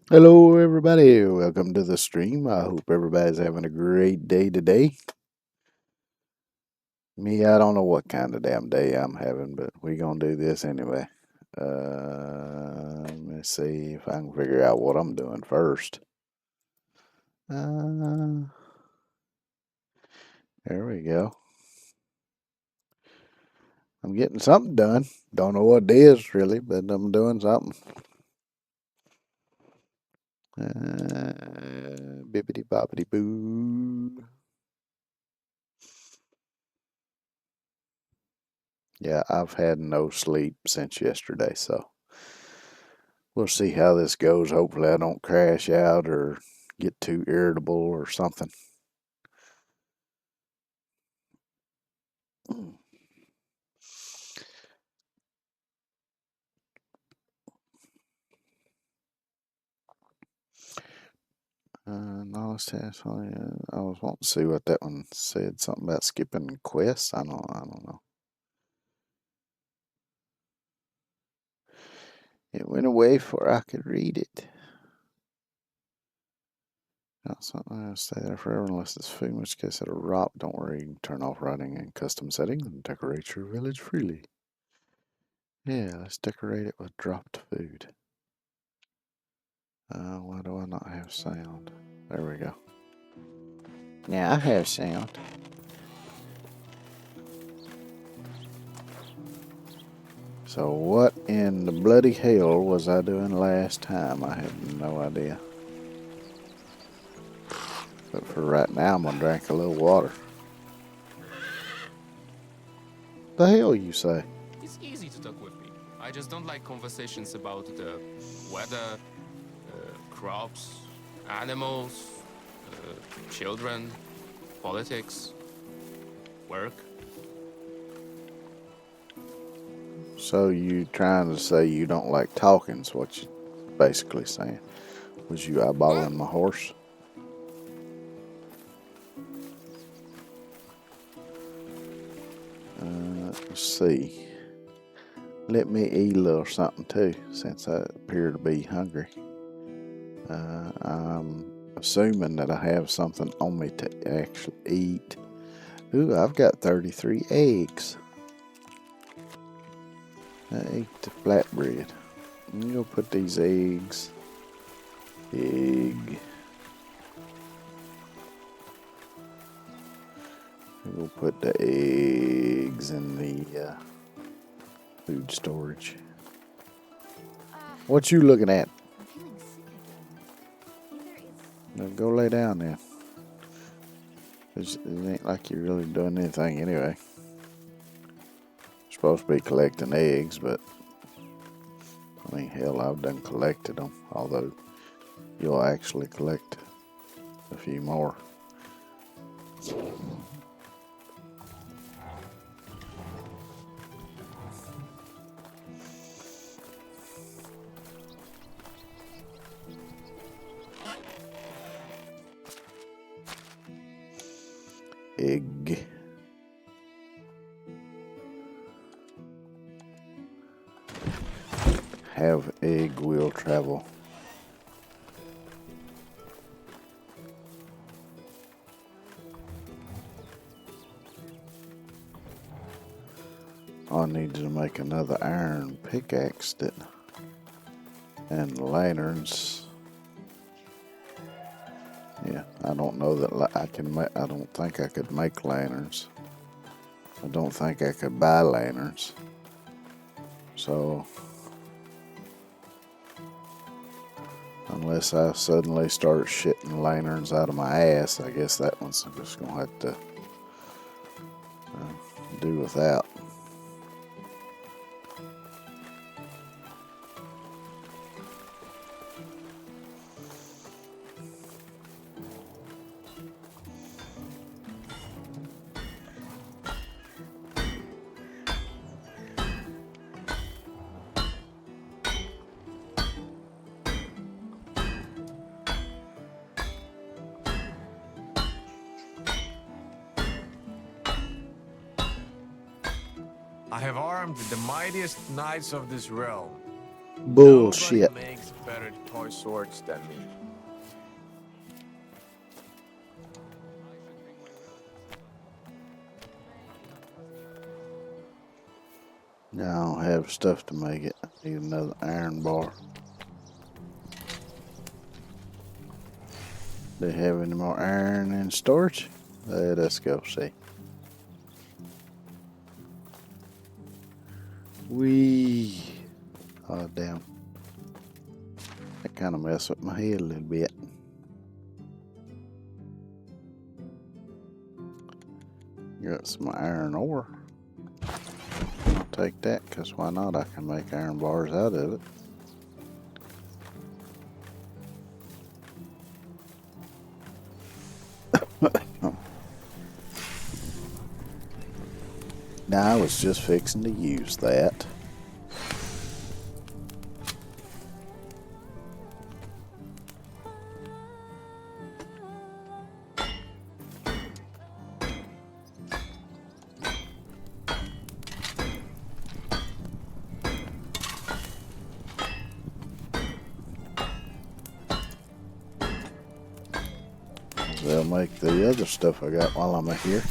Hello, everybody. Welcome to the stream. I hope everybody's having a great day today. Me, I don't know what kind of damn day I'm having, but we're going to do this anyway. Let me see if I can figure out what I'm doing first. There we go. I'm getting something done. Don't know what it is, really, but I'm doing something. Bippity boppity boo. Yeah, I've had no sleep since yesterday, so we'll see how this goes. Hopefully, I don't crash out or get too irritable or something. Knowledge test. Oh, yeah. I was wanting to see what that one said. Something about skipping quests. I don't know. It went away before I could read it. Got something else. Stay there forever unless it's food, in which case it'll rot. Don't worry, you can turn off writing in custom settings and decorate your village freely. Yeah, let's decorate it with dropped food. Why do I not have sound? There we go. Now I have sound. So what in the bloody hell was I doing last time? I have no idea. But for right now, I'm gonna drink a little water. The hell you say? It's easy to talk with me. I just don't like conversations about the weather, crops, animals, children, politics, work. So you trying to say you don't like talking is what you basically saying. Was you eyeballing my horse? Let's see. Let me eat a little something too, since I appear to be hungry. I'm assuming that I have something on me to actually eat. Ooh, I've got 33 eggs. I ate the flatbread. I'm gonna put these eggs. Egg. We'll put the eggs in the food storage. What you looking at? I'm feeling sick again. Now go lay down there. 'Cause it ain't like you're really doing anything anyway. You're supposed to be collecting eggs, but I mean, hell, I've done collected them. Although you'll actually collect a few more. Egg. Have egg will travel. I needed to make another iron pickaxe, didn't I? And lanterns. Yeah, I don't know that I can make. I don't think I could make lanterns. I don't think I could buy lanterns. So, unless I suddenly start shitting lanterns out of my ass, I guess that one's just gonna have to do without. I have armed the mightiest knights of this realm. Bullshit. Nobody makes better toy swords than me. I don't have stuff to make it. I need another iron bar. They have any more iron in storage? Let's go see. Wee. Oh, damn. That kind of messed with my head a little bit. Got some iron ore. I'll take that, because why not? I can make iron bars out of it. Now, I was just fixing to use that. They'll make the other stuff I got while I'm here.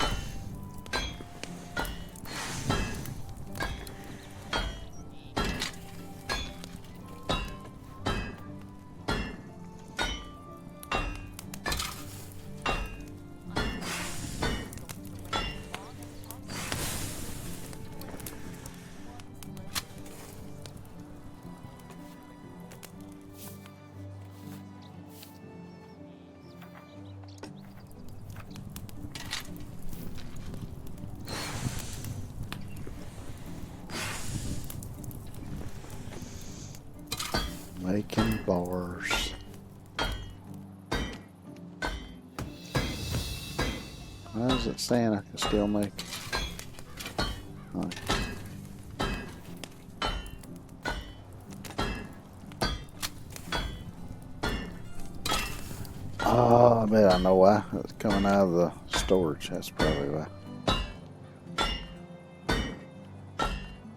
Making bars. Why is it saying I can still make? Oh. Oh, I bet I know why. It's coming out of the storage. That's probably why.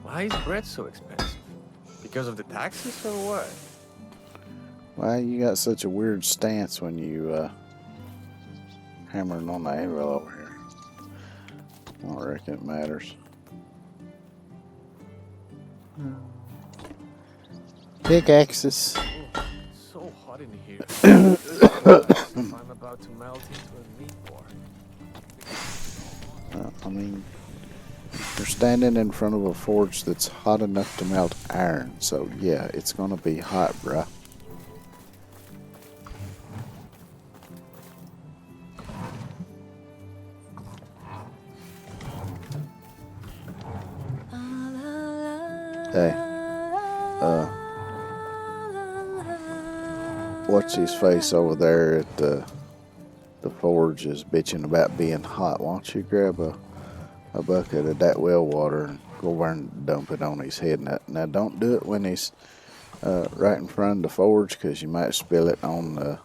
Why is bread so expensive? Because of the taxes or what? Why you got such a weird stance when you hammering on the anvil over here? I don't reckon it matters. Pickaxes. Oh, it's so hot in here. I'm about to melt into a meat bar. I mean, you're standing in front of a forge that's hot enough to melt iron, so yeah, it's gonna be hot, bruh. Hey, what's his face over there at the forge is bitching about being hot. Why don't you grab a bucket of that well water and go over and dump it on his head? Now don't do it when he's right in front of the forge, because you might spill it on the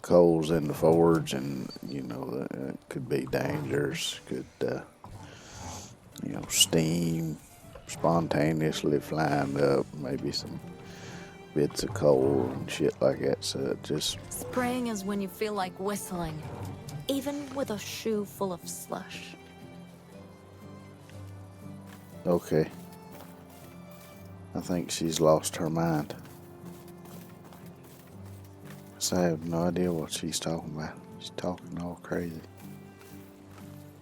coals in the forge, and you know it could be dangerous. Could steam spontaneously flying up, maybe some bits of coal and shit like that. So just Spraying is when you feel like whistling, even with a shoe full of slush. okay. I think she's lost her mind. So I have no idea what she's talking about. She's talking all crazy.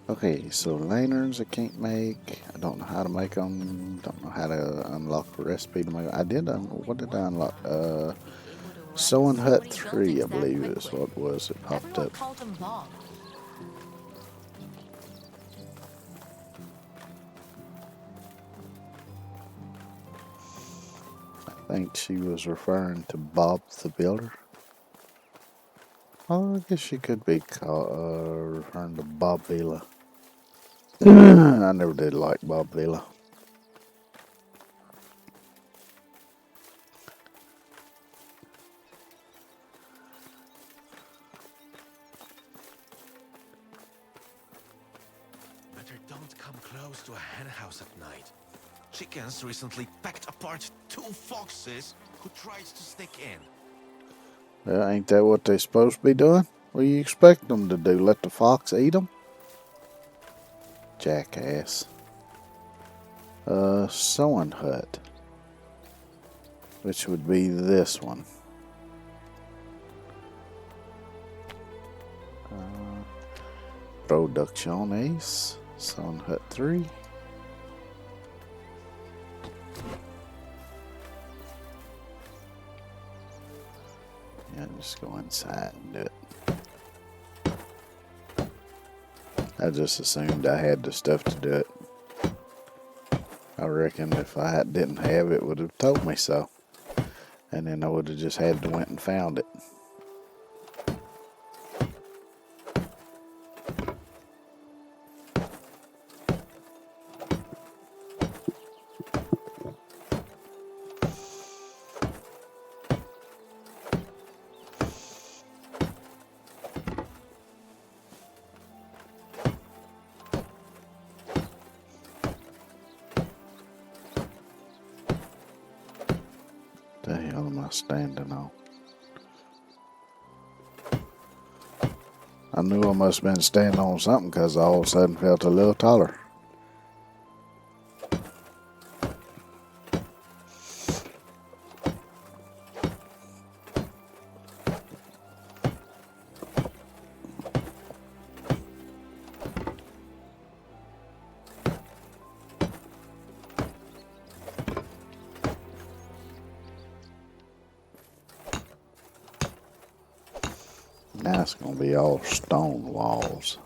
Okay, so lanterns I can't make. I don't know how to make them. Don't know how to unlock the recipe to make them. I did. What did I unlock? Sewing Hut 3, I believe is what it was. It popped Everyone up. called him Bob. I think she was referring to Bob the Builder. Oh, I guess she could be referring to Bob Vila. I never did like Bob Vila. Better don't come close to a hen house at night. Chickens recently pecked apart 2 foxes who tried to sneak in. Well, ain't that what they supposed to be doing? What do you expect them to do? Let the fox eat them? Jackass. Sewing hut. Which would be this one. Producciones. Sewing hut 3. Yeah, just go inside and do it. I just assumed I had the stuff to do it. I reckon if I didn't have it, it would have told me so. And then I would have just had to went and found it. The hell am I standing on? I knew I must have been standing on something because I all of a sudden felt a little taller. Now it's going to be all stone walls.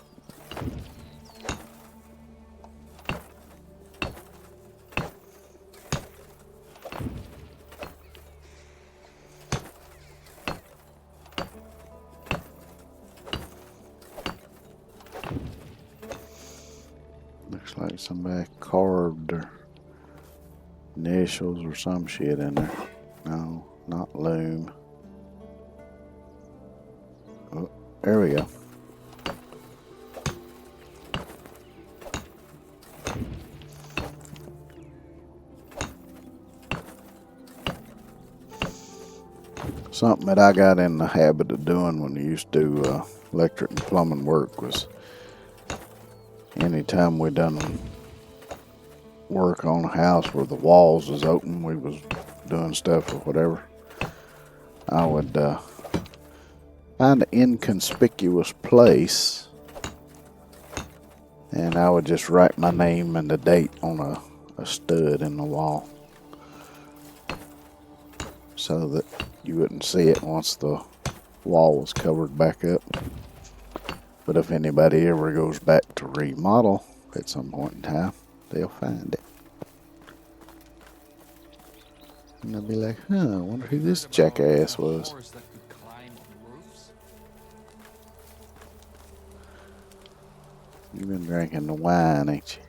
Looks like somebody carved their initials or some shit in there. No, not loom. Oh, there we go. Something that I got in the habit of doing when I used to do electric and plumbing work was anytime we done work on a house where the walls was open, we was doing stuff or whatever, I would find an inconspicuous place and I would just write my name and the date on a stud in the wall so that you wouldn't see it once the wall was covered back up. But if anybody ever goes back to remodel at some point in time, they'll find it. And they'll be like, huh, I wonder who this jackass was. Horse that could climb roofs? You've been drinking the wine, ain't you?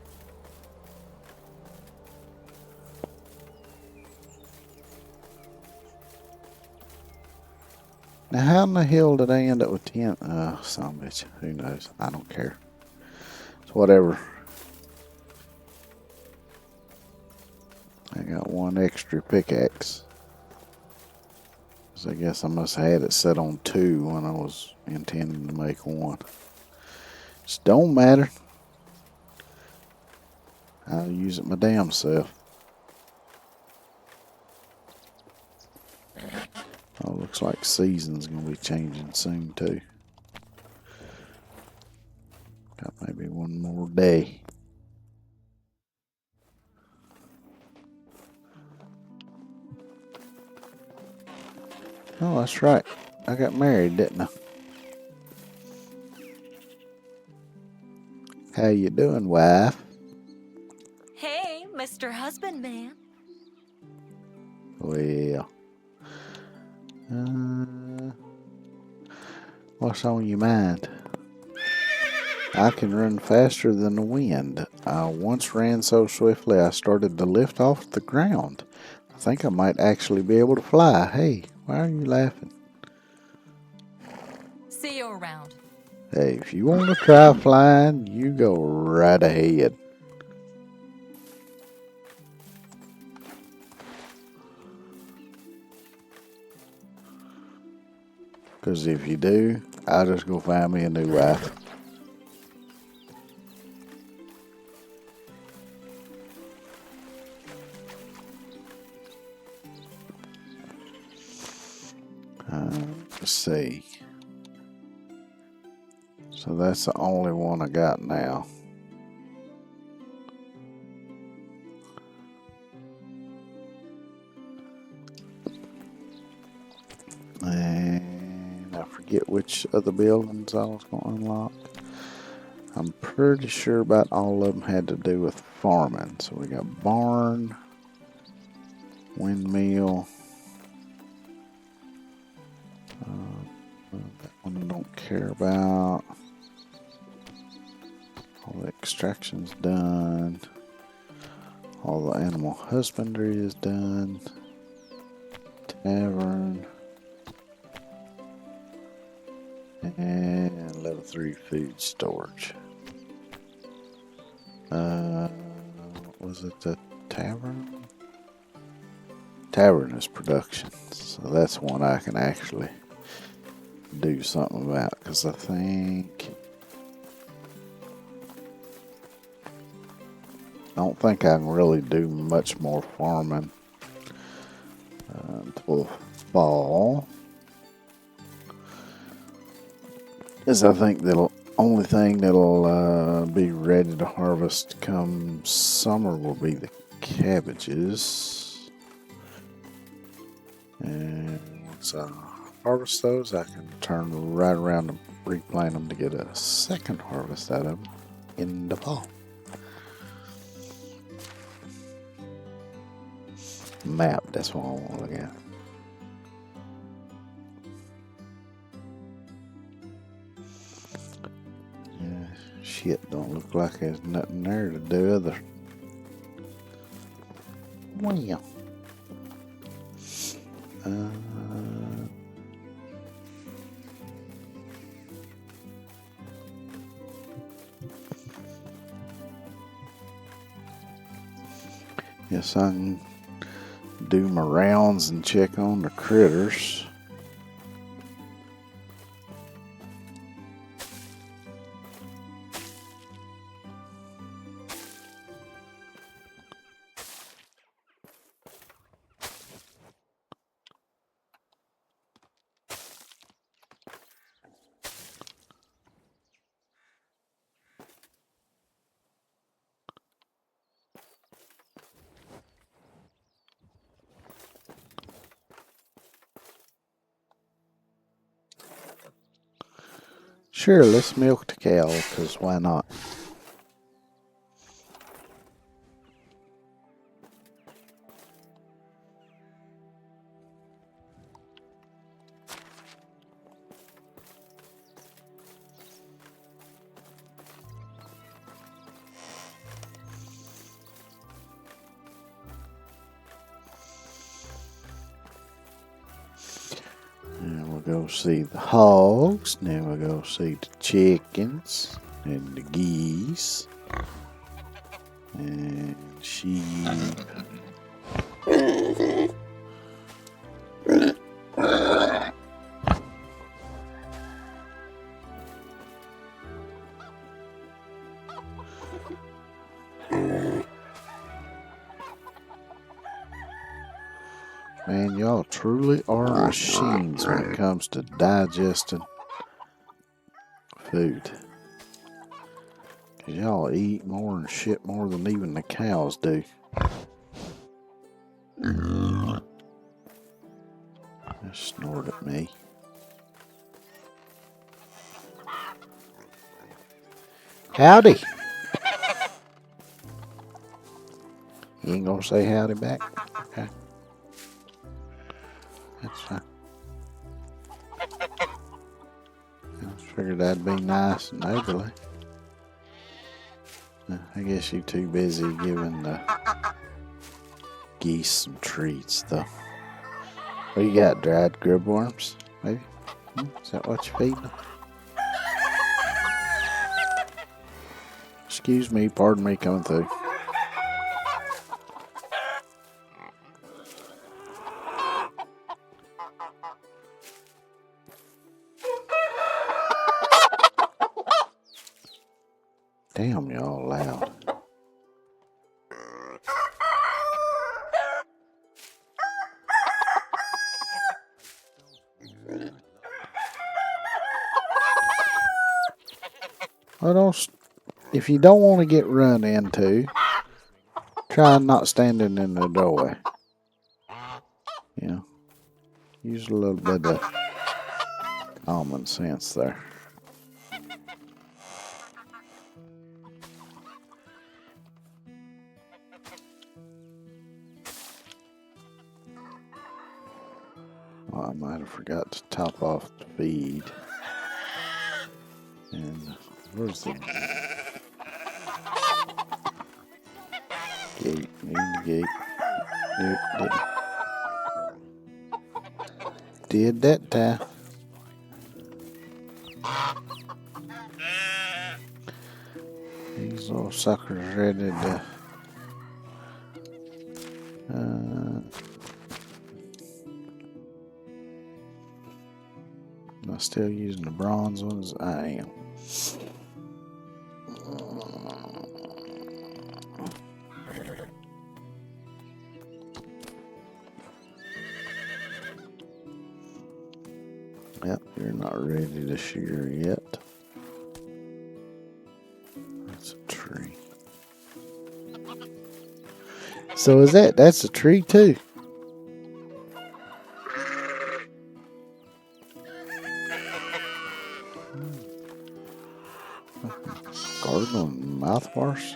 Now, how in the hell did I end up with 10? Oh, son of a bitch. Who knows? I don't care. It's whatever. I got one extra pickaxe. So I guess I must have had it set on 2 when I was intending to make 1. Just don't matter. I'll use it my damn self. Oh, looks like season's gonna be changing soon too. Got maybe one more day. Oh, that's right. I got married, didn't I? How you doing, wife? Hey, Mr. Husbandman. Well, what's on your mind? I can run faster than the wind. I once ran so swiftly I started to lift off the ground. I think I might actually be able to fly. Hey, why are you laughing? See you around. Hey, if you want to try flying, you go right ahead. Because if you do, I'll just go find me a new wife. Let's see. So that's the only one I got now. And I forget which other buildings I was going to unlock. I'm pretty sure about all of them had to do with farming. So we got barn, windmill. That one I don't care about. All the extraction's done. All the animal husbandry is done. Tavern. And level 3 food storage. Was it the tavern? Tavern is production. So that's one I can actually do something about. Because I don't think I can really do much more farming until fall. Because I think the only thing that'll be ready to harvest come summer will be the cabbages. And once I harvest those, I can turn right around and replant them to get a second harvest out of them in the fall. Map, that's what I want to look at. Yeah, shit, don't look like there's nothing there to do other. Well. Yes, I can do my rounds and check on the critters. Sure, let's milk the cow, because why not? go see the hogs. Then we'll go see the chickens and the geese and sheep. Man, y'all truly are machines when it comes to digesting food. 'Cause y'all eat more and shit more than even the cows do. Just snort at me. Howdy. You ain't gonna say howdy back? Okay. That's fine. I just figured that'd be nice and neighborly. I guess you too busy giving the geese some treats, though. What you got, dried grub worms, maybe? Is that what you're feeding them? Excuse me, pardon me coming through. Damn, y'all loud. Well, don't, if you don't want to get run into, try not standing in the doorway. You know, use a little bit of common sense there. Well, I might have forgot to top off the feed. And where's the gate? Need the gate. Did that time. These little suckers ready to am I still using the bronze ones? I am. Yep, you're not ready to shear yet. That's a tree. So is that's a tree too? Gargling mouthwash?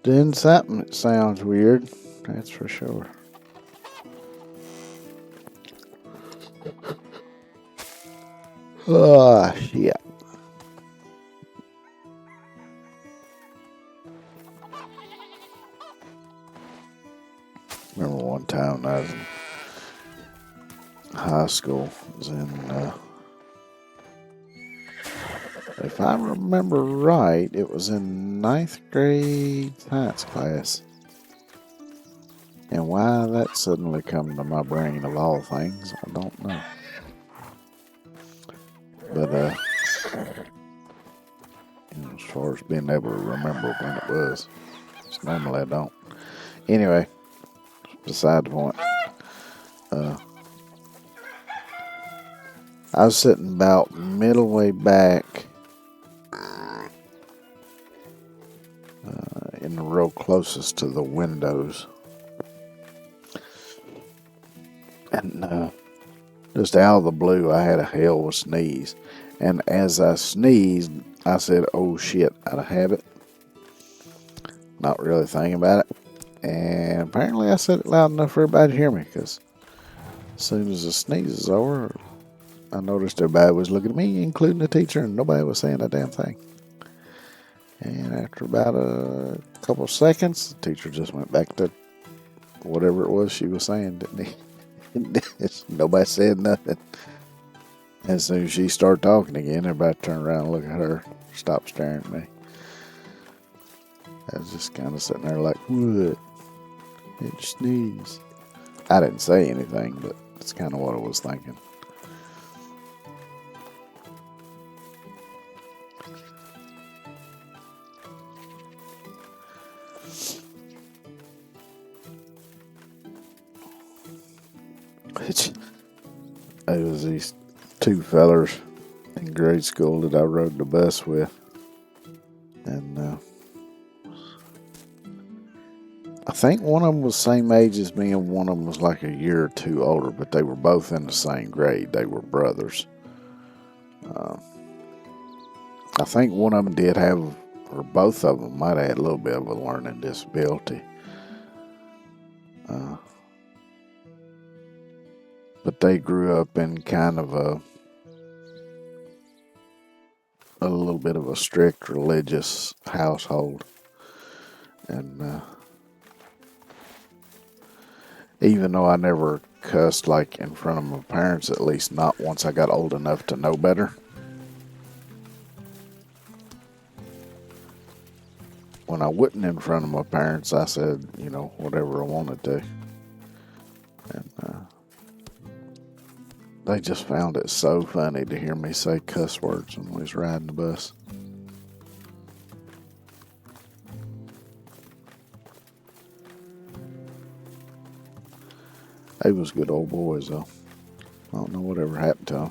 Doing something that sounds weird, that's for sure. Ah, shit. Remember one time when I was in high school, was in, if I remember right, it was in 9th grade science class. And why that suddenly come to my brain of all things, I don't know. But, you know, as far as being able to remember when it was, normally I don't. Anyway, beside the point. I was sitting about middle way back in the row closest to the windows. And just out of the blue, I had a hell of a sneeze. And as I sneezed, I said, oh shit, out of habit. Not really thinking about it. And apparently I said it loud enough for everybody to hear me, because as soon as the sneeze is over, I noticed everybody was looking at me, including the teacher, and nobody was saying a damn thing. And after about a couple seconds, the teacher just went back to whatever it was she was saying, didn't he? Nobody said nothing. As soon as she started talking again, everybody turned around and looked at her, stopped staring at me. I was just kind of sitting there like, what? It sneeze. I didn't say anything, but that's kind of what I was thinking. It was these two fellers in grade school that I rode the bus with. And I think one of them was the same age as me and one of them was like a year or two older, but they were both in the same grade. They were brothers. I think one of them did have, or both of them might have had a little bit of a learning disability. But they grew up in kind of a little bit of a strict religious household. And even though I never cussed like in front of my parents, at least not once I got old enough to know better. When I wasn't in front of my parents, I said, whatever I wanted to. And they just found it so funny to hear me say cuss words when we was riding the bus. They was good old boys, though. I don't know whatever happened to them.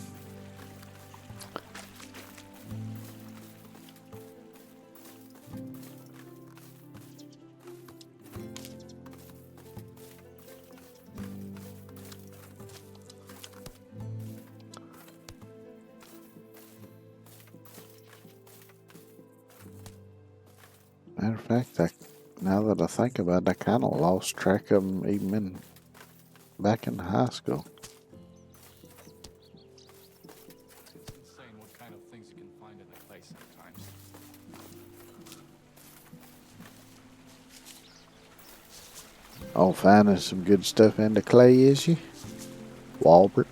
Matter of fact, now that I think about it, I kind of lost track of them even back in high school. It's insane what kind of things you can find in a place sometimes. Oh, finding some good stuff in the clay, is you? Walbert.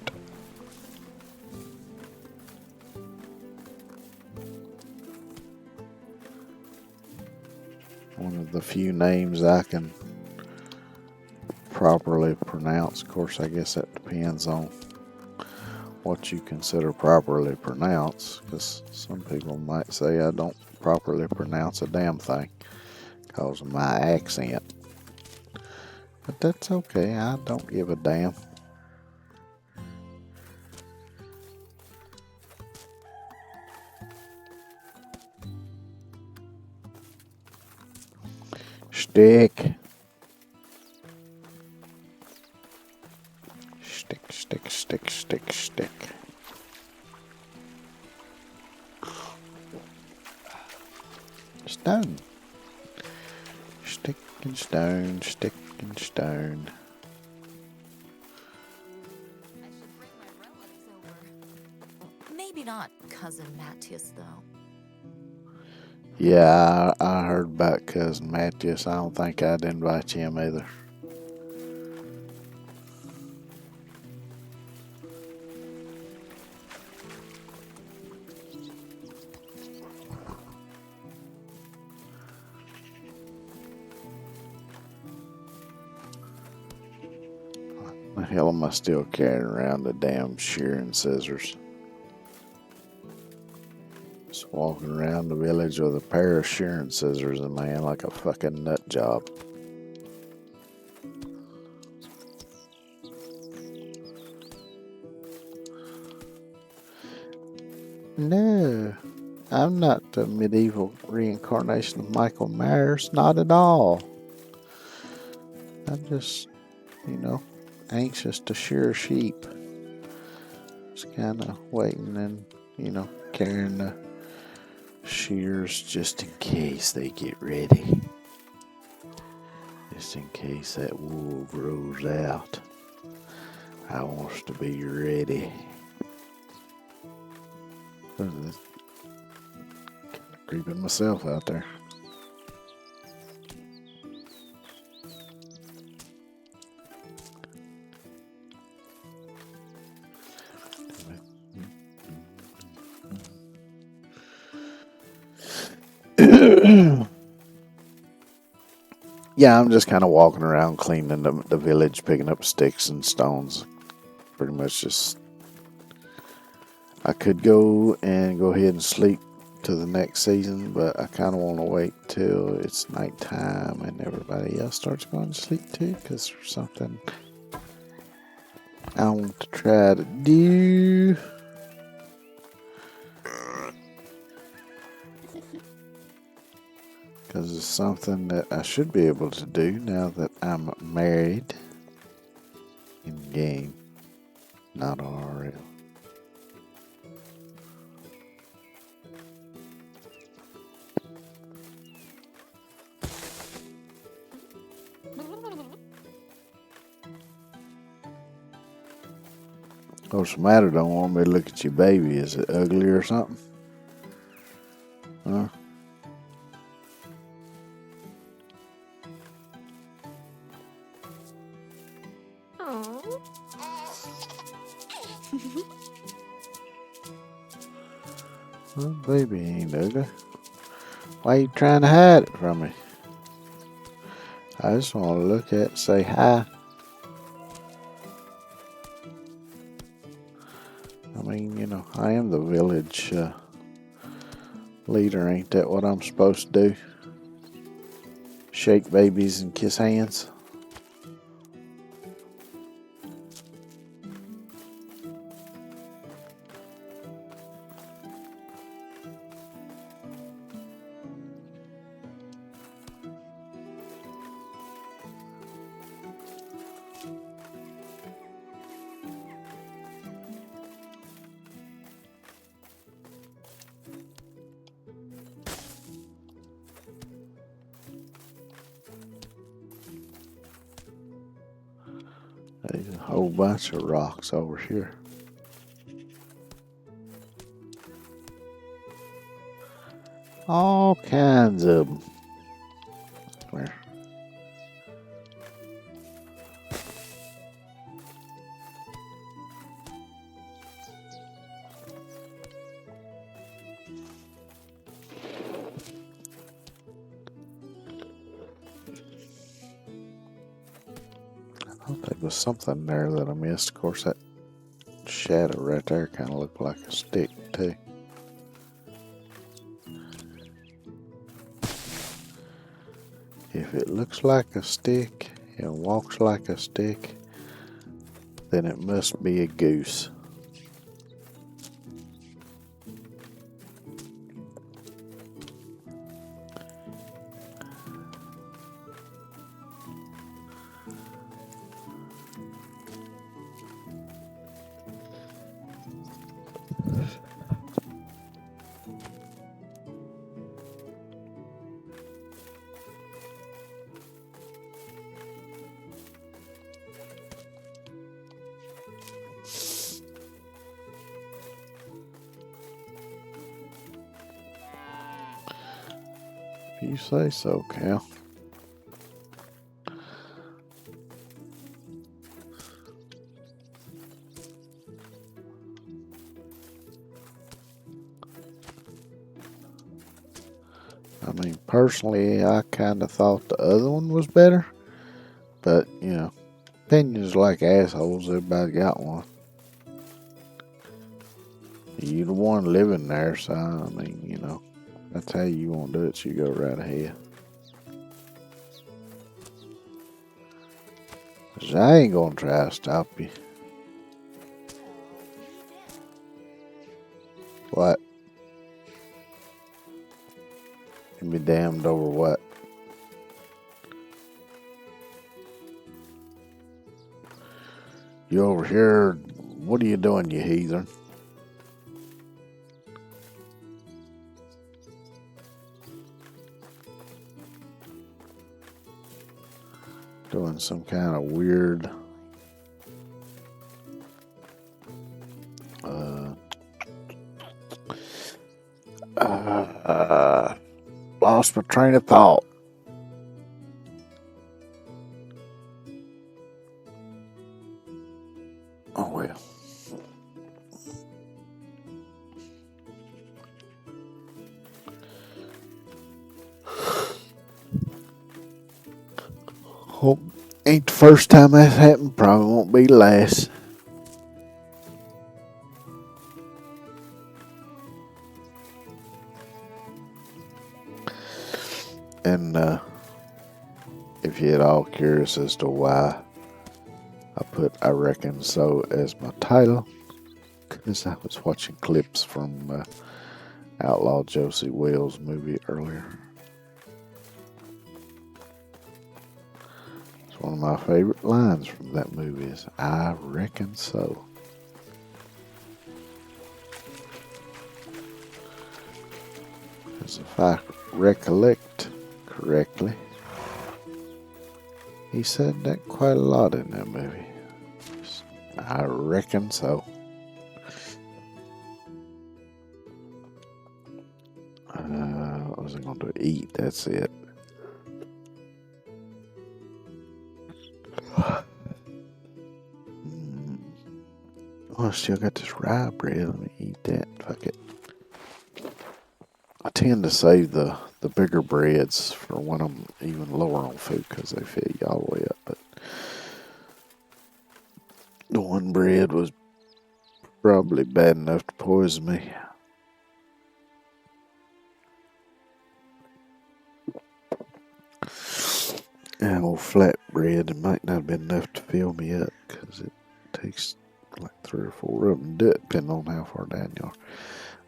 One of the few names I can properly pronounce. Of course, I guess that depends on what you consider properly pronounced, because some people might say I don't properly pronounce a damn thing because of my accent. But that's okay, I don't give a damn. Stick. Stick, stick, stick, stick, stick. Stone. Stick and stone, stick and stone. I should bring my relatives over. Maybe not Cousin Matthias, though. Yeah, I heard about Cousin Matthias. I don't think I'd invite him either. The hell am I still carrying around the damn shearing scissors? Just walking around the village with a pair of shearing scissors in my hand like a fucking nut job. No, I'm not the medieval reincarnation of Michael Myers. Not at all. I'm just, anxious to shear sheep. Just kind of waiting and, carrying the shears just in case they get ready. Just in case that wool grows out. I want to be ready. Creeping myself out there. Yeah, I'm just kind of walking around cleaning the village, picking up sticks and stones. Pretty much just. I could go ahead and sleep to the next season, but I kind of want to wait till it's nighttime and everybody else starts going to sleep too, because there's something I want to try to do. Because it's something that I should be able to do now that I'm married in game, not RL. What's the matter? Don't want me to look at your baby. Is it ugly or something? Huh? Well, baby ain't ugly. Why you trying to hide it from me? I just want to look at it and say hi. I mean, I am the village leader. Ain't that what I'm supposed to do? Shake babies and kiss hands? There's a whole bunch of rocks over here. All kinds of them. Where? I thought there was something there that I missed. Of course, that shadow right there kind of looked like a stick, too. If it looks like a stick and walks like a stick, then it must be a goose. You say so, Cal. I mean, personally, I kind of thought the other one was better. But, opinions like assholes. Everybody got one. You the one living there, so, I mean, that's how you want to do it, so you go right ahead. 'Cause I ain't gonna try to stop you. What? You be damned over what? You over here, what are you doing, you heathen? Doing some kind of weird lost my train of thought. Oh well. Hope ain't the first time that's happened. Probably won't be the last. And if you're at all curious as to why I put I Reckon So as my title, because I was watching clips from Outlaw Josie Wales movie earlier. It's one of my favorite lines from that movie is I reckon so. Because if I recollect correctly, he said that quite a lot in that movie. I reckon so. What was I going to eat? That's it. Oh, I still got this rye bread. Let me eat that. Fuck it. I tend to save the bigger breads for when I'm even lower on food because they fill you all the way up. But the one bread was probably bad enough to poison me. And old flat bread, it might not have been enough to fill me up because it takes like 3 or 4 of them to do it, depending on how far down you are.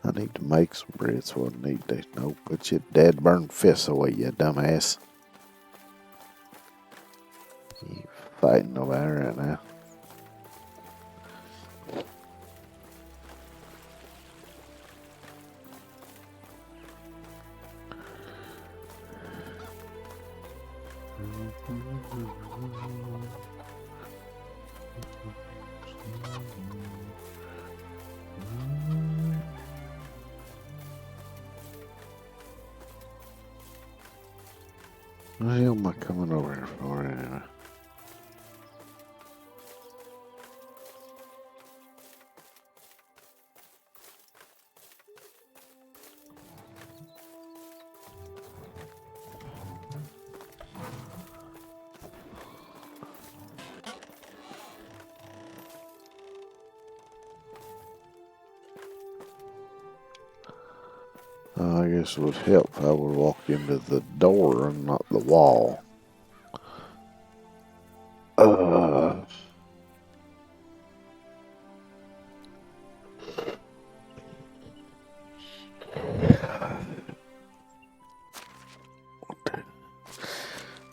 I need to make some bread, so I need to put your dad burn fists away, you dumbass. You fighting over there right now. What the hell am I coming over here for anyway? I guess it would help if I would walk into the door and not the wall.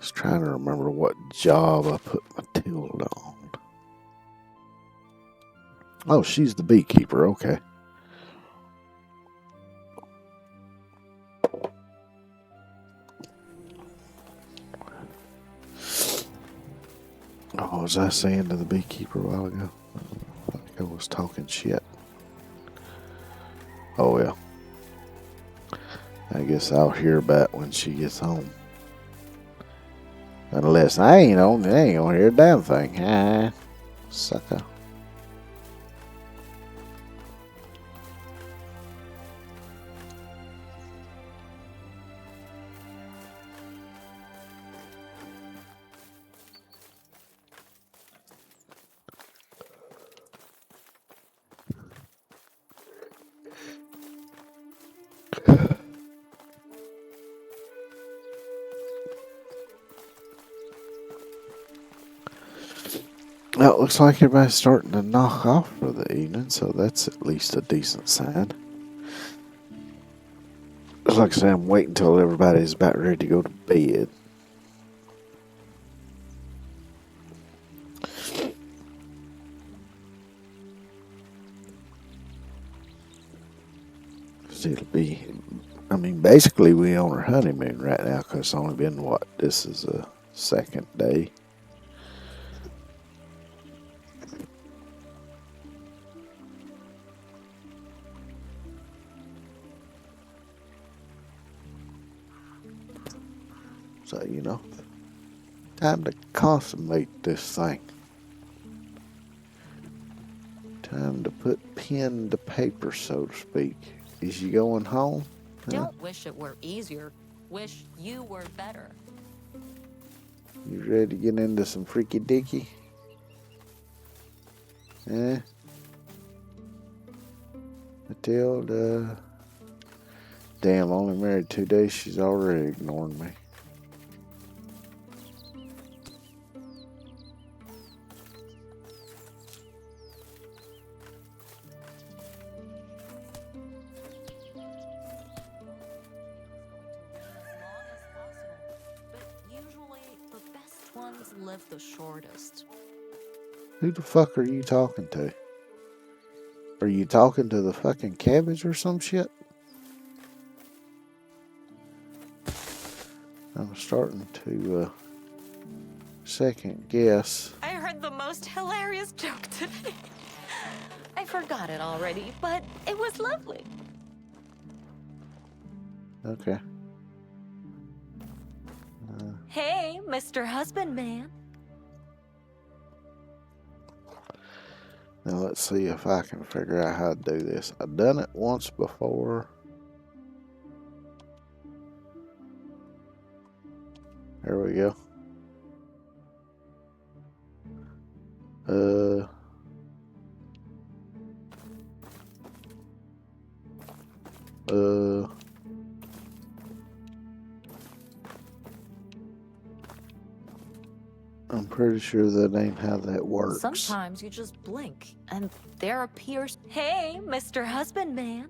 Just trying to remember what job I put Matilda on. Oh, she's the beekeeper. Okay. Oh, was I saying to the beekeeper a while ago? I think I was talking shit. Oh, well. I guess I'll hear about when she gets home. Unless I ain't gonna hear a damn thing. Ah, sucker. Well, it looks like everybody's starting to knock off for the evening, so that's at least a decent sign. It's like I said, I'm waiting until everybody's about ready to go to bed. It'll be, basically we on our honeymoon right now because it's only been, this is a second day. So, time to consummate this thing. Time to put pen to paper, so to speak. Is you going home? Huh? Don't wish it were easier. Wish you were better. You ready to get into some freaky dicky? Eh? Matilda. Damn, only married 2 days. She's already ignoring me. Ones live the shortest. Who the fuck are you talking to? Are you talking to the fucking cabbage or some shit? I'm starting to second guess. I heard the most hilarious joke today. I forgot it already, but it was lovely. Okay. Hey, Mr. Husbandman. Now let's see if I can figure out how to do this. I've done it once before. There we go. I'm pretty sure that ain't how that works. Sometimes you just blink and there appears. Hey, Mr. Husbandman.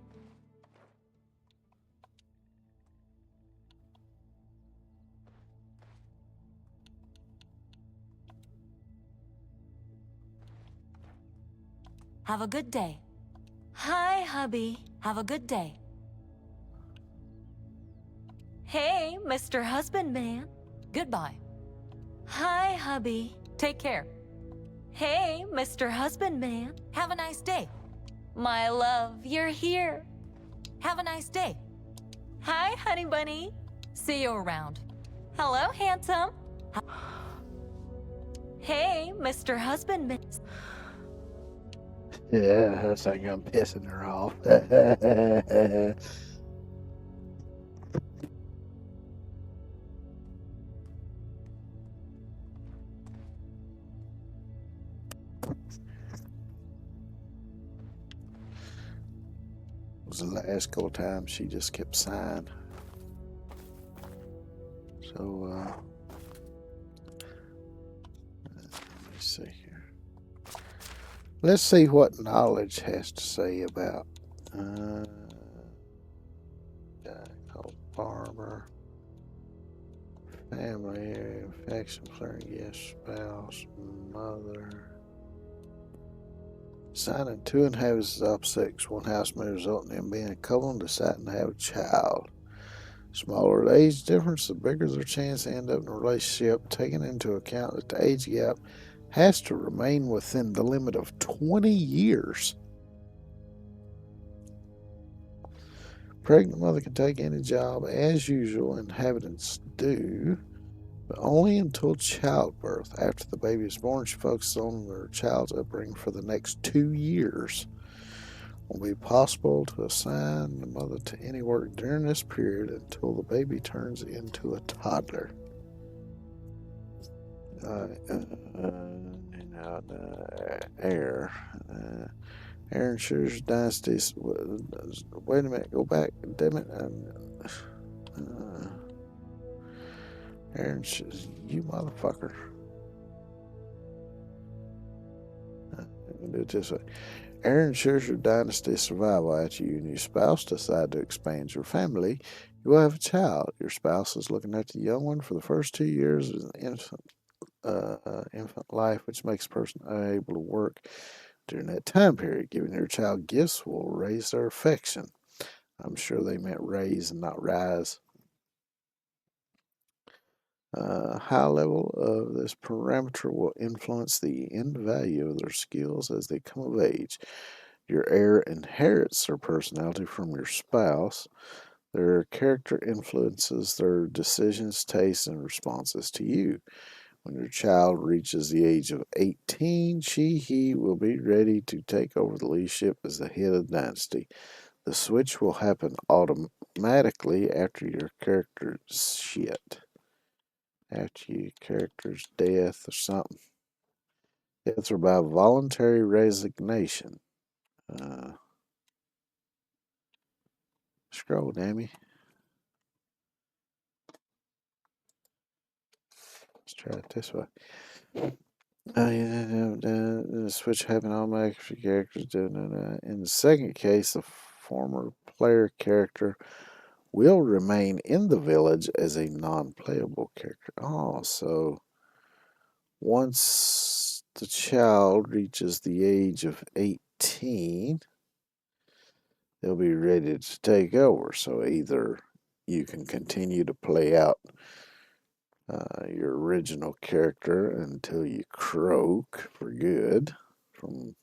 Have a good day. Hi, hubby. Have a good day. Hey, Mr. Husbandman. Goodbye. Hi, hubby. Take care. Hey, Mr. Husbandman. Have a nice day. My love, you're here. Have a nice day. Hi, honey bunny. See you around. Hello, handsome. Hey, Mr. Husbandman. Yeah, that's like I'm pissing her off. It was the last couple times she just kept sighing. So, let me see here. Let's see what knowledge has to say about guy called Barber. Family area, affection, flirt, yes, spouse, mother. Signing two inhabitants of opposite one house may result in them being a couple and deciding to have a child. Smaller the age difference, the bigger their chance to end up in a relationship, taking into account that the age gap has to remain within the limit of 20 years. Pregnant mother can take any job as usual, inhabitants do, but only until childbirth. After the baby is born, she focuses on their child's upbringing for the next 2 years. It will be possible to assign the mother to any work during this period until the baby turns into a toddler. Heir. Heir ensures dynasties. Wait a minute, go back. Damn it. Heir ensures. You motherfucker. Do it this way. Heir ensures your dynasty's survival. After you and your spouse decide to expand your family, you will have a child. Your spouse is looking after the young one for the first 2 years of an infant life, which makes a person unable to work during that time period. Giving your child gifts will raise their affection. I'm sure they meant raise and not rise. High level of this parameter will influence the end value of their skills as they come of age. Your heir inherits their personality from your spouse. Their character influences their decisions, tastes, and responses to you. When your child reaches the age of 18, he will be ready to take over the leadership as the head of the dynasty. The switch will happen automatically after your character's shit. after your character's death or something. Death or by voluntary resignation. Scroll, damn. Let's try it this way. The switch happened automatically for characters. In the second case, the former player character will remain in the village as a non-playable character. Oh, so once the child reaches the age of 18, they'll be ready to take over. So either you can continue to play out your original character until you croak for good from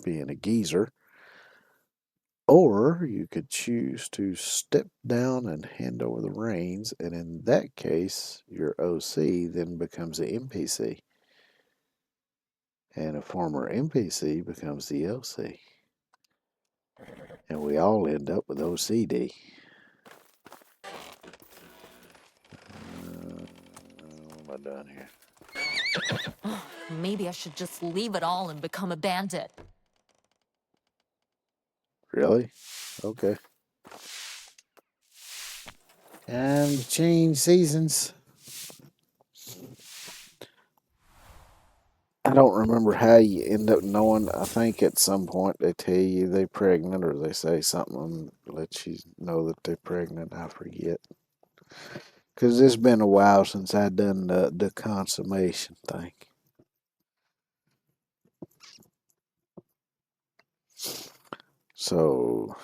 being a geezer, or you could choose to step down and hand over the reins, and in that case, your OC then becomes an NPC, and a former NPC becomes the OC, and we all end up with OCD. What am I doing here? Maybe I should just leave it all and become a bandit. Really? Okay. Time to change seasons. I don't remember how you end up knowing. I think at some point they tell you they're pregnant, or they say something that lets you know that they're pregnant. I forget. Because it's been a while since I done the consummation thing. So,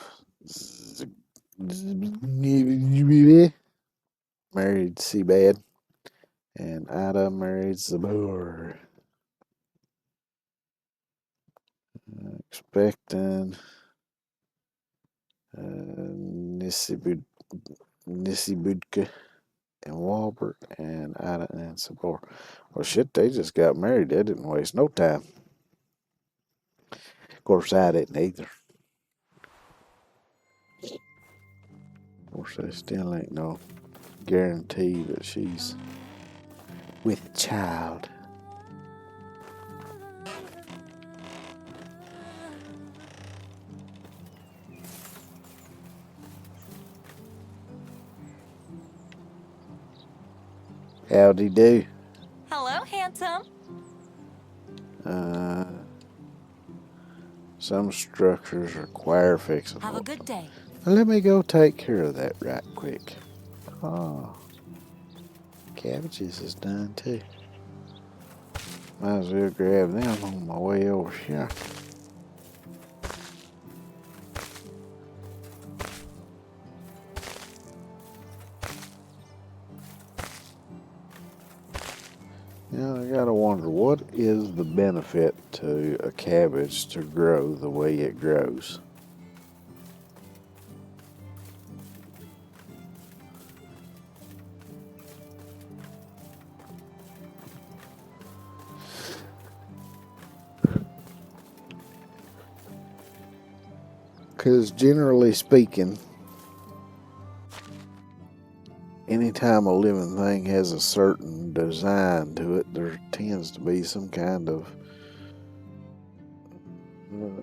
married Seabad, and Ida married Zabur. Expecting Nisibudka and Walbert and Ida and Sabor. Well, shit, they just got married. They didn't waste no time. Of course, I didn't either. Of course, there still ain't no guarantee that she's with a child. Howdy do. Hello, handsome. Some structures require fixing. Have a good day. Let me go take care of that right quick. Oh, cabbages is done too. Might as well grab them on my way over here. I gotta wonder, what is the benefit to a cabbage to grow the way it grows? Because generally speaking, anytime a living thing has a certain design to it, there tends to be some kind of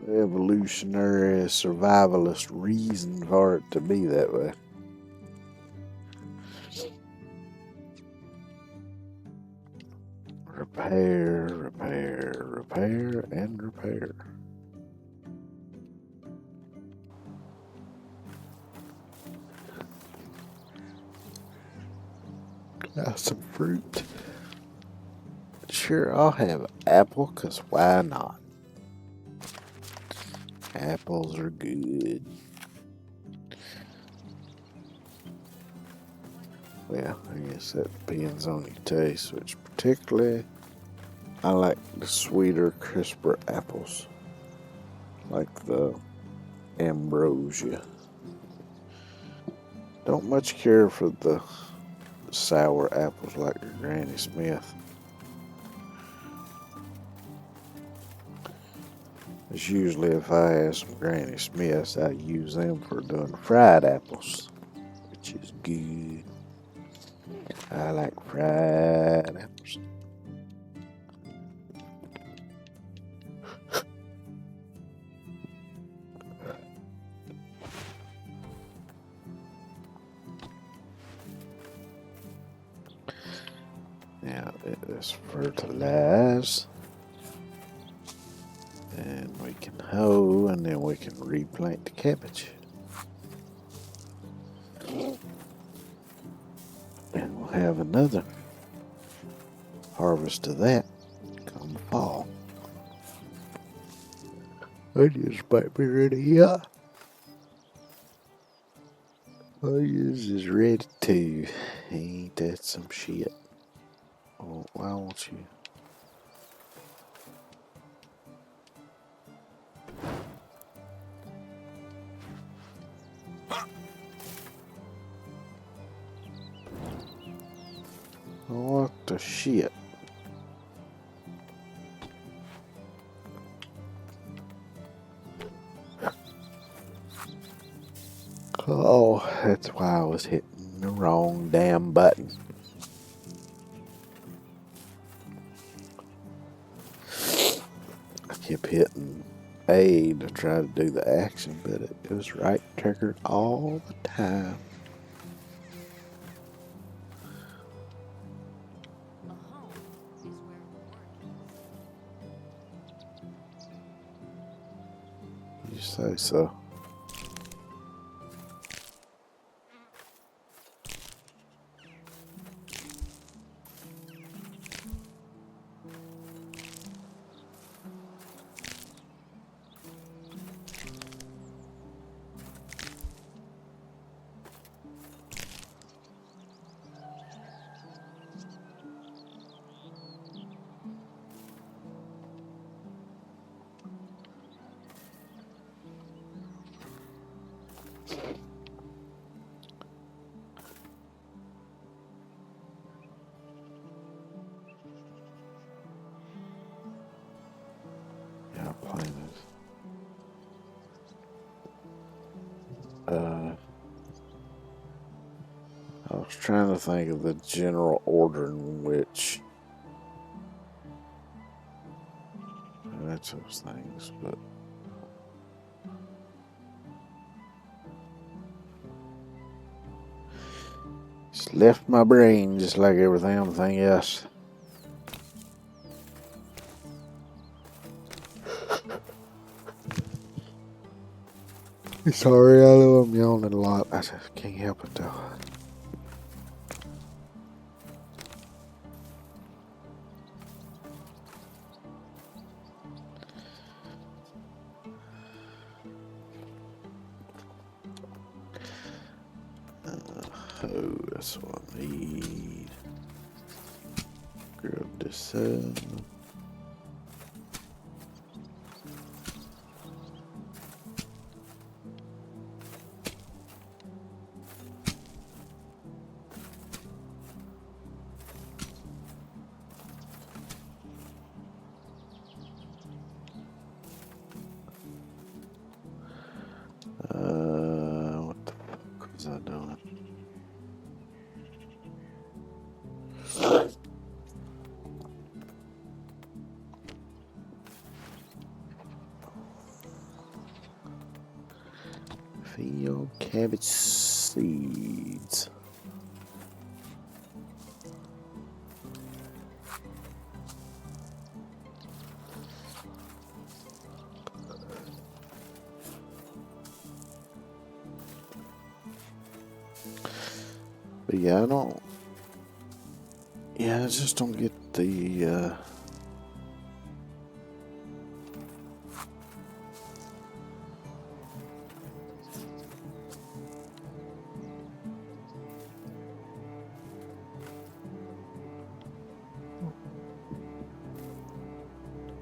evolutionary survivalist reason for it to be that way. Repair, repair, repair, and repair. Got some fruit. Sure, I'll have an apple, because why not? Apples are good. Well, I guess that depends on your taste, which particularly I like the sweeter, crisper apples, like the ambrosia. Don't much care for the sour apples like your Granny Smith. It's usually, if I have some Granny Smiths, I use them for doing fried apples, which is good. I like fried apples. Now it is fertilized. And we can hoe, and then we can replant the cabbage. And we'll have another harvest of that come fall. Onions might be ready, yeah. Onions is ready too. Ain't that some shit? Oh, why won't you? What the shit? Oh, that's why I was hitting the wrong damn button. I kept hitting A to try to do the action, but it was right trigger all the time. A home is where the work is. You say so. Yeah, planet. I was trying to think of the general order in which that's those things, but it's left my brain just like everything else. Sorry, I know I'm yawning a lot. I just can't help it though. Oh, that's what I need. Grab this up. What the fuck was I doing? Field cabbage seeds. But yeah, I don't. Yeah, I just don't get the.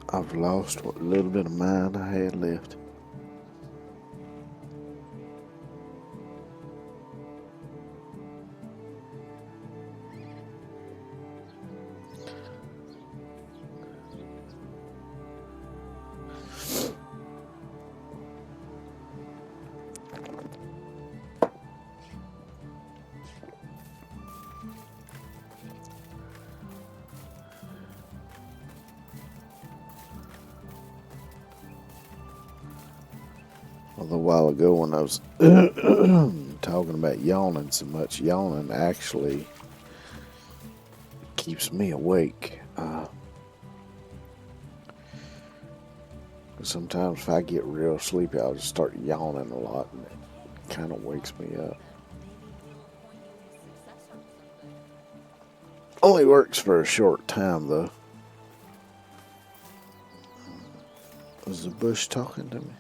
I've lost what little bit of mind I had left. Although a while ago when I was talking about yawning so much, yawning actually keeps me awake. Sometimes if I get real sleepy, I'll just start yawning a lot, and it kind of wakes me up. Only works for a short time, though. Was the bush talking to me?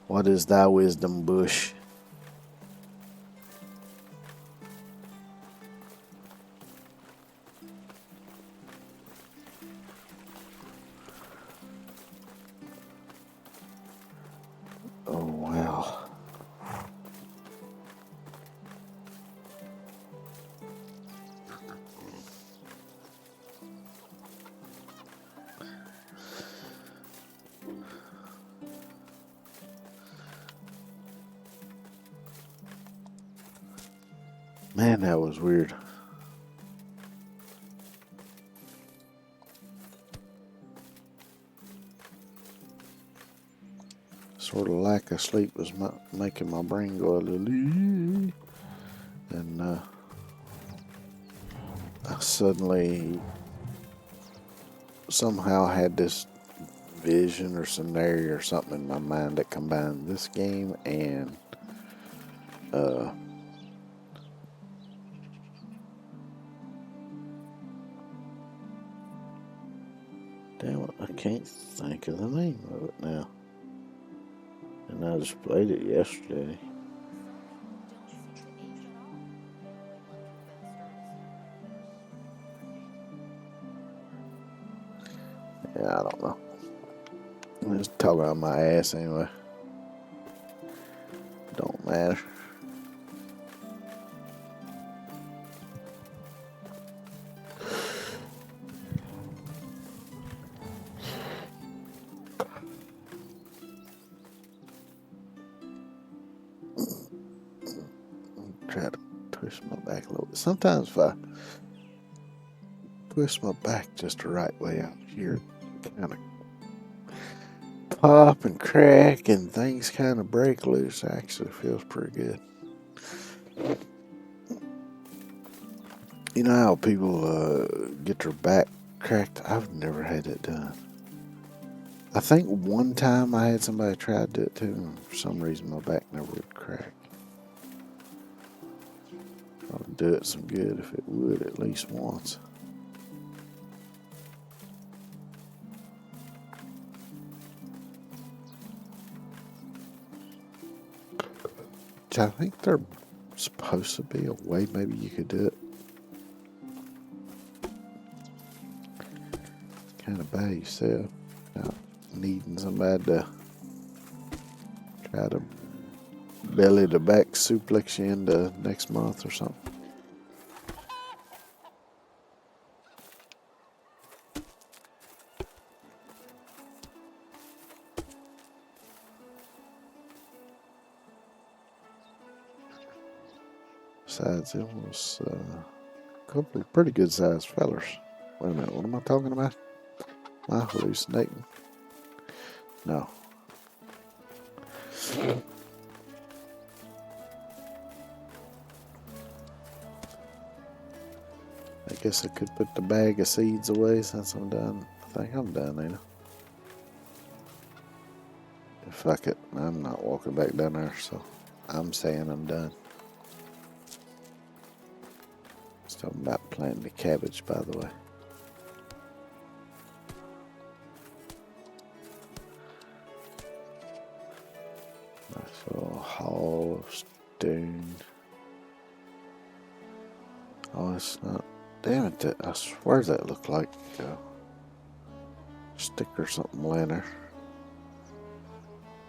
What is thy wisdom, bush? Oh, wow. Man, that was weird. Sort of lack of sleep was making my brain go a little, and I suddenly somehow had this vision or scenario or something in my mind that combined this game and damn it, I can't think of the name of it now. And I just played it yesterday. Yeah, I don't know. I'm just talking out my ass anyway. Don't matter. Try to twist my back a little bit. Sometimes if I twist my back just the right way out here, it kind of pop and crack and things kind of break loose. Actually feels pretty good. You know how people get their back cracked? I've never had it done. I think one time I had somebody try to do it too, and for some reason my back never would crack. I would do it some good if it would at least once. Which I think they're supposed to be a way maybe you could do it. Kind of by yourself, not needing somebody to try to belly to back suplex you into next month or something. Besides, it was a couple of pretty good sized fellers. Wait a minute, what am I talking about? Am I hallucinating? No. I guess I could put the bag of seeds away since I'm done. I think I'm done, ain't I? Fuck it, I'm not walking back down there, so I'm saying I'm done. I was talking about planting the cabbage, by the way. Nice little hall of stone. Oh, it's not. Damn it, I swear that looked like a stick or something laying there.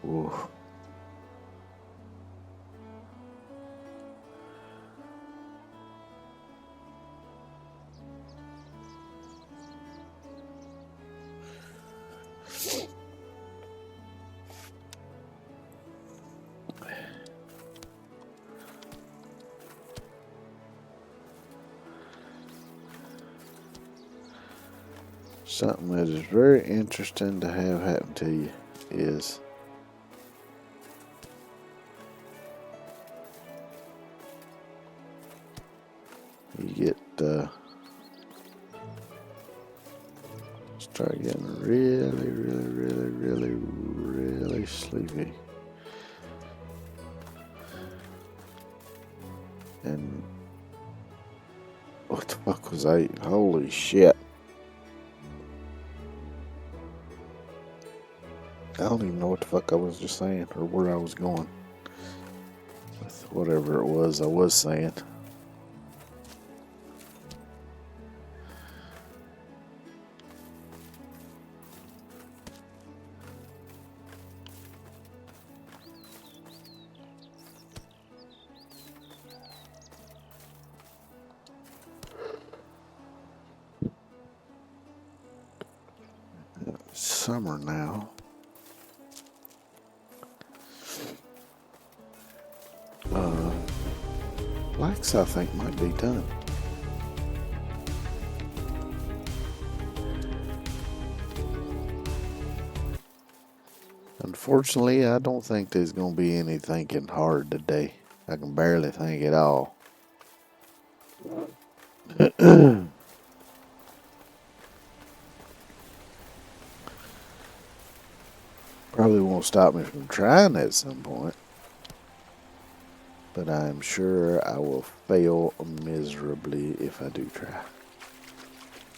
Ooh. Something that is very interesting to have happen to you is you get start getting really sleepy. And what the fuck was I eating? Holy shit. I don't even know what the fuck I was just saying or where I was going with whatever it was I was saying. Summer now. Blacks, I think, might be done. Unfortunately, I don't think there's going to be any thinking hard today. I can barely think at all. Probably won't stop me from trying at some point. But I'm sure I will fail miserably if I do try.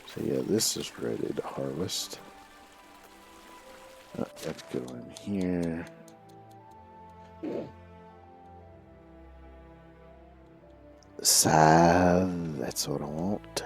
So yeah, this is ready to harvest. Let's go in here. Scythe, that's what I want.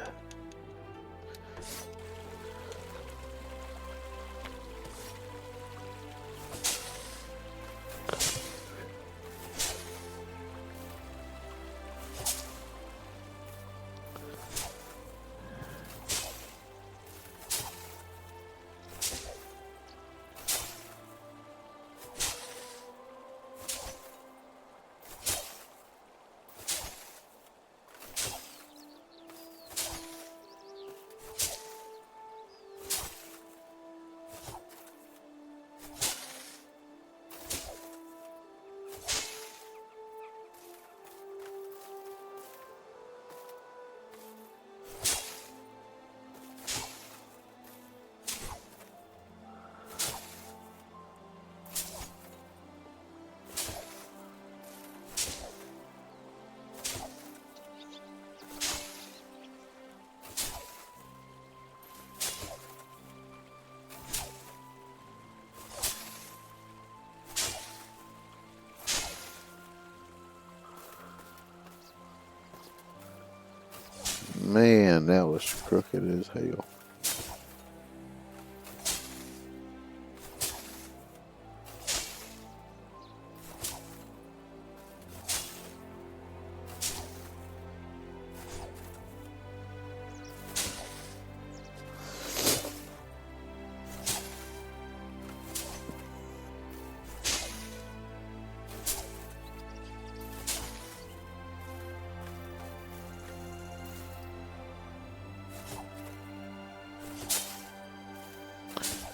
Man, that was crooked as hell.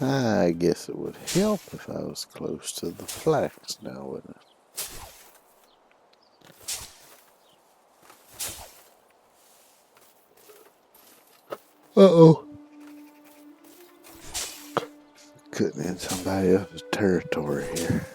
I guess it would help if I was close to the flax now, wouldn't it? Uh-oh. Cutting in somebody else's territory here.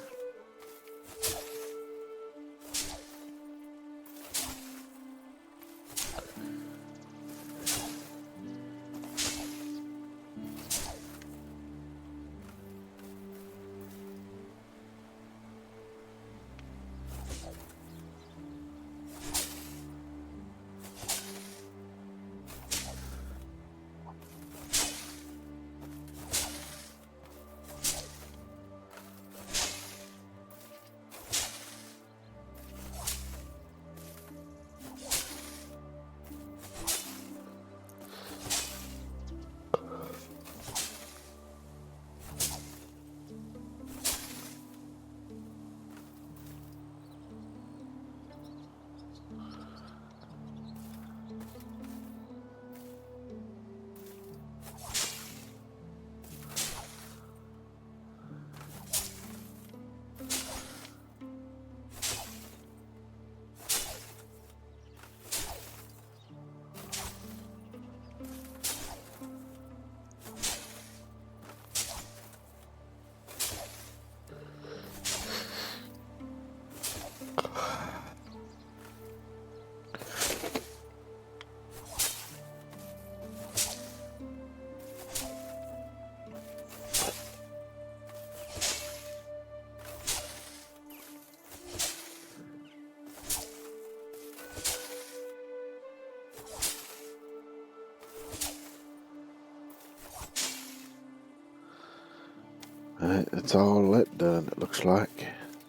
Alright, that's all that done, it looks like.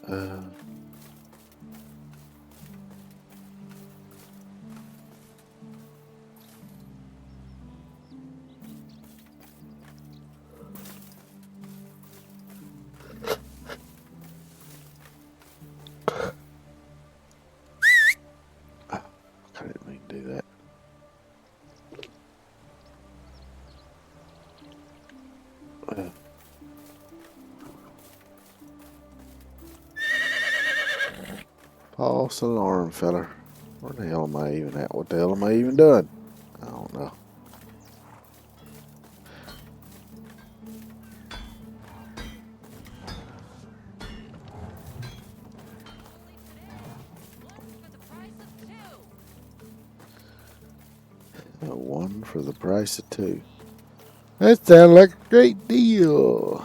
Uh, I didn't mean to do that. Uh, false alarm, feller. Where the hell am I even at? What the hell am I even doing? I don't know. One for the price of two. That sounds like a great deal.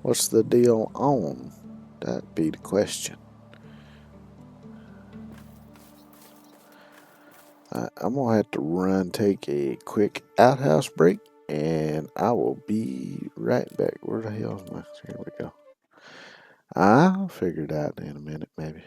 What's the deal on? That'd be the question. I'm going to have to run, take a quick outhouse break, and I will be right back. Where the hell is my... Here we go. I'll figure it out in a minute, maybe.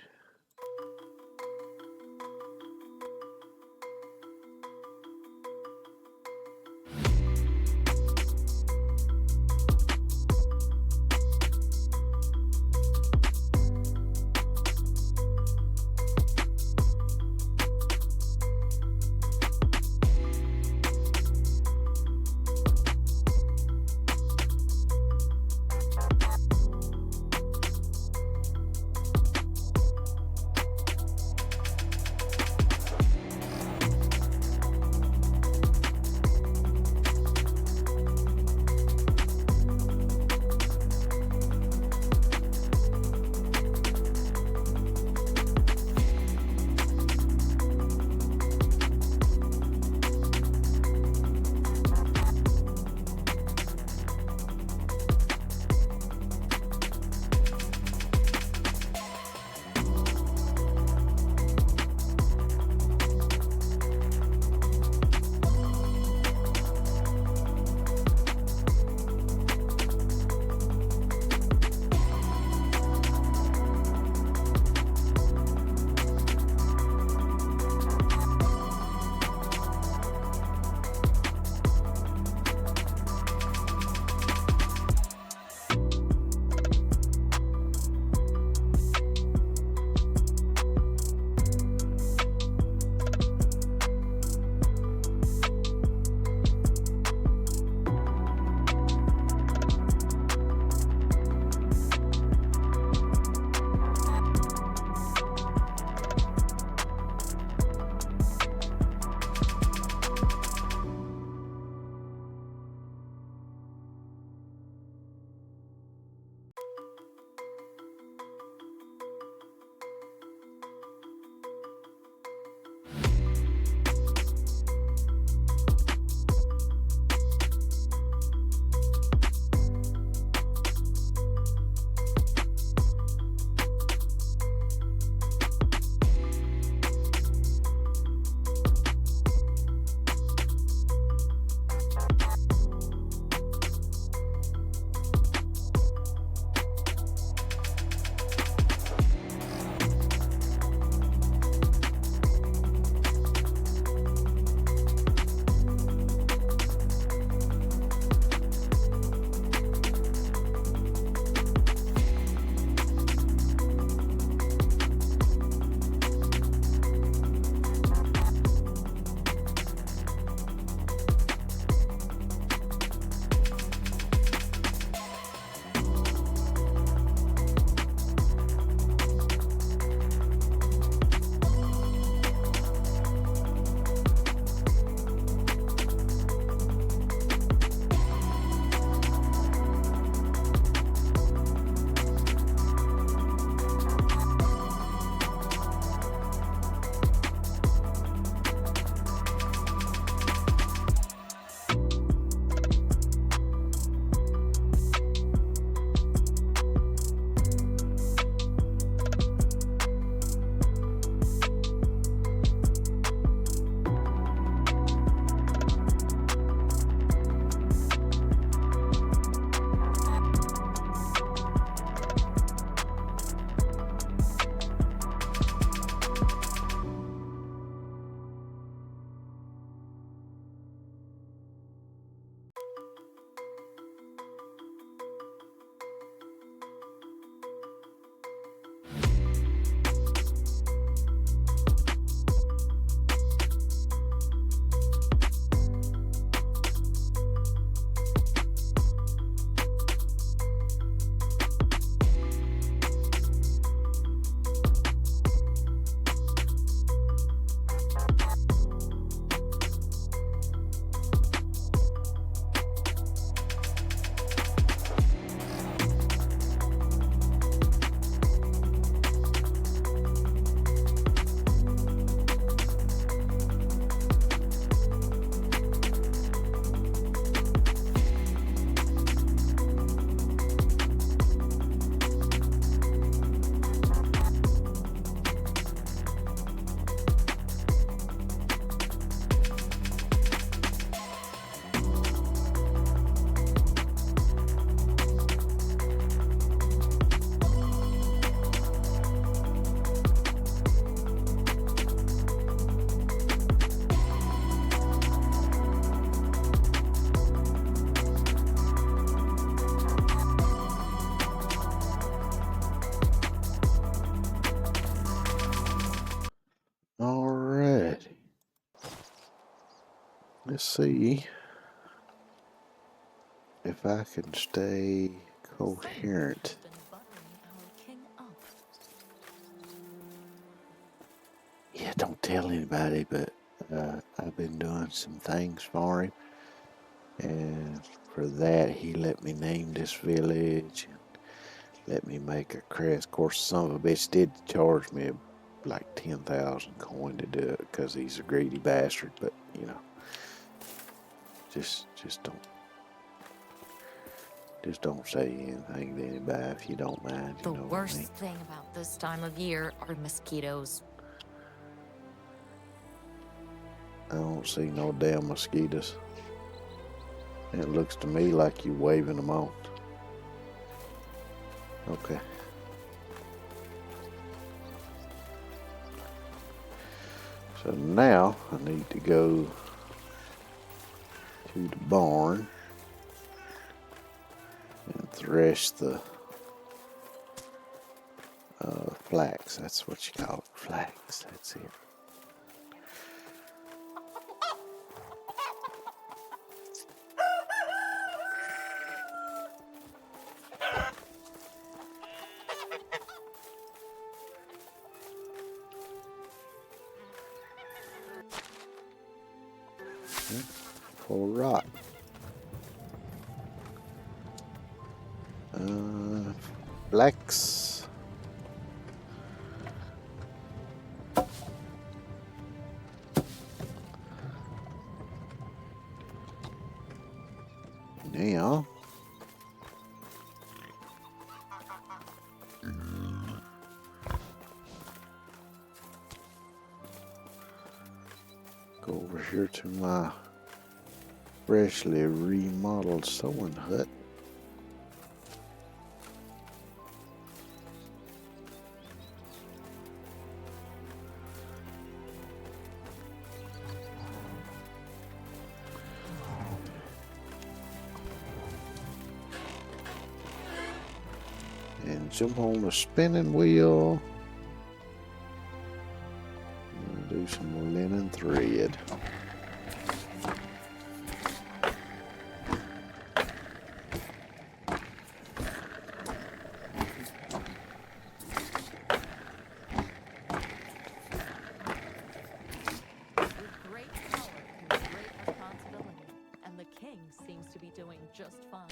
Let's see if I can stay coherent. Yeah, don't tell anybody, but I've been doing some things for him, and for that he let me name this village and let me make a crest. Of course, some of a bitch did charge me like 10,000 coin to do it because he's a greedy bastard. But you know, just don't say anything to anybody if you don't mind. You The know what I worst mean? thing about this time of year are mosquitoes. I don't see no damn mosquitoes. It looks to me like you waving them on. Okay. So now I need to go to the barn and thresh the flax. That's what you call it. Flax. That's it. For rot. Flax. Now go over here to my freshly remodeled sewing hut. And jump on the spinning wheel. And do some linen thread. With great power comes great responsibility, and the king seems to be doing just fine.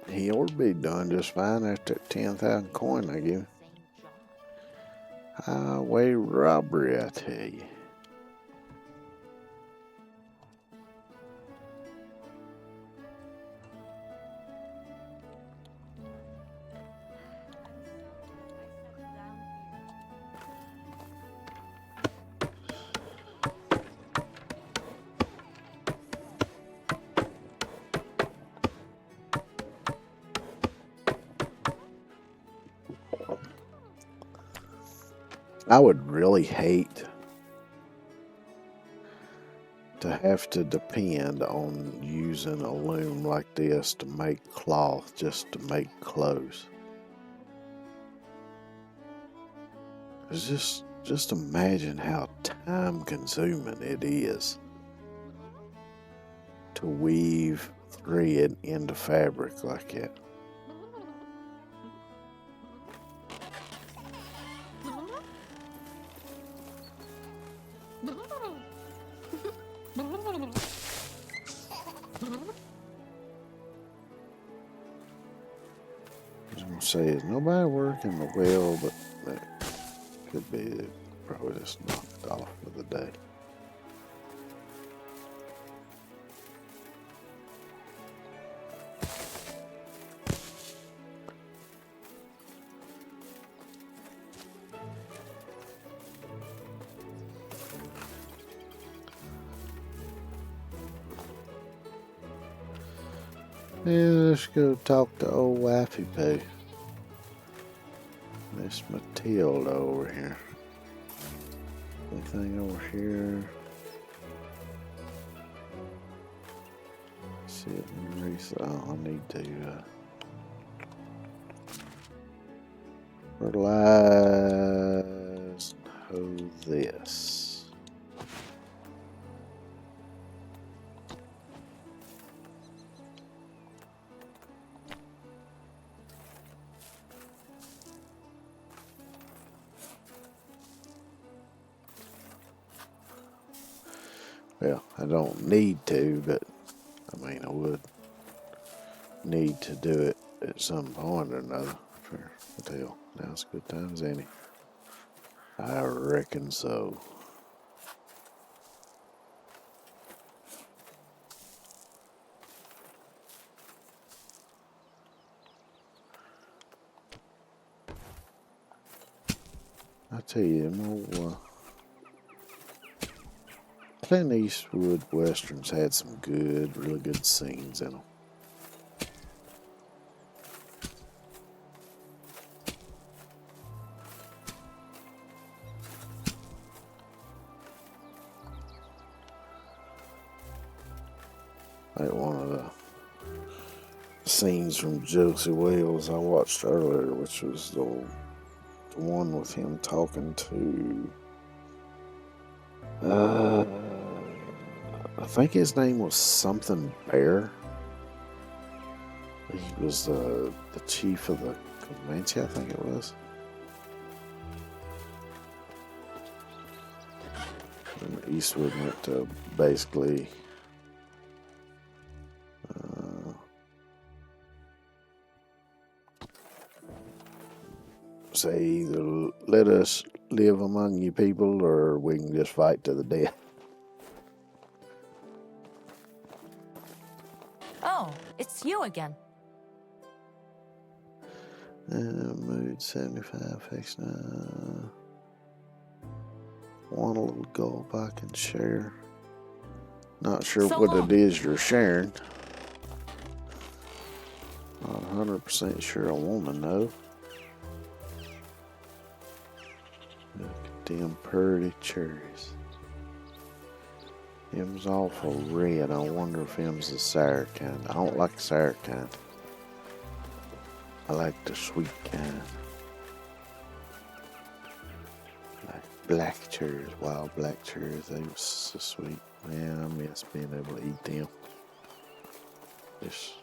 He ought to be done just fine after that 10,000 coin I give him. Highway robbery, I tell you. I would really hate to have to depend on using a loom like this to make cloth just to make clothes. It's just imagine how time consuming it is to weave thread into fabric like that. I was gonna say, is nobody working the well, but that could be it. Probably just knocked off for the day. Yeah, let's go talk to old Wifey Poo. Miss Matilda over here. Anything over here? See it in research. Oh, I need to fertilize and hoe this. Well, I don't need to, but I mean, I would need to do it at some point or another. For until now's a good time as any. I reckon so. I tell you, more Clint Eastwood westerns had some good, really good scenes in them. Like one of the scenes from Josie Wales I watched earlier, which was the one with him talking to, I think his name was something Bear. He was the chief of the Comanche, I think it was. And Eastwood went to basically say either let us live among you people or we can just fight to the death. Oh, it's you again. Mood 75, fix want a little gulp I can share. Not sure So what long. it is you're sharing. Not 100% sure I want to know. Look at them pretty cherries. Them's awful red. I wonder if them's the sour kind. I don't like the sour kind. I like the sweet kind. Like black cherries, wild black cherries. They was so sweet. Man, I miss being able to eat them. Just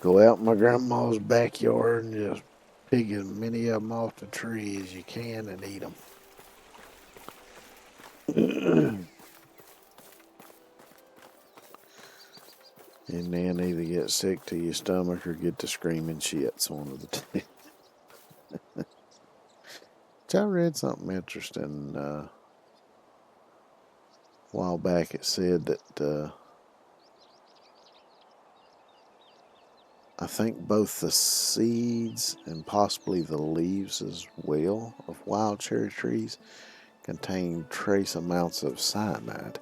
go out in my grandma's backyard and just pick as many of them off the tree as you can and eat them. And then either get sick to your stomach or get to screaming shits, one of the two. I read something interesting a while back. It said that I think both the seeds and possibly the leaves as well of wild cherry trees contain trace amounts of cyanide,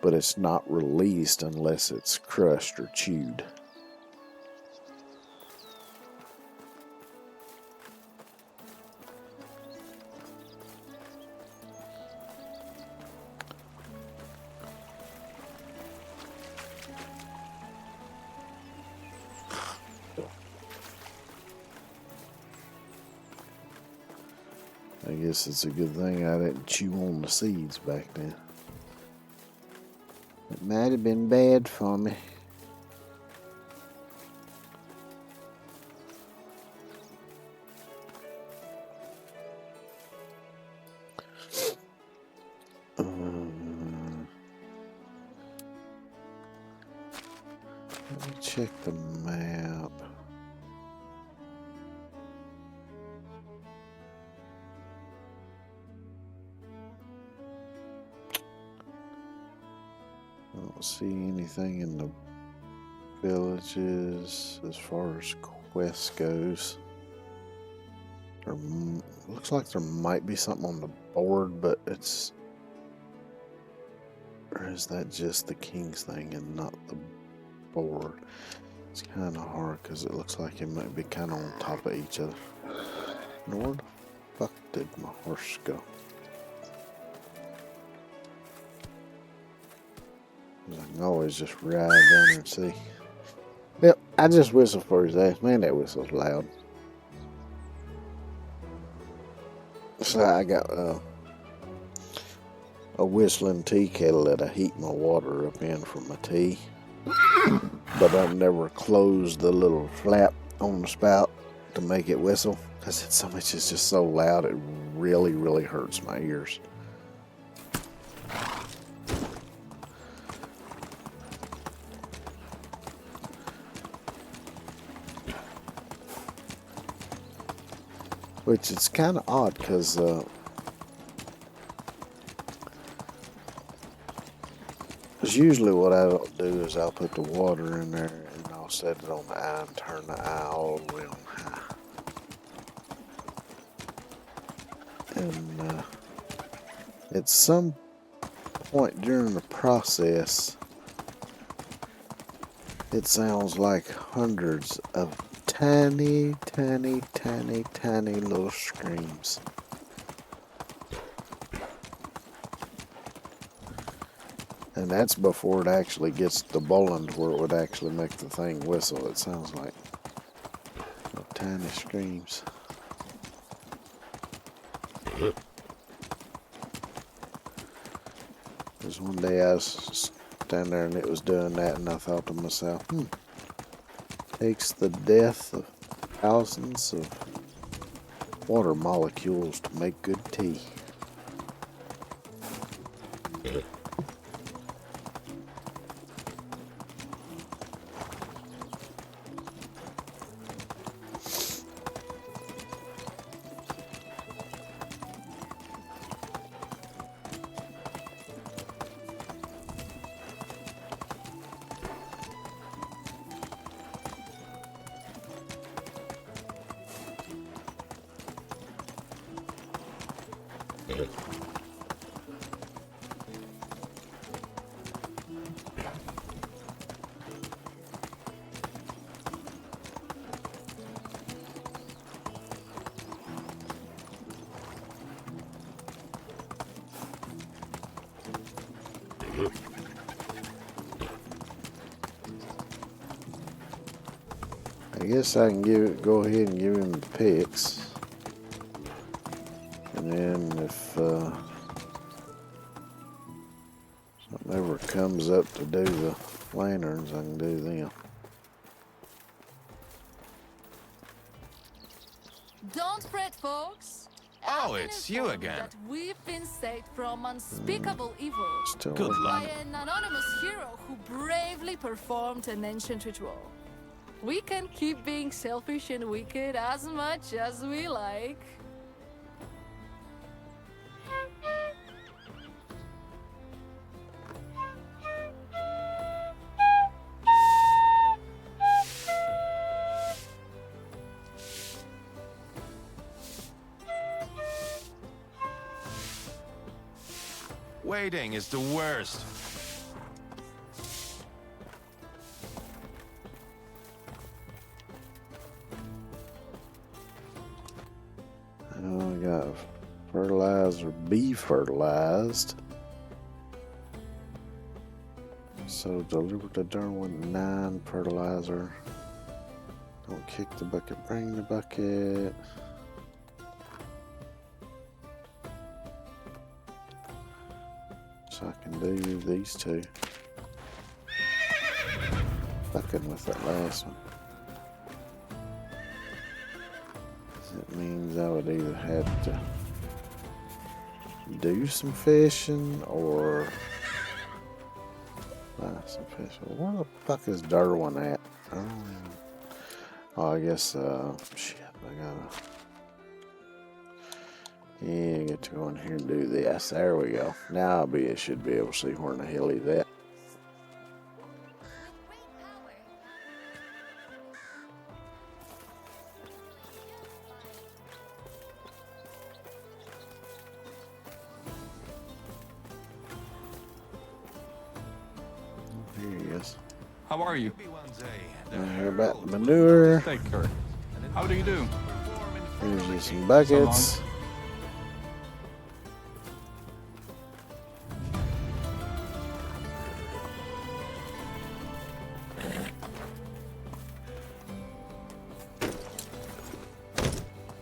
but it's not released unless it's crushed or chewed. I guess it's a good thing I didn't chew on the seeds back then. It might have been bad for me. Let me check the map. I don't see anything in the villages as far as quest goes. There looks like there might be something on the board, but it's... Or is that just the king's thing and not the board? It's kind of hard because it looks like it might be kind of on top of each other. Now where the fuck did my horse go? I can always just ride down there and see. Yep, I just whistled for his ass. Man, that whistle's loud. So I got a whistling tea kettle that I heat my water up in for my tea. But I've never closed the little flap on the spout to make it whistle because it's just so loud it really, really hurts my ears. Which it's kind of odd because usually what I'll do is I'll put the water in there and I'll set it on the eye and turn the eye all the way on high. And at some point during the process, it sounds like hundreds of tiny, tiny, tiny, tiny little screams. And that's before it actually gets to boiling to where it would actually make the thing whistle. It sounds like little tiny screams. Because one day I was standing there and it was doing that, and I thought to myself, takes the death of thousands of water molecules to make good tea. I guess I can go ahead and give him the picks. And then if something ever comes up to do the lanterns, I can do them. Don't fret, folks. Oh, I've been it's you informed again. That we've been saved from unspeakable evil Still Good working. luck. by an anonymous hero who bravely performed an ancient ritual. We can keep being selfish and wicked as much as we like. Waiting is the worst. I got fertilizer, be fertilized. So deliver to Darwin 9 fertilizer. Don't kick the bucket, bring the bucket. So I can do these two. Fucking with that last one. That means I would either have to do some fishing or buy some fishing. Where the fuck is Darwin at? I don't even... Oh, I guess, shit, I gotta... Yeah, I get to go in here and do this. There we go. Now should be able to see where in the hell he's at. Here he is. How are you? Maybe one day, I the hear about hero the will manure. Take care. How do you do? perform in front Here's of the you some king. buckets.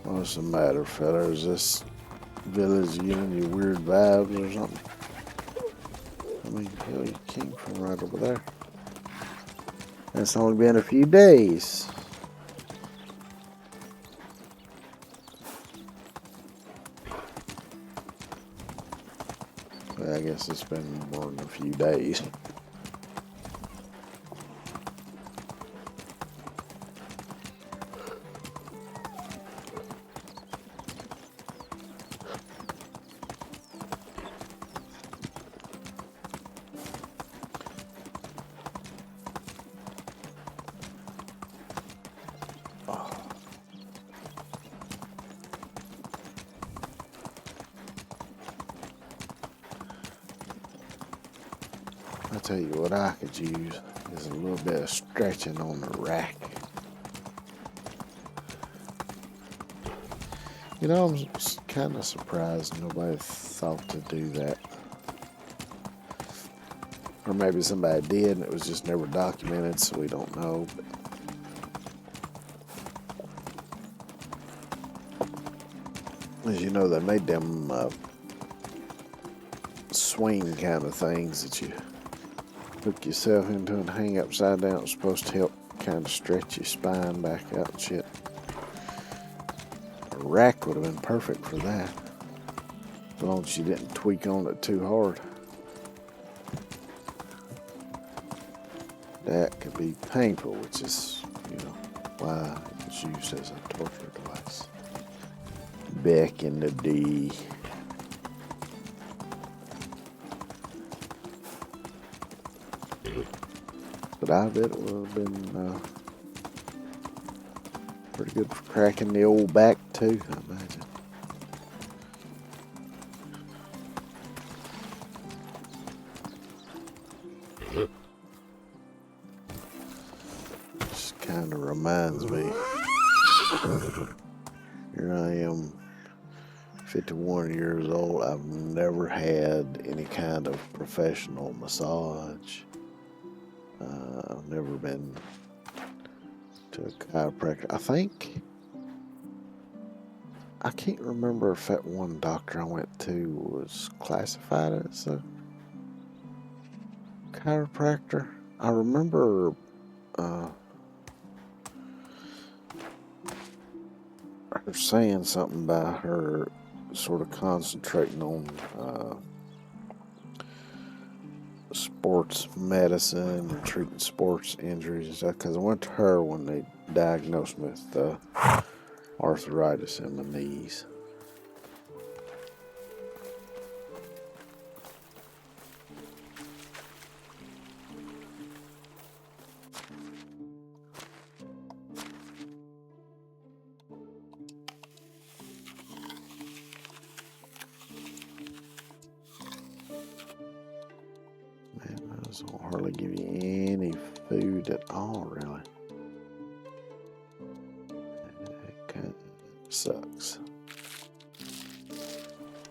What's the matter, fella? Is this village giving you weird vibes or something? I mean, hell, you came from right over there. It's only been a few days. Well, I guess it's been more than a few days. I'll tell you what I could use is a little bit of stretching on the rack. You know, I'm kind of surprised nobody thought to do that. Or maybe somebody did and it was just never documented, so we don't know. But as you know, they made them swing kind of things that you hook yourself into and hang upside down. It's supposed to help kind of stretch your spine back out and shit. A rack would have been perfect for that, as long as you didn't tweak on it too hard. That could be painful, which is, why it was used as a torture device back in the day. But I bet it would have been pretty good for cracking the old back too, I imagine. Just kind of reminds me. Here I am, 51 years old. I've never had any kind of professional massage. I've never been to a chiropractor. I can't remember if that one doctor I went to was classified as a chiropractor. I remember her saying something about her sort of concentrating on sports medicine and treating sports injuries and stuff, because I went to her when they diagnosed me with arthritis in my knees. Man, those don't hardly give you any food at all, really. That kind of sucks.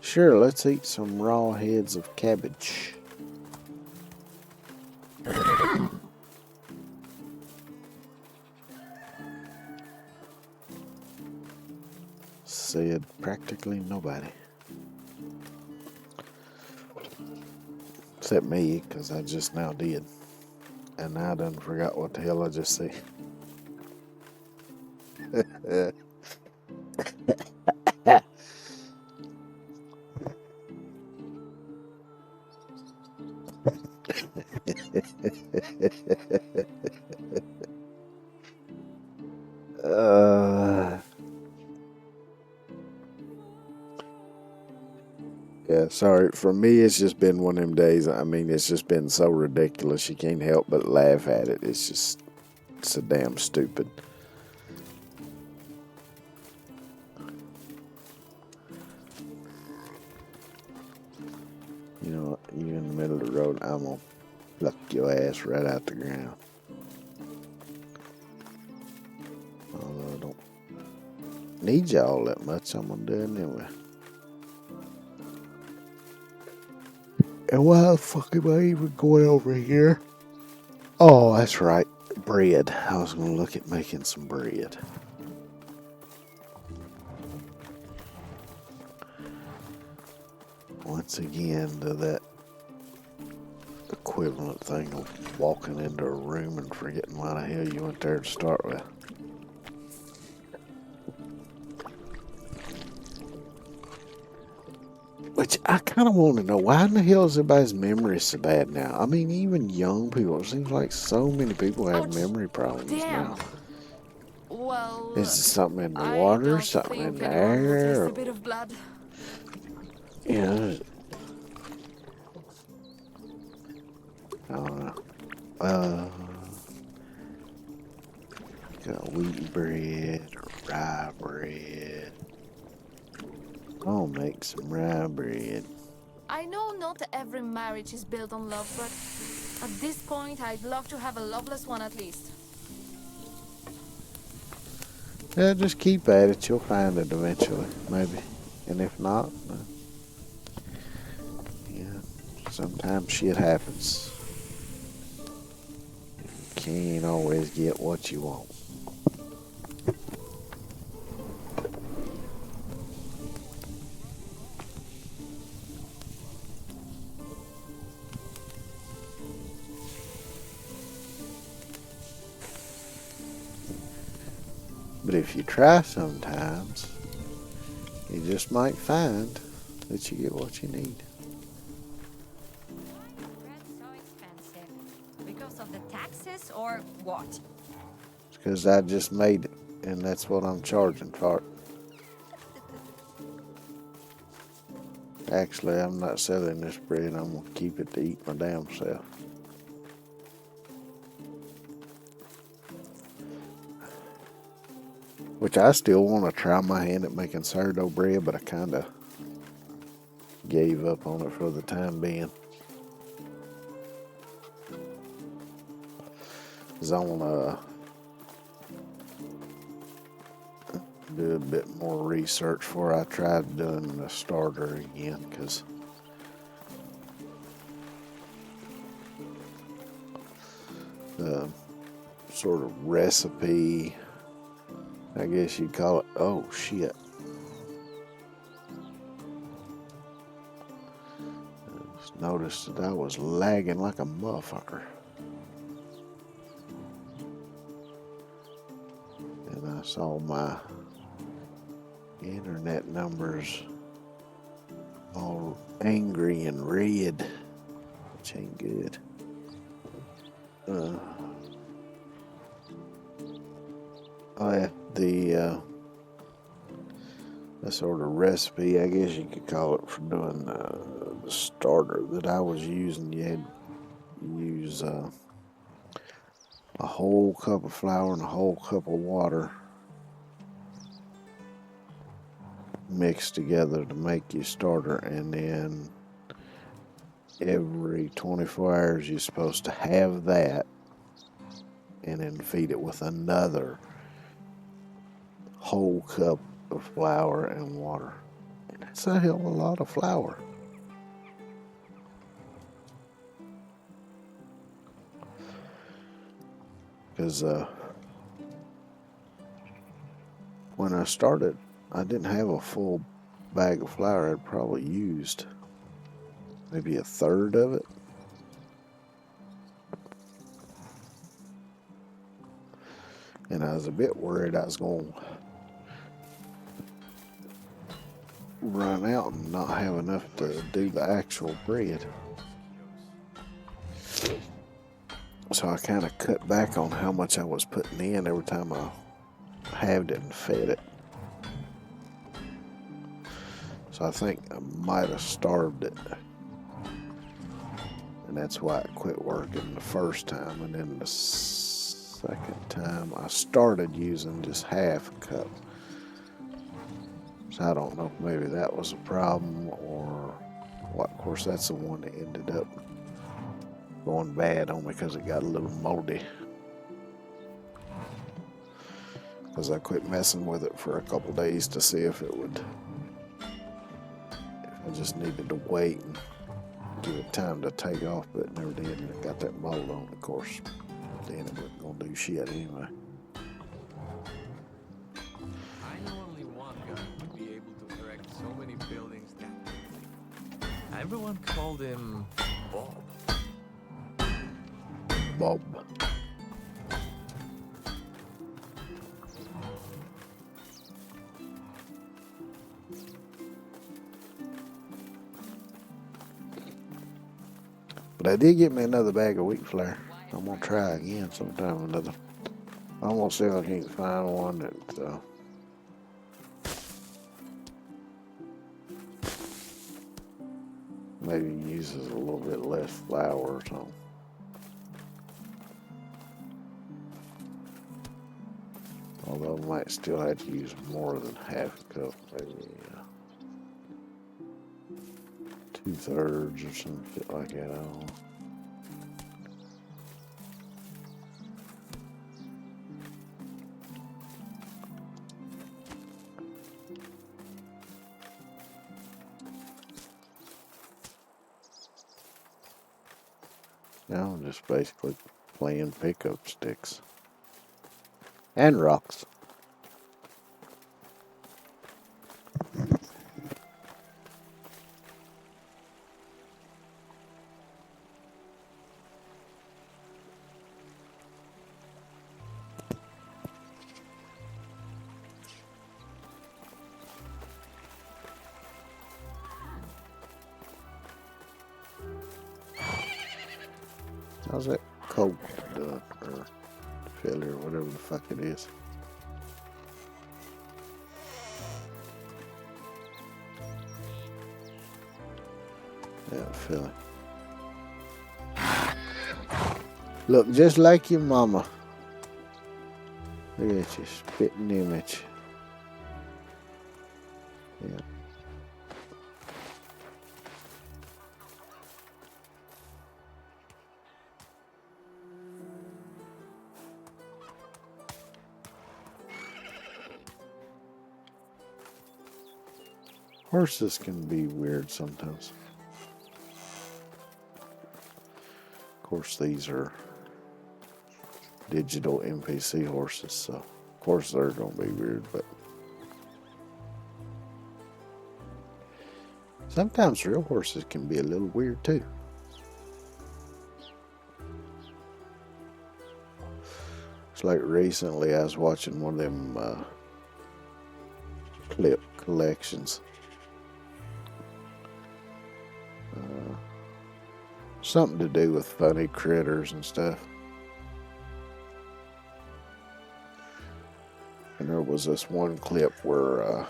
Sure, let's eat some raw heads of cabbage. Said practically nobody. Except me, because I just now did. And now I done forgot what the hell I just said. Yeah, sorry. For me, it's just been one of them days. I mean, it's just been so ridiculous. You can't help but laugh at it. It's so damn stupid. You know, you're in the middle of the road, I'm gonna pluck your ass right out the ground. Although I don't need y'all that much, I'm gonna do it anyway. And why the fuck am I even going over here? Oh, that's right. Bread. I was going to look at making some bread. Once again, to that equivalent thing of walking into a room and forgetting why the hell you went there to start with. Which I kind of want to know, why in the hell is everybody's memory so bad now? I mean, even young people. It seems like so many people have memory problems now. Well, Is it something in the I water, don't something in think the anyone will taste air? a bit of blood. You know, I don't know. Got wheat bread or rye bread. I'll make some rye bread. I know not every marriage is built on love, but at this point, I'd love to have a loveless one at least. Yeah, just keep at it. You'll find it eventually, maybe. And if not, yeah, sometimes shit happens. You can't always get what you want. But if you try sometimes, you just might find that you get what you need. Bread's so expensive. Because of the taxes or what? Because I just made it, and that's what I'm charging for it. Actually, I'm not selling this bread. I'm going to keep it to eat my damn self. Which I still want to try my hand at making sourdough bread, but I kind of gave up on it for the time being. Because I want to do a bit more research before I tried doing the starter again. Because the sort of recipe, I guess you'd call it. Oh, shit. I just noticed that I was lagging like a motherfucker. And I saw my internet numbers all angry and red, which ain't good. Oh yeah, the sort of recipe, I guess you could call it, for doing the starter that I was using. You had to use a whole cup of flour and a whole cup of water mixed together to make your starter, and then every 24 hours you're supposed to have that and then feed it with another whole cup of flour and water. And that's a hell of a lot of flour. Because when I started, I didn't have a full bag of flour. I'd probably used maybe a third of it. And I was a bit worried I was going to run out and not have enough to do the actual bread. So I kind of cut back on how much I was putting in every time I halved it and fed it. So I think I might have starved it. And that's why it quit working the first time. And then the second time I started using just half a cup. So I don't know if maybe that was a problem or what. Of course, that's the one that ended up going bad on me because it got a little moldy. Because I quit messing with it for a couple days to see if it would. I just needed to wait and give it time to take off, but it never did. And it got that mold on it, of course. Then it wasn't going to do shit anyway. I know only one guy who would be able to erect so many buildings that everyone called him Bob. Bob. But I did get me another bag of wheat flour. I'm going to try again sometime or another. I'm going to see if I can't find one that maybe uses a little bit less flour or something. Although I might still have to use more than half a cup, maybe 2/3 or some shit like that. I don't know. Now I'm just basically playing pickup sticks and rocks. How's that coke done or failure, whatever the fuck it is? Yeah, filling. Look just like your mama. Look at you, spitting image. Yeah. Horses can be weird sometimes. Of course, these are digital NPC horses, so of course they're gonna be weird, but sometimes real horses can be a little weird too. It's like recently I was watching one of them clip collections. Something to do with funny critters and stuff. And there was this one clip where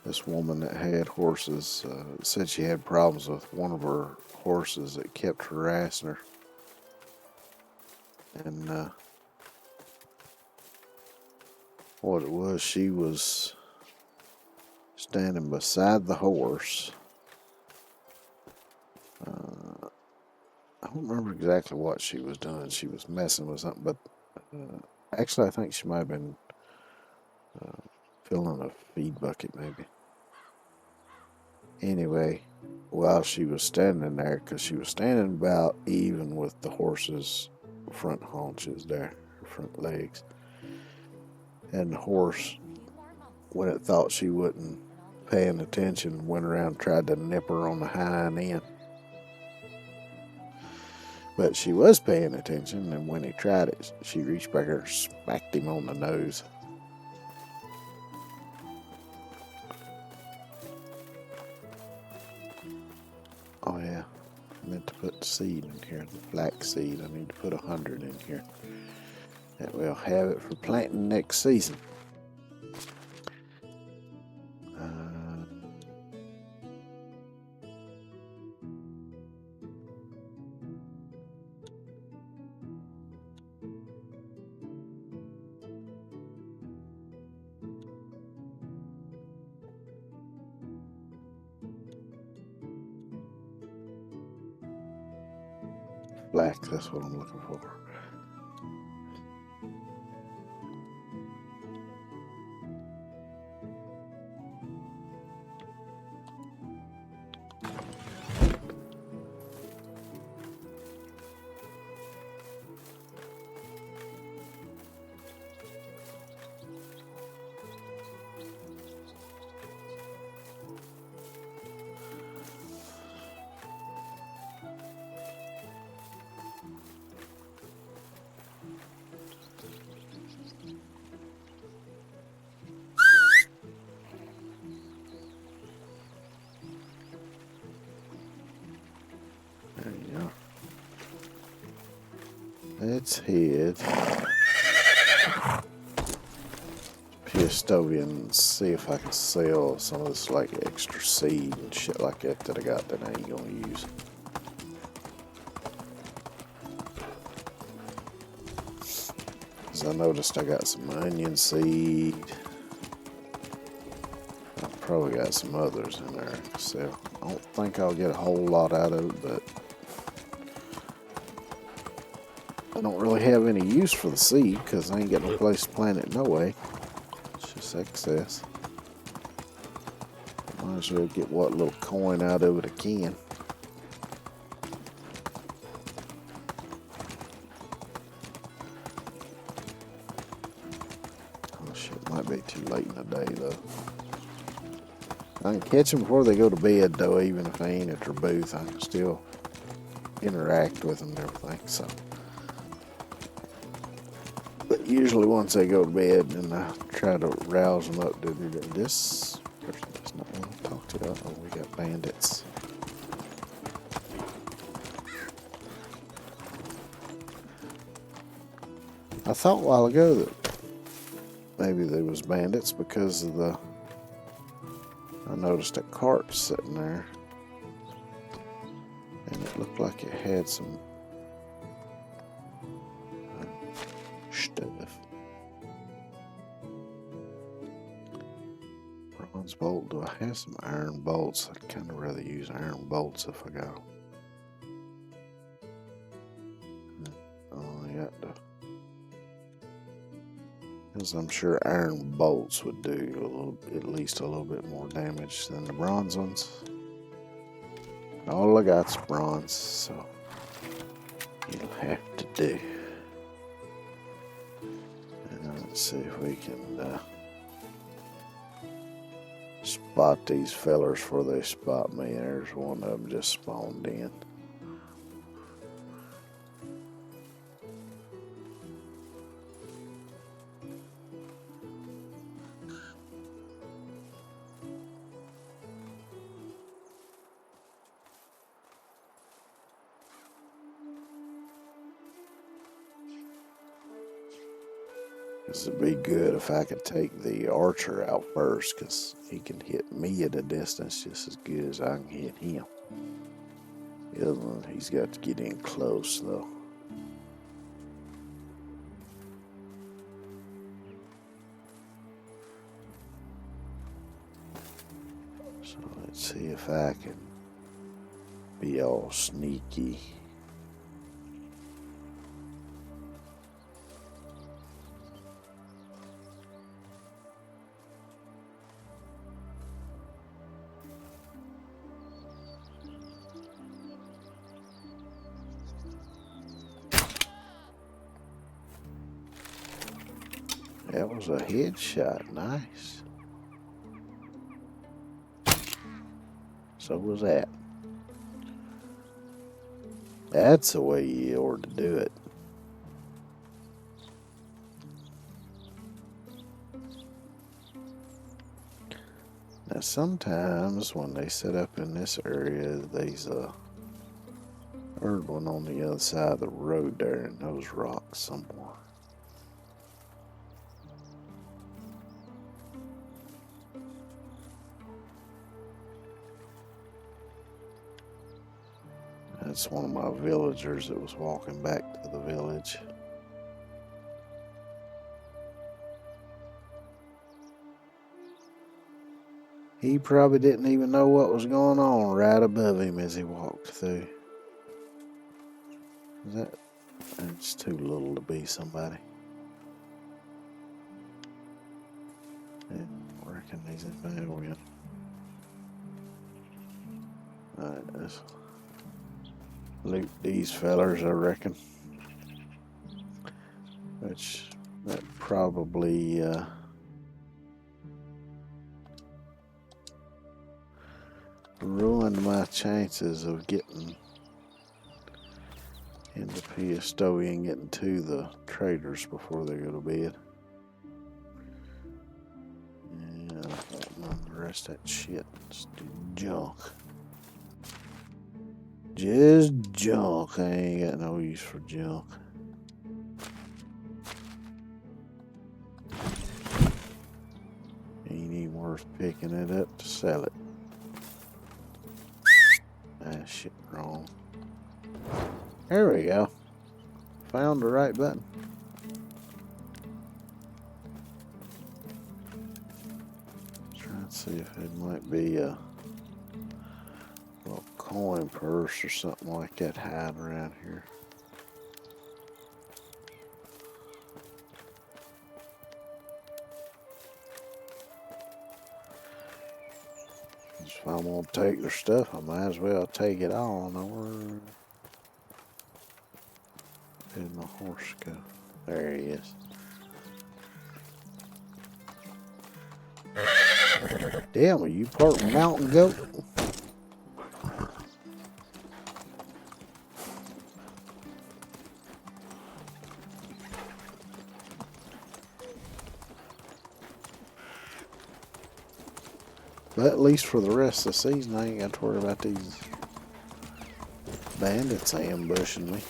this woman that had horses said she had problems with one of her horses that kept harassing her. And what it was, she was standing beside the horse. I don't remember exactly what she was doing. She was messing with something, but actually I think she might have been filling a feed bucket maybe. Anyway, while she was standing there, because she was standing about even with the horse's front haunches there, her front legs, and the horse, when it thought she wasn't paying attention, went around and tried to nip her on the hind end. But she was paying attention, and when he tried it, she reached back and smacked him on the nose. Oh yeah, I meant to put seed in here, the flax seed. I need to put 100 in here. That we'll have it for planting next season. Flax, that's what I'm looking for. There you go. Let's head Piastovian and see if I can sell some of this like extra seed and shit like that I got that I ain't gonna use. Cause I noticed I got some onion seed. Probably got some others in there. So I don't think I'll get a whole lot out of it, but I don't really have any use for the seed because I ain't got no place to plant it no way. It's just excess. Might as well get what little coin out of it I can. Oh shit, might be too late in the day though. I can catch them before they go to bed though, even if they ain't at their booth. I can still interact with them and everything, so. But usually once they go to bed, then I try to rouse them up to do this. Person does not want to talk to us. Oh, we got bandits. I thought a while ago that maybe there was bandits because of the. I noticed a cart sitting there, and it looked like it had some stuff. Bronze bolt. Do I have some iron bolts? I'd kind of rather use iron bolts if I got them. Oh, I got the. Because I'm sure iron bolts would do at least a little bit more damage than the bronze ones. All I got's bronze, so it'll have to do. And let's see if we can spot these fellers before they spot me. There's one of them just spawned in. This would be good if I could take the archer out first, because he can hit me at a distance just as good as I can hit him. The other one, he's got to get in close, though. So let's see if I can be all sneaky. That was a headshot. Nice. So was that. That's the way you ought to do it. Now sometimes when they set up in this area, there's a third one on the other side of the road there in those rocks somewhere. That's one of my villagers that was walking back to the village. He probably didn't even know what was going on right above him as he walked through. That's too little to be somebody. Yeah, I reckon he's in bed with. Alright, let's loot these fellers, I reckon. Which, that probably, ruined my chances of getting into Piastowi and getting to the traders before they go to bed. Yeah, I don't know the rest of that shit. It's junk. Just junk. I ain't got no use for junk. Ain't even worth picking it up to sell it. Ah, shit, wrong. There we go. Found the right button. Let's see if it might be a little coin purse or something like that hiding around here. If I'm gonna take their stuff, I might as well take it all. Now where did my horse go? There he is. Damn, are you part of mountain goat? But at least for the rest of the season, I ain't got to worry about these bandits ambushing me.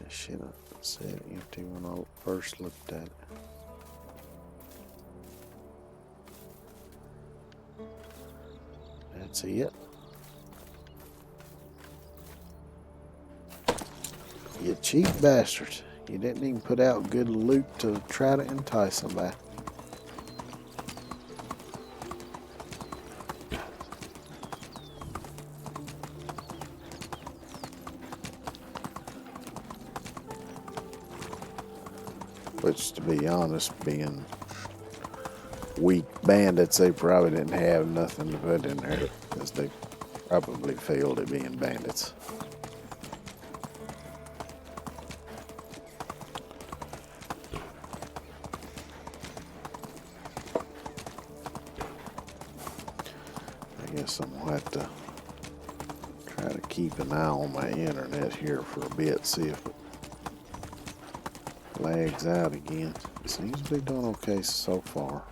Shit, I said empty when I first looked at it. That's it. You cheap bastards. You didn't even put out good loot to try to entice somebody. Which, to be honest, being weak bandits, they probably didn't have nothing to put in there because they probably failed at being bandits. I guess I'm gonna have to try to keep an eye on my internet here for a bit, see if it lags out again. It seems to be doing okay so far.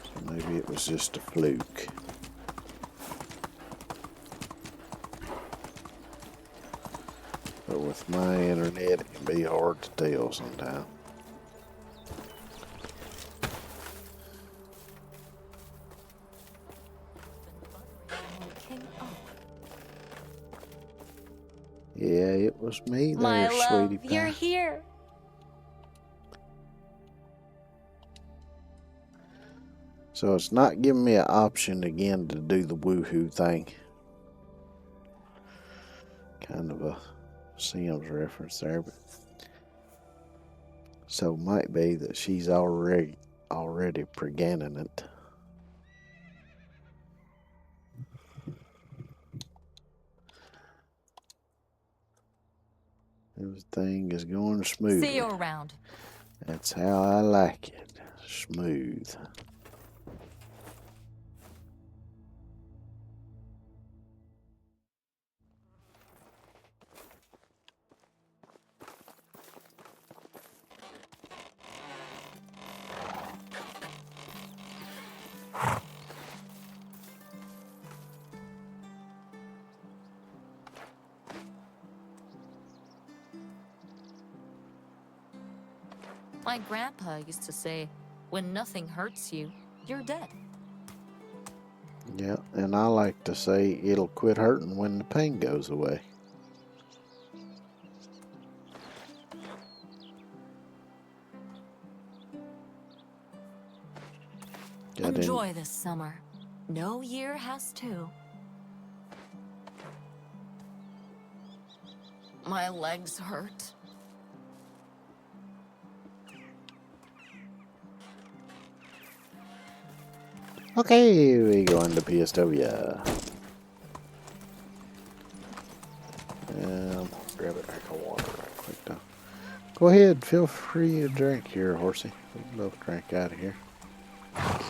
So maybe it was just a fluke. But with my internet, it can be hard to tell sometimes. Yeah, it was me there, My love, sweetie pie. you're here. So it's not giving me an option again to do the woohoo thing. Kind of a Sims reference there, but so it might be that she's already pregnant. Everything is going smoothly. See you around. That's how I like it. Smooth. My grandpa used to say, when nothing hurts you, you're dead. Yeah, and I like to say it'll quit hurting when the pain goes away. Enjoy this summer. No year has to. My legs hurt. Okay, we go into Piestovia. Grab a drink of water right quick though. Go ahead, feel free to drink here, horsey. We can both drink out of here. I'm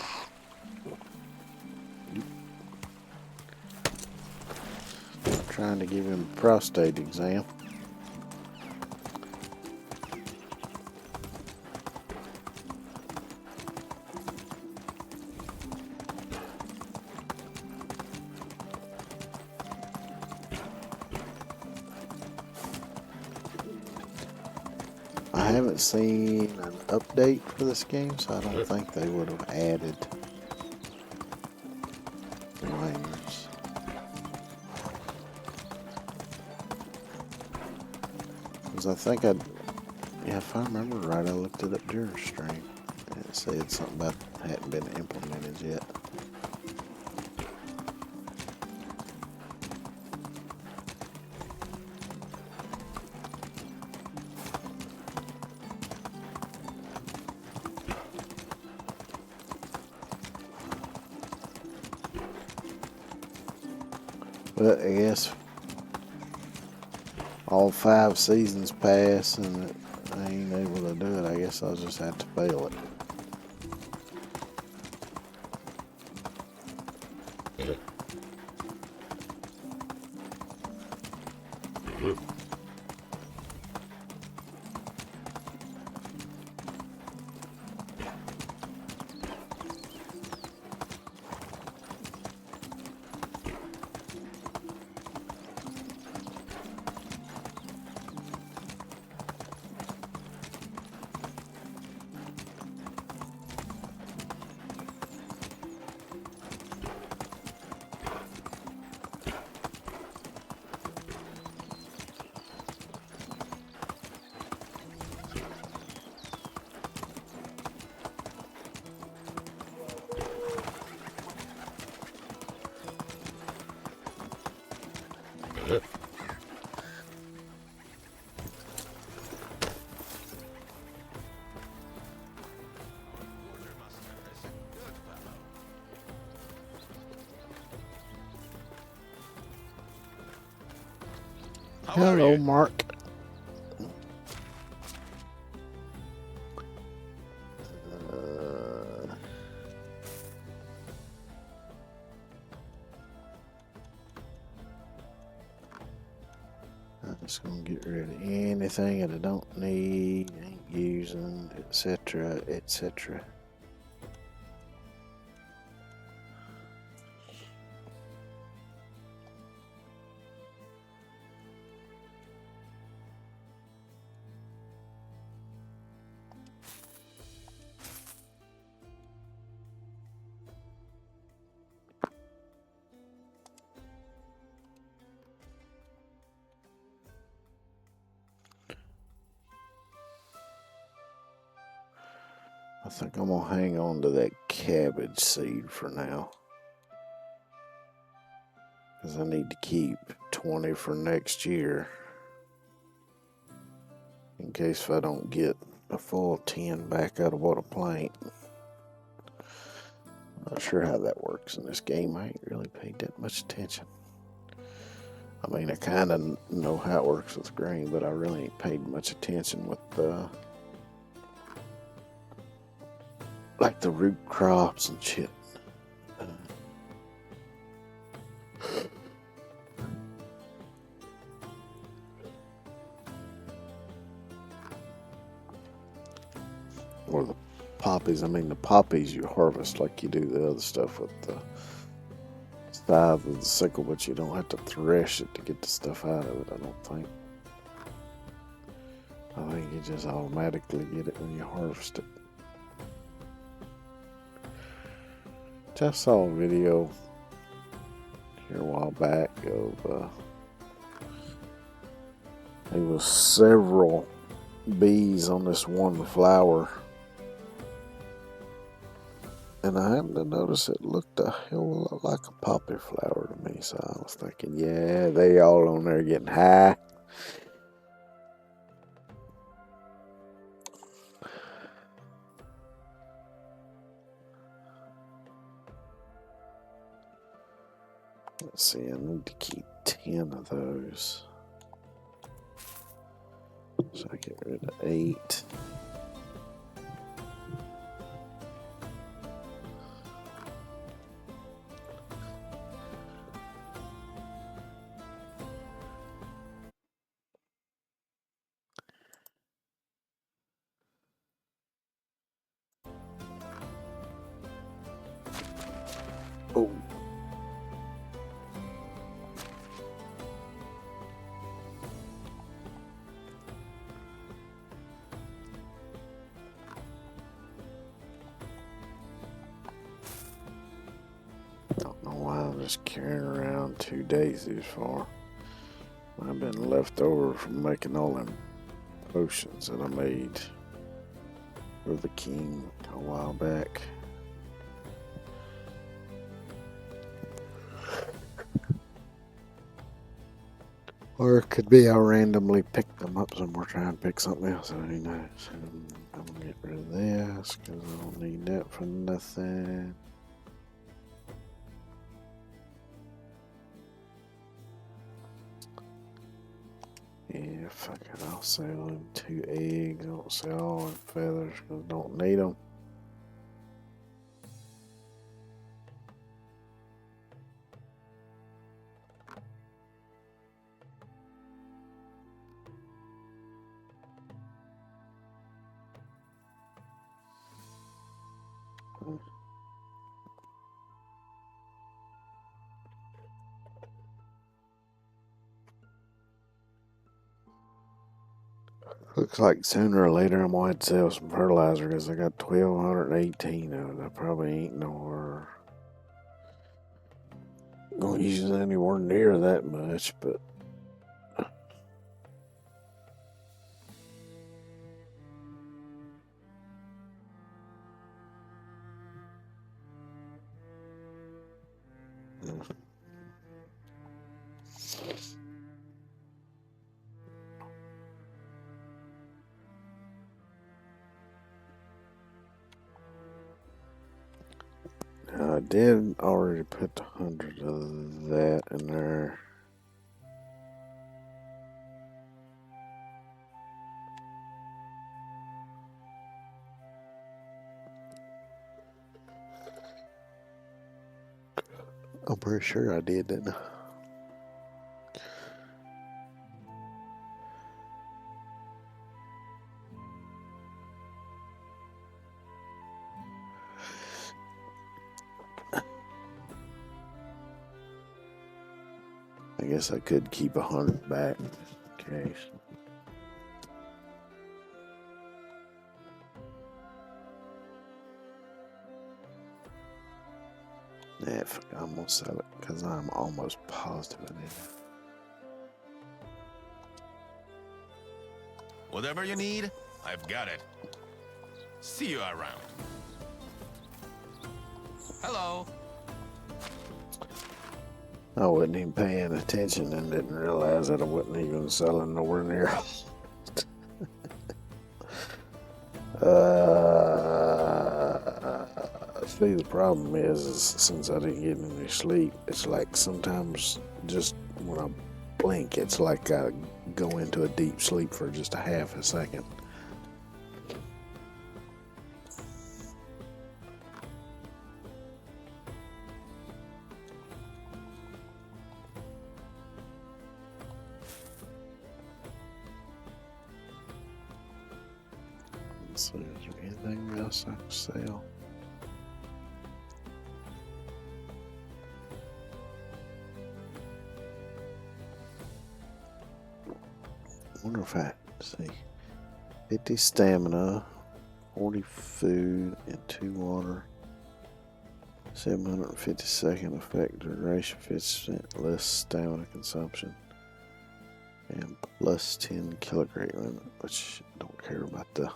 trying to give him a prostate exam. I haven't seen an update for this game, so I don't think they would have added miners. Because I think yeah, if I remember right, I looked it up during stream. said something about hadn't been implemented yet. But I guess all 5 seasons pass and I ain't able to do it. I guess I'll just have to fail it. How are Hello, you? Mark. I'm just gonna get rid of anything that I don't need, ain't using, etc., etc. I think I'm gonna hang on to that cabbage seed for now. Because I need to keep 20 for next year. In case if I don't get a full 10 back out of what I plant. Not sure how that works in this game. I ain't really paid that much attention. I mean, I kind of know how it works with grain, but I really ain't paid much attention with like the root crops and shit. Or the poppies. I mean, the poppies you harvest like you do the other stuff with the scythe and the sickle, but you don't have to thresh it to get the stuff out of it, I don't think. I think you just automatically get it when you harvest it. Just saw a video here a while back of there was several bees on this one flower, and I happened to notice it looked a hell of a lot like a poppy flower to me. So I was thinking, yeah, they all on there getting high. Let's see, I need to keep 10 of those. So I get rid of 8. Oh. Don't know why I'm just carrying around 2 daisies for. I've been left over from making all them potions that I made for the king a while back. Or it could be I randomly picked them up somewhere trying to pick something else. I don't know. So I'm gonna get rid of this because I don't need that for nothing. Yeah, fuck it. I'll sell them 2 eggs. I don't sell all them feathers because I don't need them. Looks like sooner or later I'm going to sell some fertilizer because I got 1,218 of it. I probably ain't nowhere going to use anywhere near that much, but I did already put 100 of that in there. I'm pretty sure I did, didn't I? I guess I could keep 100 back in case. Nah, I'm gonna sell it because I'm almost positive I did. Whatever you need, I've got it. See you around. Hello. I wasn't even paying attention and didn't realize that I wasn't even selling nowhere near. See, the problem is since I didn't get any sleep, it's like sometimes just when I blink, it's like I go into a deep sleep for just a half a second. Let's see, is there anything else I can sell? I wonder if I see 50 stamina, 40 food, and 2 water. 750 second effect duration, 50% less stamina consumption, and plus 10 kilogram, which I don't care about the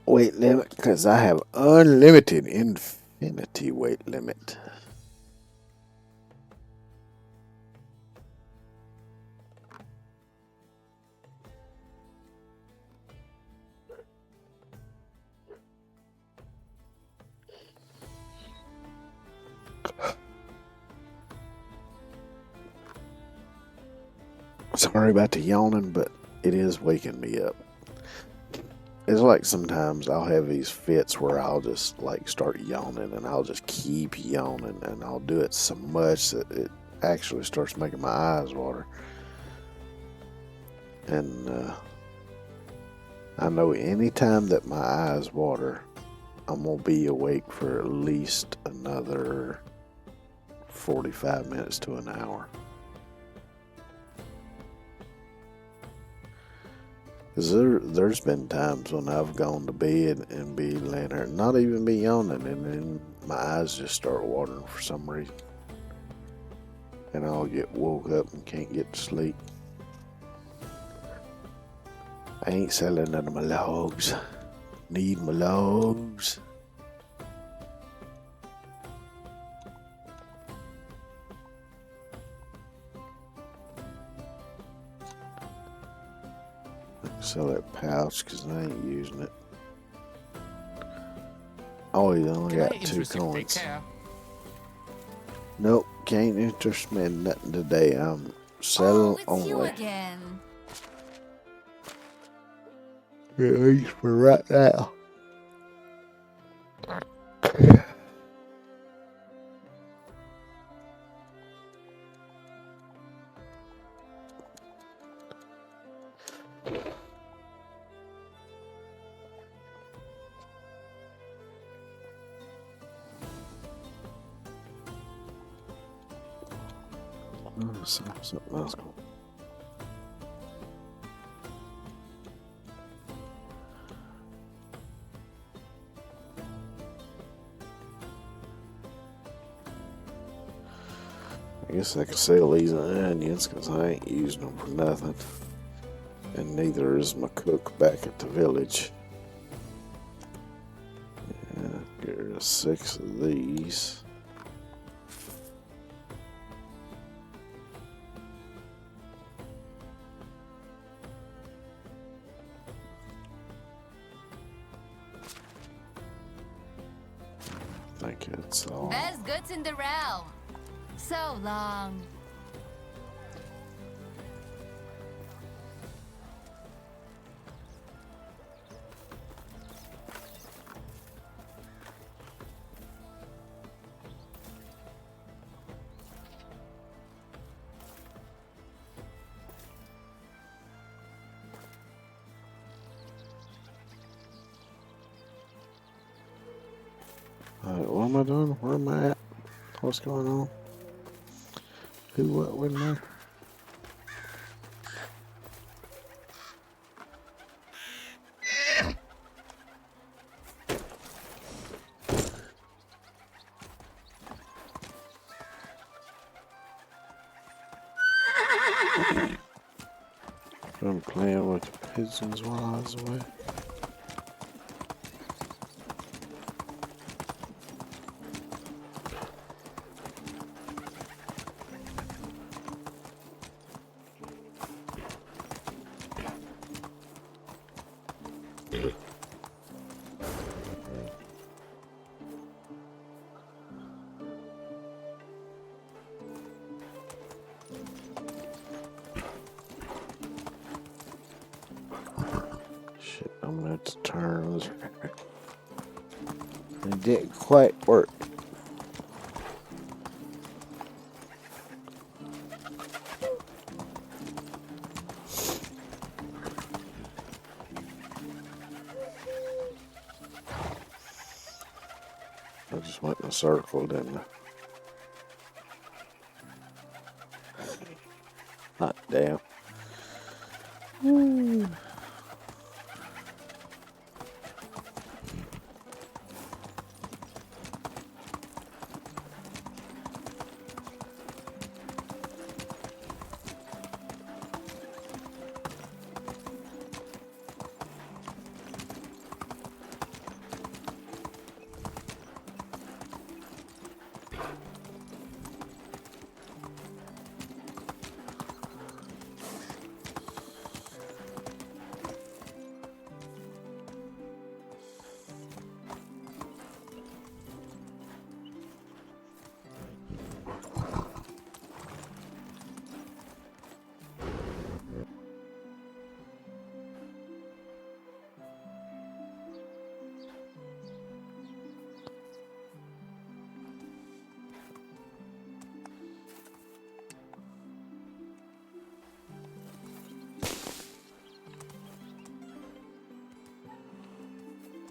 weight limit because I have unlimited infinity weight limit. Sorry about the yawning, but it is waking me up. It's like sometimes I'll have these fits where I'll just like start yawning and I'll just keep yawning and I'll do it so much that it actually starts making my eyes water. And I know anytime that my eyes water, I'm going to be awake for at least another 45 minutes to an hour. Cause there's been times when I've gone to bed and be laying there, not even be yawning, and then my eyes just start watering for some reason. And I'll get woke up and can't get to sleep. I ain't selling none of my logs. Need my logs. Sell that pouch because I ain't using it. Oh, you only Can I got 2 interest you? Take coins. care. Nope, can't interest me in nothing today. I'm Oh, sell it's you only. again. At least for right now. Something else cool. I guess I could sell these onions because I ain't using them for nothing. And neither is my cook back at the village. Yeah, get rid of 6 of these. I think it's all. Best goods in the realm. So long. Alright, what am I doing? Where am I at? What's going on? Who, what, when, there? I'm playing with the pigeons while I was away. Shit, I'm gonna have to turn this. It didn't quite work. I just went in a circle, didn't I? Hot damn.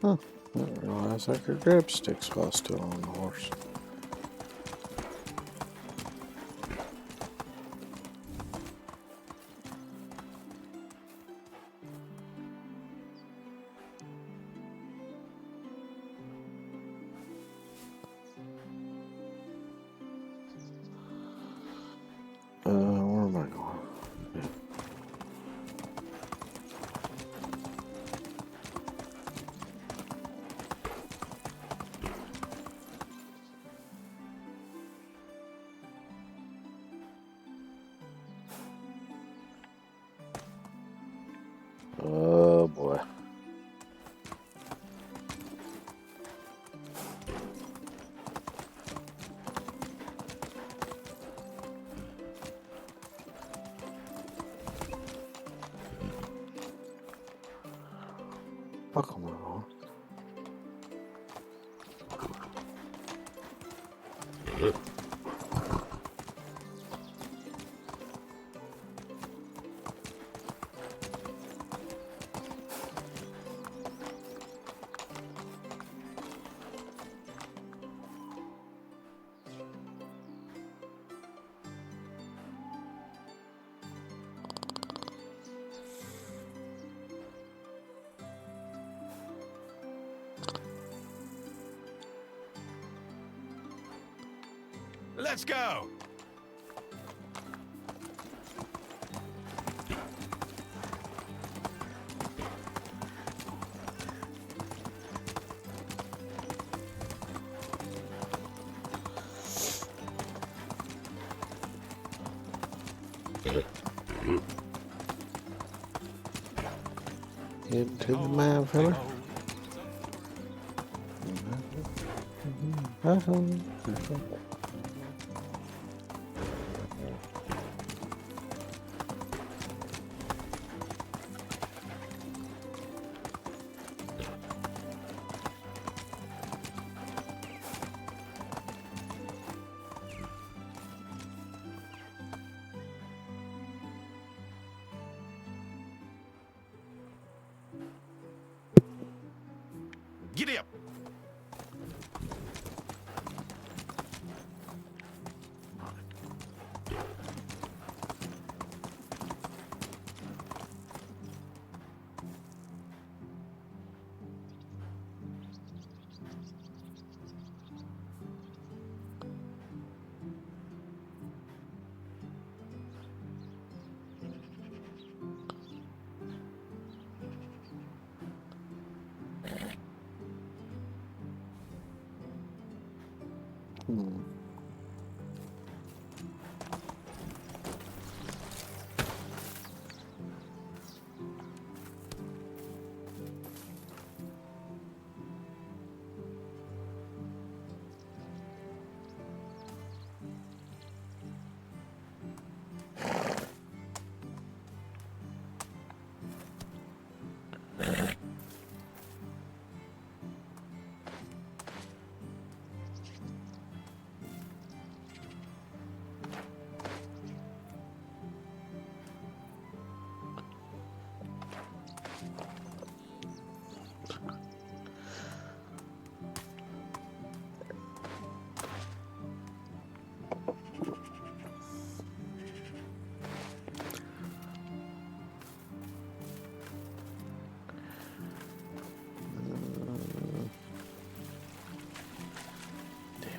Huh. I didn't realize I could grab sticks while still on the horse. Where am I going? Yeah. Oh, come on. Let's go! Into the mine, fella. Giddy up!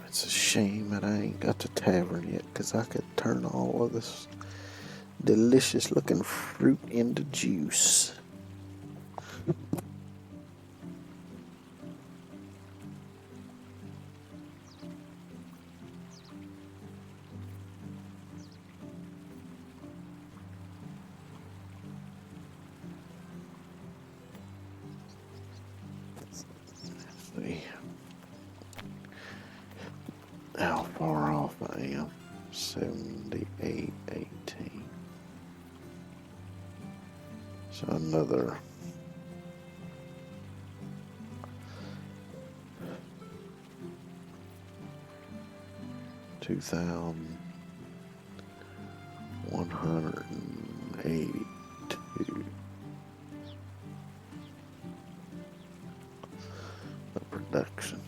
It's a shame that I ain't got the tavern yet, because I could turn all of this delicious looking fruit into juice. Let's see how far off I am. 78.18. So another 2,182 of production.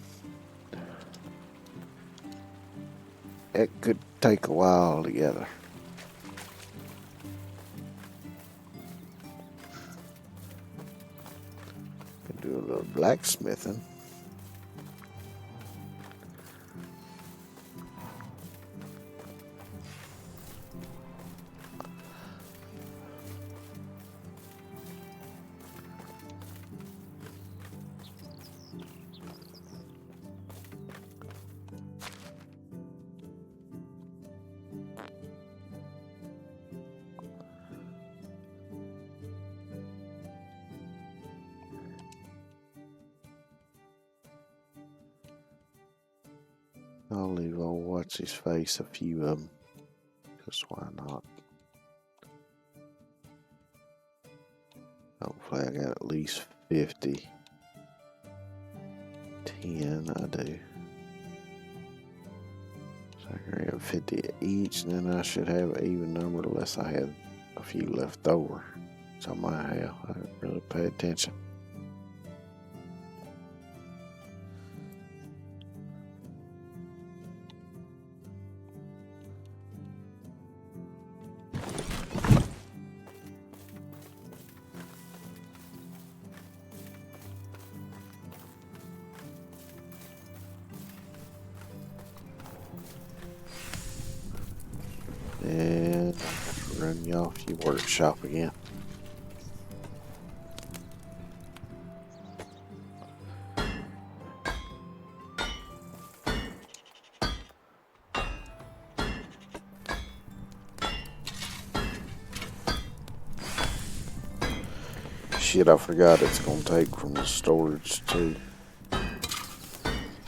It could take a while together. Could do a little blacksmithing. I'll leave old what's his face a few of them. Just why not? Hopefully I got at least 50. 10, I do. So I can have 50 each, and then I should have an even number unless I had a few left over. So I might have. I didn't really pay attention. And run you off your workshop again. Shit, I forgot it's gonna take from the storage too.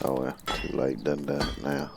Oh well, too late, done it now.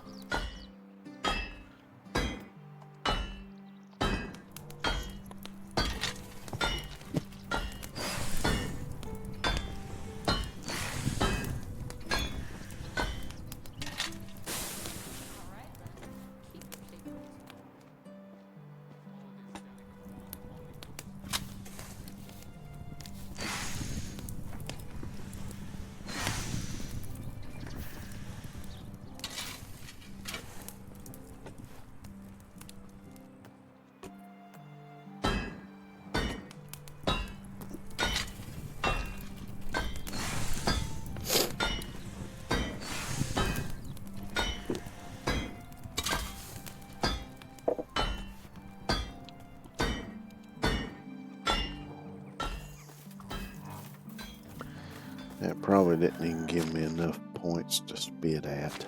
That probably didn't even give me enough points to spit at.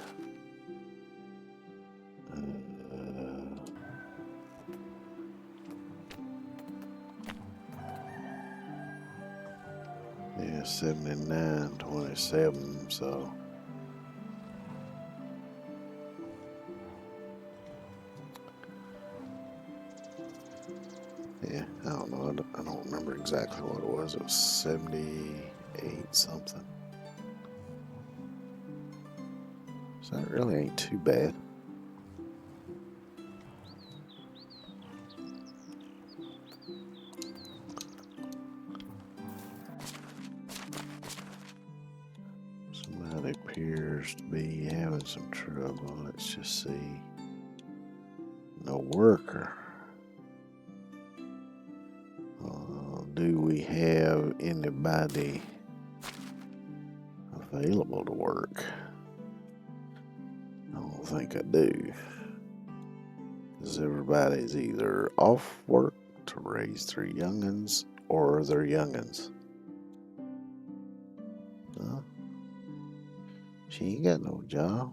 Yeah, 79.27, so. Yeah, I don't know. I don't remember exactly what it was. It was 78 something. So that really ain't too bad. Somebody appears to be having some trouble. Let's just see. No worker. Do we have anybody available to work? I don't think I do. Because everybody's either off work to raise their young'uns or their young'uns. Huh? She ain't got no job.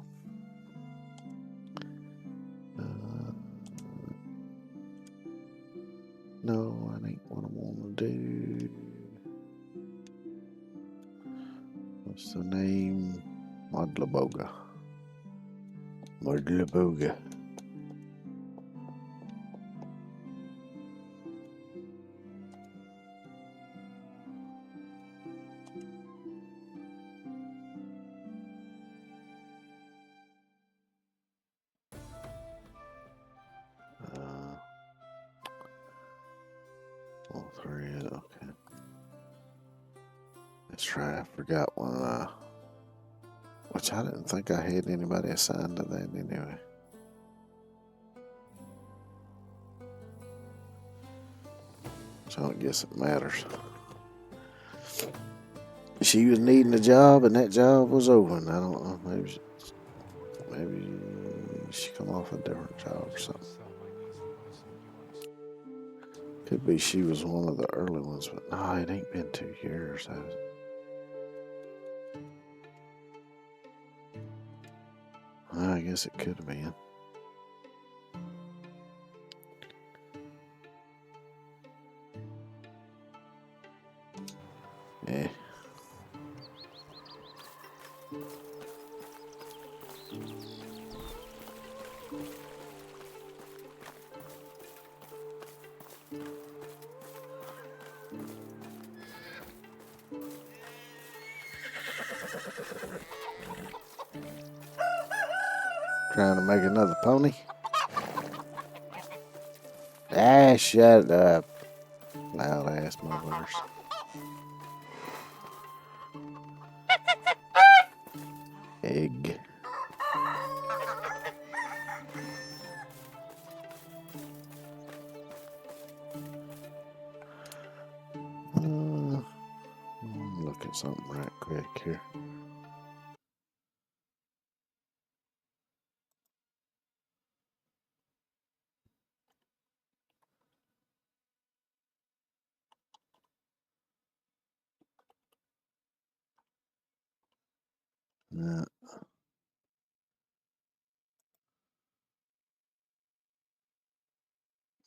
No, that ain't what I want to do. What's the name? Modlaboga. Modlaboga. All three, okay. That's right, I forgot one. Which I didn't think I had anybody assigned to that anyway. So I don't guess it matters. She was needing a job, and that job was open. I don't know. Maybe she come off a different job or something. Could be she was one of the early ones, but no, it ain't been 2 years. I guess it could have been. Yeah. Trying to make another pony? Ah, shut up. Loud ass motherfuckers. Egg. Look at something right quick here. Uh,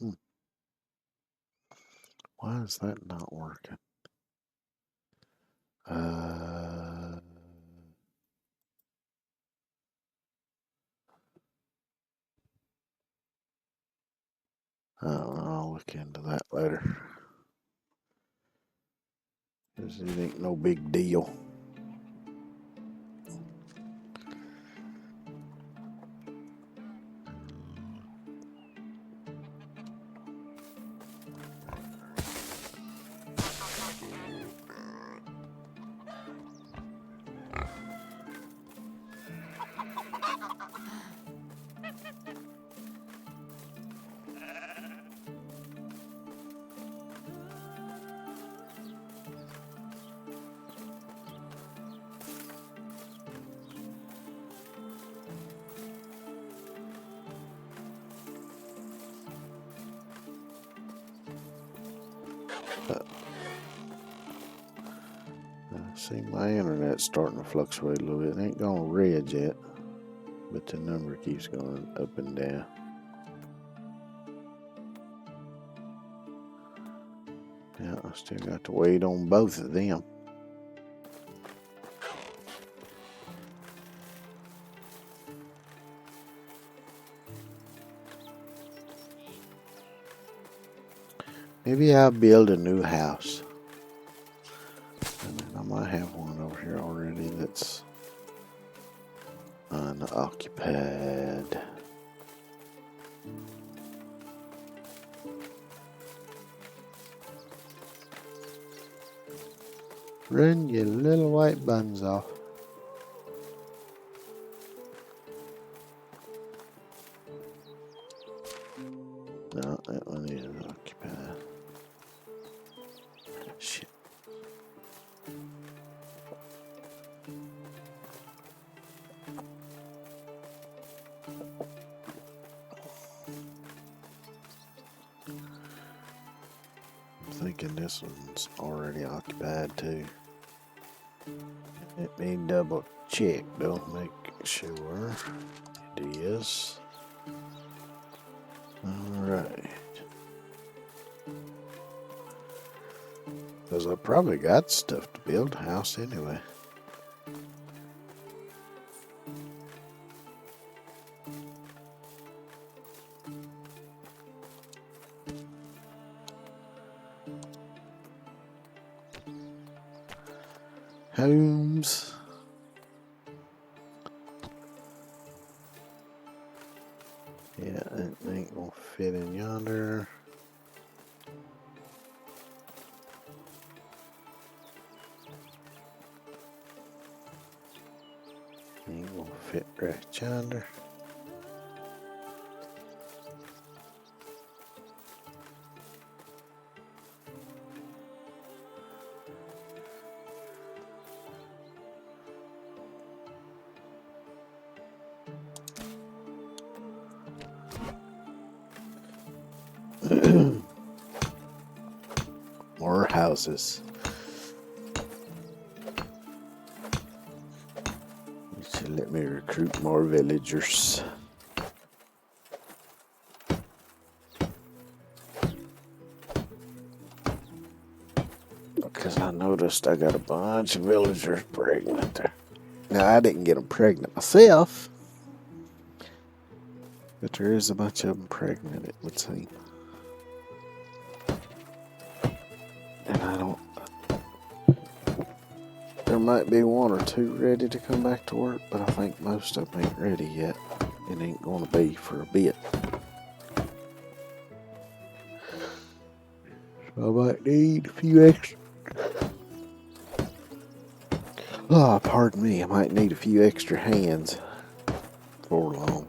hmm. Why is that not working? I'll look into that later. 'Cause it ain't no big deal. See, my internet's starting to fluctuate a little bit. It ain't gone red yet, but the number keeps going up and down. Yeah, I still got to wait on both of them. Maybe I'll build a new house. And then I might have one over here already that's unoccupied. Run your little white buns off. No, that one is occupied. Shit. I'm thinking this one's already occupied too. Let me double check though, make sure it is. Alright. Because I probably got stuff to build a house anyway. Homes. Yeah, it ain't gonna fit in yonder. Ain't gonna fit right yonder. More houses. You should let me recruit more villagers. Because I noticed I got a bunch of villagers pregnant there. Now, I didn't get them pregnant myself. But there is a bunch of them pregnant, it would seem. And I don't... There might be one or two ready to come back to work, but I think most of them ain't ready yet. It ain't gonna be for a bit. So I might need a few extra. Oh, pardon me. I might need a few extra hands for long.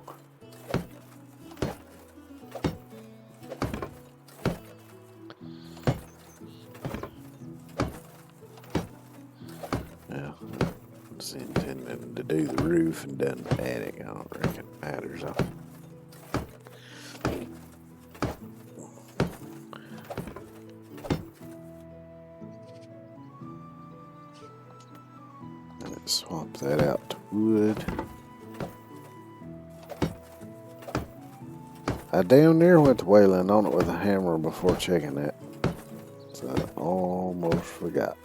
Well, I was intending to do the roof and done the attic. I don't reckon it matters. Let's swap that out to wood. I down near went to wailing on it with a hammer before checking that. So I almost forgot.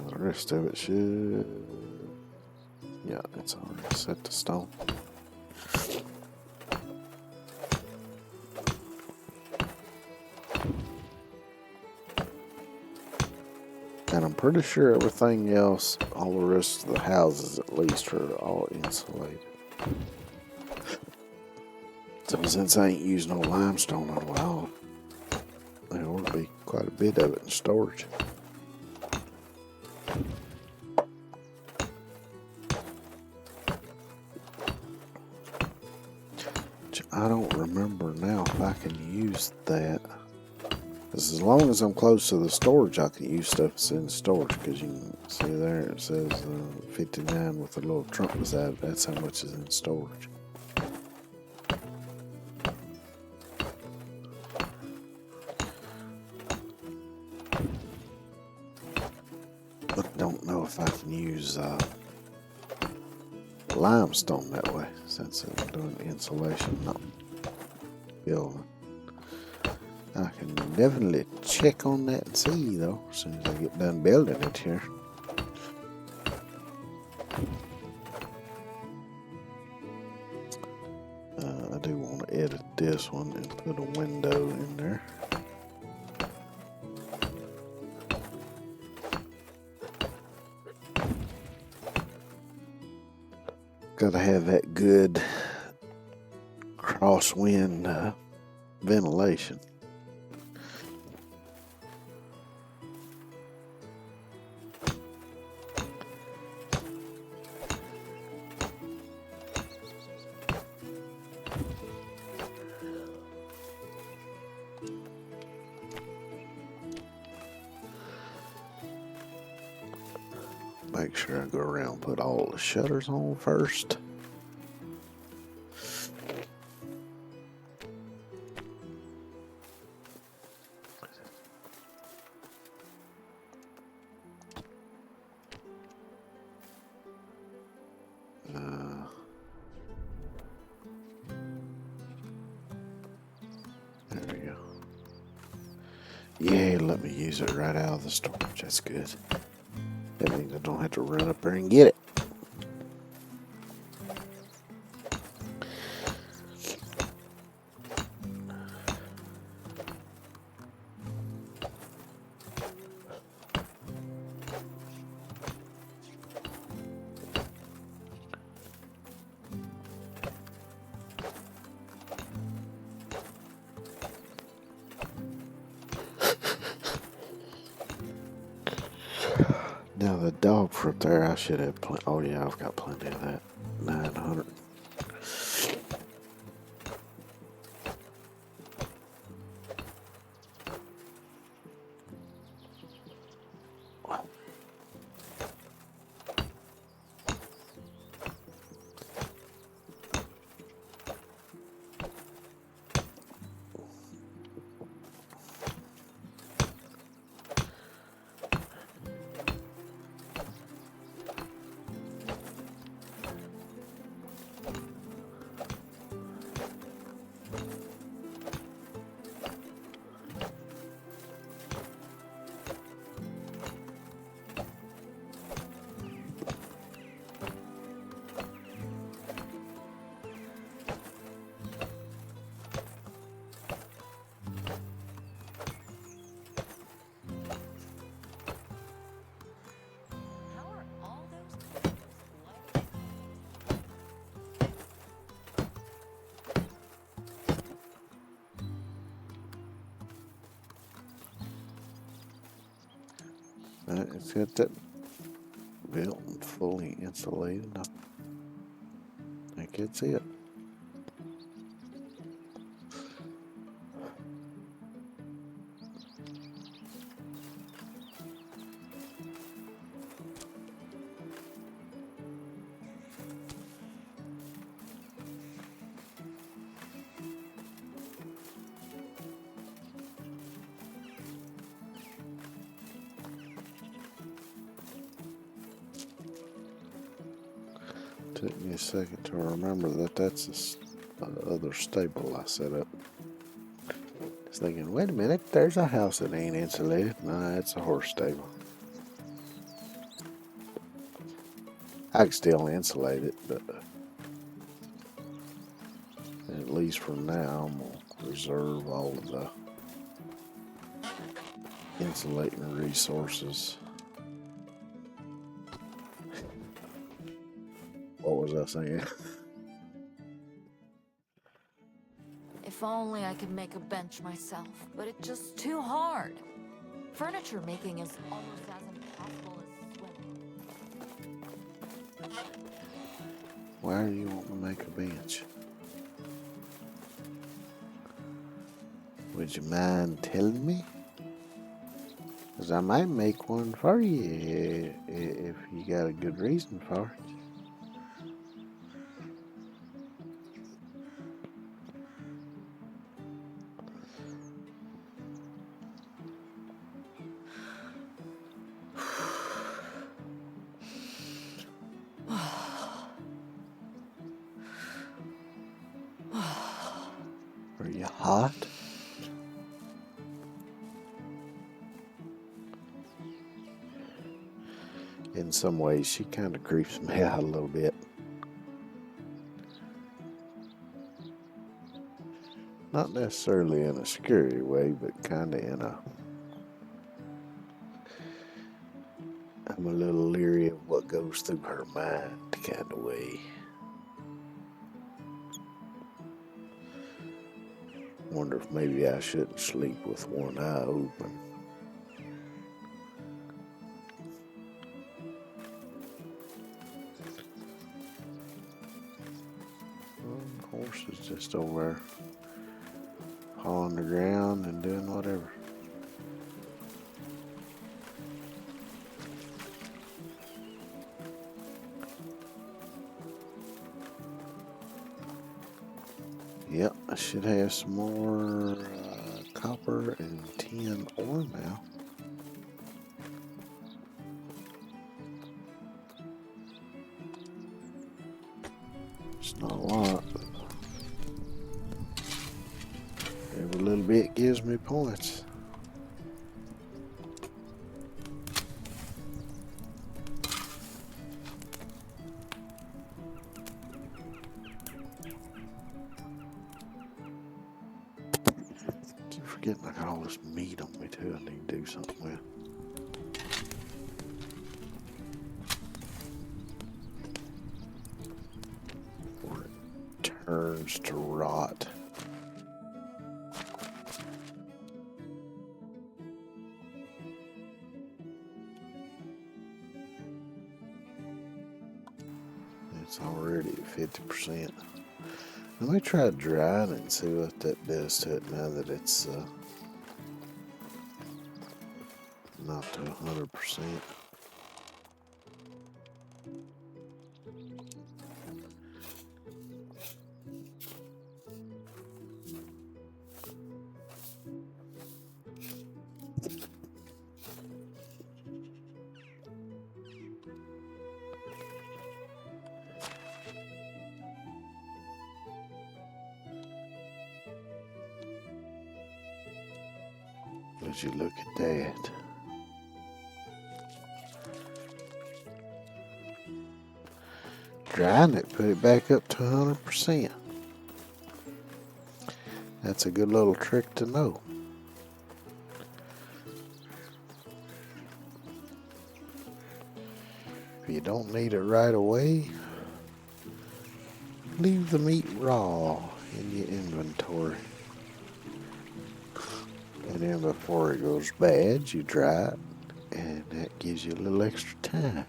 The rest of it should... Yeah, it's already set to stone. And I'm pretty sure everything else, all the rest of the houses at least, are all insulated. So since I ain't used no limestone in a while, there ought to be quite a bit of it in storage. I don't remember now if I can use that. Because as long as I'm close to the storage, I can use stuff that's in storage. Because you can see there it says 59 with a little trunk beside it. That's how much is in storage. But don't know if I can use limestone that way, since I'm doing insulation, not building. I can definitely check on that and see, though, as soon as I get done building it here. I do want to edit this one and put a window in there. Gotta have that good crosswind ventilation. Make sure I go around and put all the shutters on first. There we go. Yeah, let me use it right out of the storage. That's good. That means I don't have to run up there and get it. Now the dog fruit there, I should have plenty. Oh yeah, I've got plenty of that. 900. It's got that built and fully insulated. I think it's it. Took me a second to remember that that's the other stable I set up. I was thinking, wait a minute, there's a house that ain't insulated. Nah, it's a horse stable. I can still insulate it, but at least for now, I'm going to reserve all of the insulating resources. What was I saying? If only I could make a bench myself, but it's just too hard. Furniture making is almost as impossible as swimming. Why do you want to make a bench? Would you mind telling me? Because I might make one for you if you got a good reason for it. Are you hot? In some ways, she kind of creeps me out a little bit. Not necessarily in a scary way, but kind of in a... I'm a little leery of what goes through her mind kind of way. Wonder if maybe I shouldn't sleep with one eye open. Well, the horse is just over there pawing the ground and doing whatever. Yep, I should have some more copper and tin ore now. It's not a lot, but every little bit gives me points. Keep forgetting I got all this meat on me too. I need to do something with. Before it turns to rot. It's already at 50%. Let me try drying it and see what that does to it now that it's not to 100%. Would you look at that? Drying it, put it back up to 100%. That's a good little trick to know. If you don't need it right away, leave the meat raw in your inventory. And then before it goes bad, you dry it And that gives you a little extra time.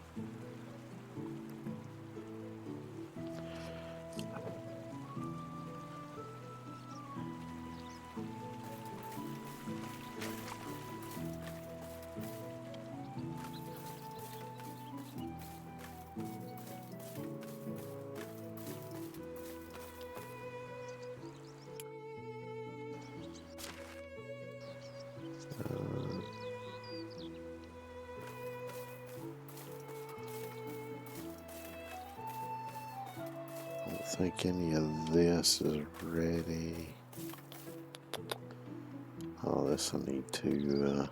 I don't think any of this is ready. Oh, this I need to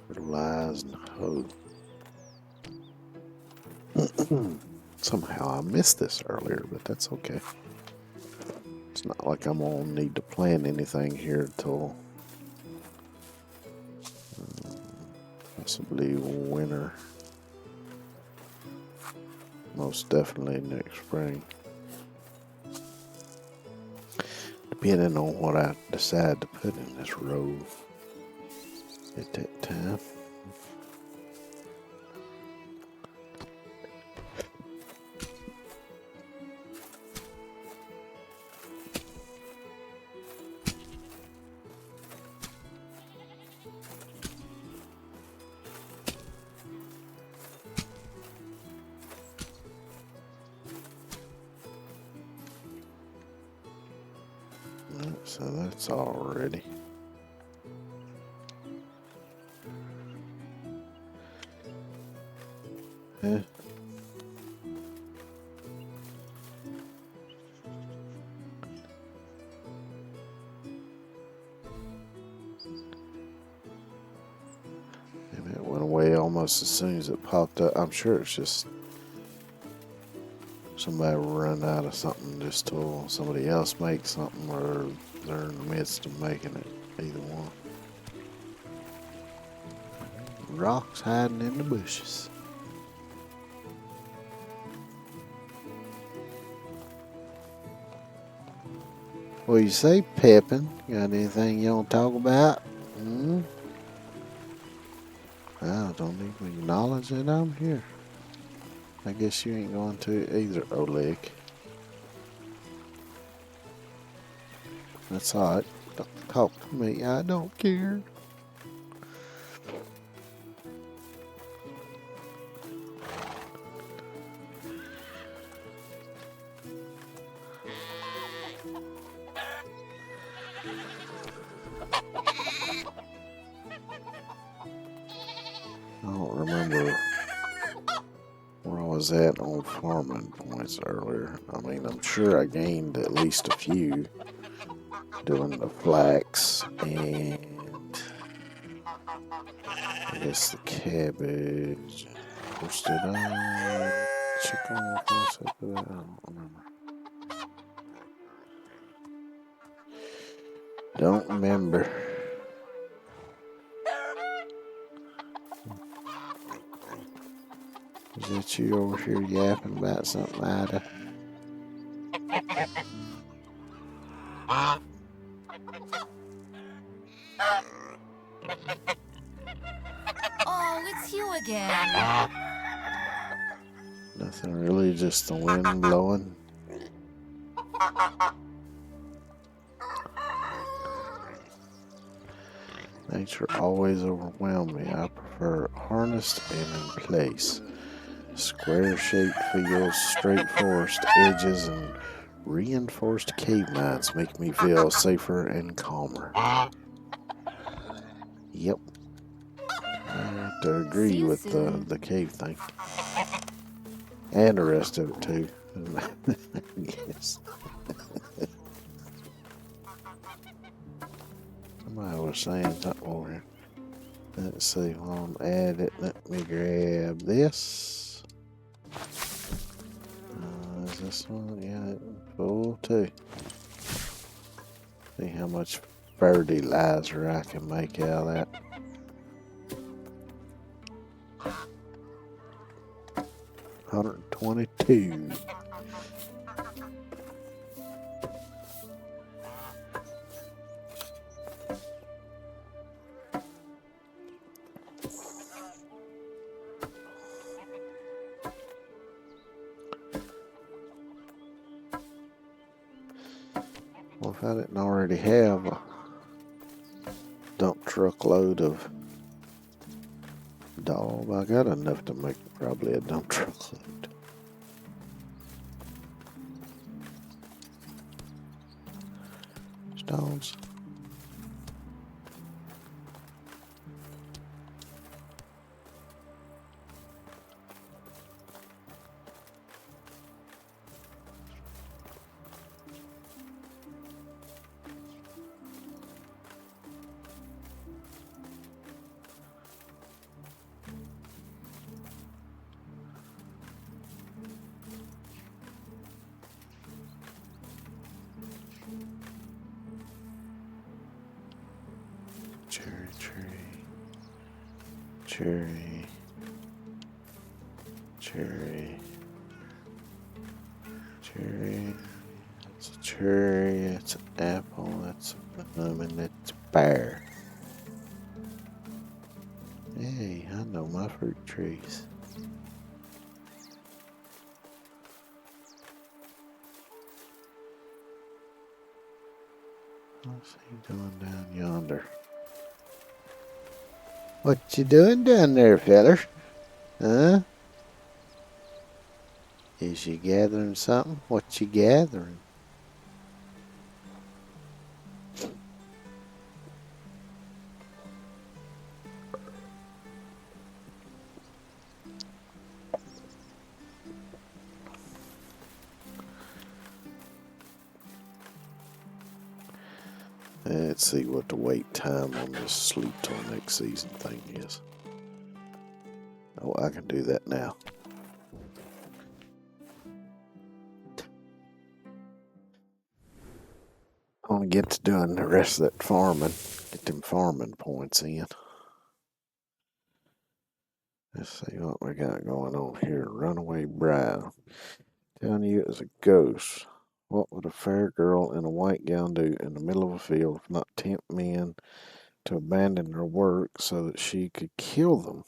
fertilize and hoe. Somehow I missed this earlier, but that's okay. It's not like I'm gonna need to plan anything here till possibly winter. Most definitely next spring. Depending on what I decide to put in this row at that time. So that's all ready. Yeah. And it went away almost as soon as it popped up. I'm sure it's just somebody run out of something just till somebody else makes something, or they're in the midst of making it. Either one. Rocks hiding in the bushes. What you say, Pippin? Got anything you want to talk about? I don't even acknowledge that I'm here. I guess you ain't going to either, Oleg. That's alright. Don't talk to me. I don't care. I don't remember where I was at on farming points earlier. I mean, I'm sure I gained at least a few doing the flax and I guess the cabbage. Of course, did I check on the first after that? I don't remember. Don't remember. Is that you over here yapping about something, Ida? Oh, it's you again. Nothing really, just the wind blowing. Nature always overwhelmed me. I prefer harnessed and in place. Square-shaped fields, straight forest edges, and reinforced cave mines make me feel safer and calmer. Yep. I have to agree with the cave thing. And the rest of it too. Yes. Somebody was saying something over here. Let's see, while I'm at it, let me grab this. Is this one? Yeah, full too. See how much fertilizer I can make out of that. $122. I didn't already have a dump truck load of dog. I got enough to make probably a dump truck load. Stones. Cherry tree. Cherry. Cherry. Cherry. It's a cherry. It's an apple. That's a plum, and it's a pear. Hey, I know my fruit trees. What's he doing down yonder? What you doing down there, feller? Huh? Is you gathering something? What you gathering? Let's see what the wait time on this sleep till next season thing is. Oh, I can do that now. I want to get to doing the rest of that farming. Get them farming points in. Let's see what we got going on here. Runaway bride. Telling you it was a ghost. What would a fair girl in a white gown do in the middle of a field if not tempt men to abandon their work so that she could kill them?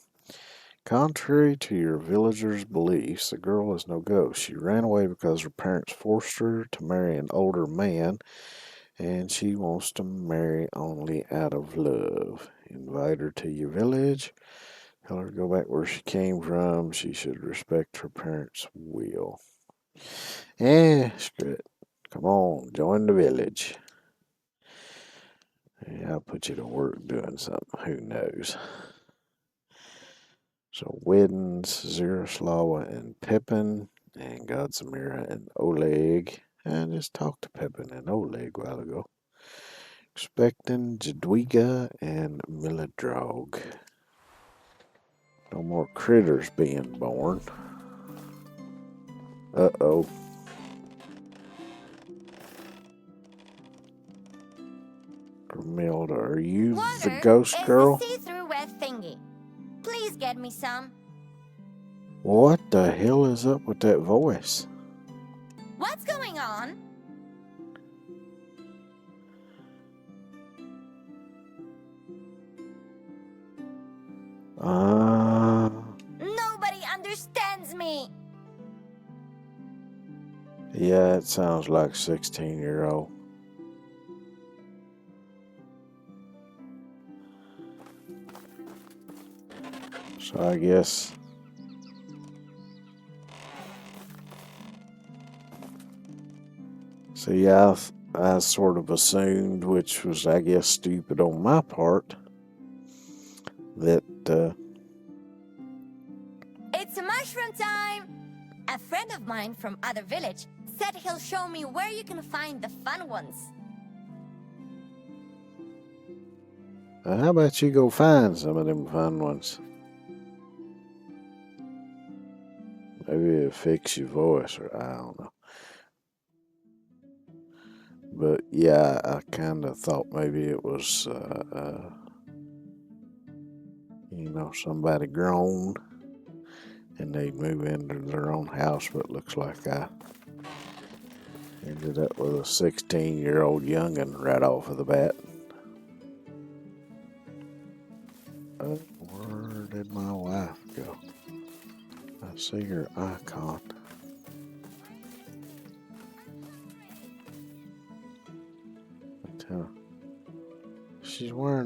Contrary to your villagers' beliefs, the girl is no ghost. She ran away because her parents forced her to marry an older man, and she wants to marry only out of love. Invite her to your village. Tell her to go back where she came from. She should respect her parents' will. Screw it. Come on, join the village. Yeah, I'll put you to work doing something. Who knows? So, weddings, Ziraslawa and Pippin, and Godzimira and Oleg. I just talked to Pippin and Oleg a while ago. Expecting Jadwiga and Miladrog. No more critters being born. Uh-oh. Grimilda, are you the ghost girl? Is the see-through red thingy. Please get me some. What the hell is up with that voice? What's going on? Nobody understands me. Yeah, it sounds like 16-year-old. So I guess I sort of assumed, which was I guess stupid on my part, that It's mushroom time. A friend of mine from other village said he'll show me where you can find the fun ones. how about you go find some of them fun ones? Maybe it'll fix your voice, or I don't know. But yeah, I kind of thought maybe it was, somebody grown and they move into their own house, but it looks like I ended up with a 16-year-old youngin' right off of the bat. Where did my wife go? I see her icon.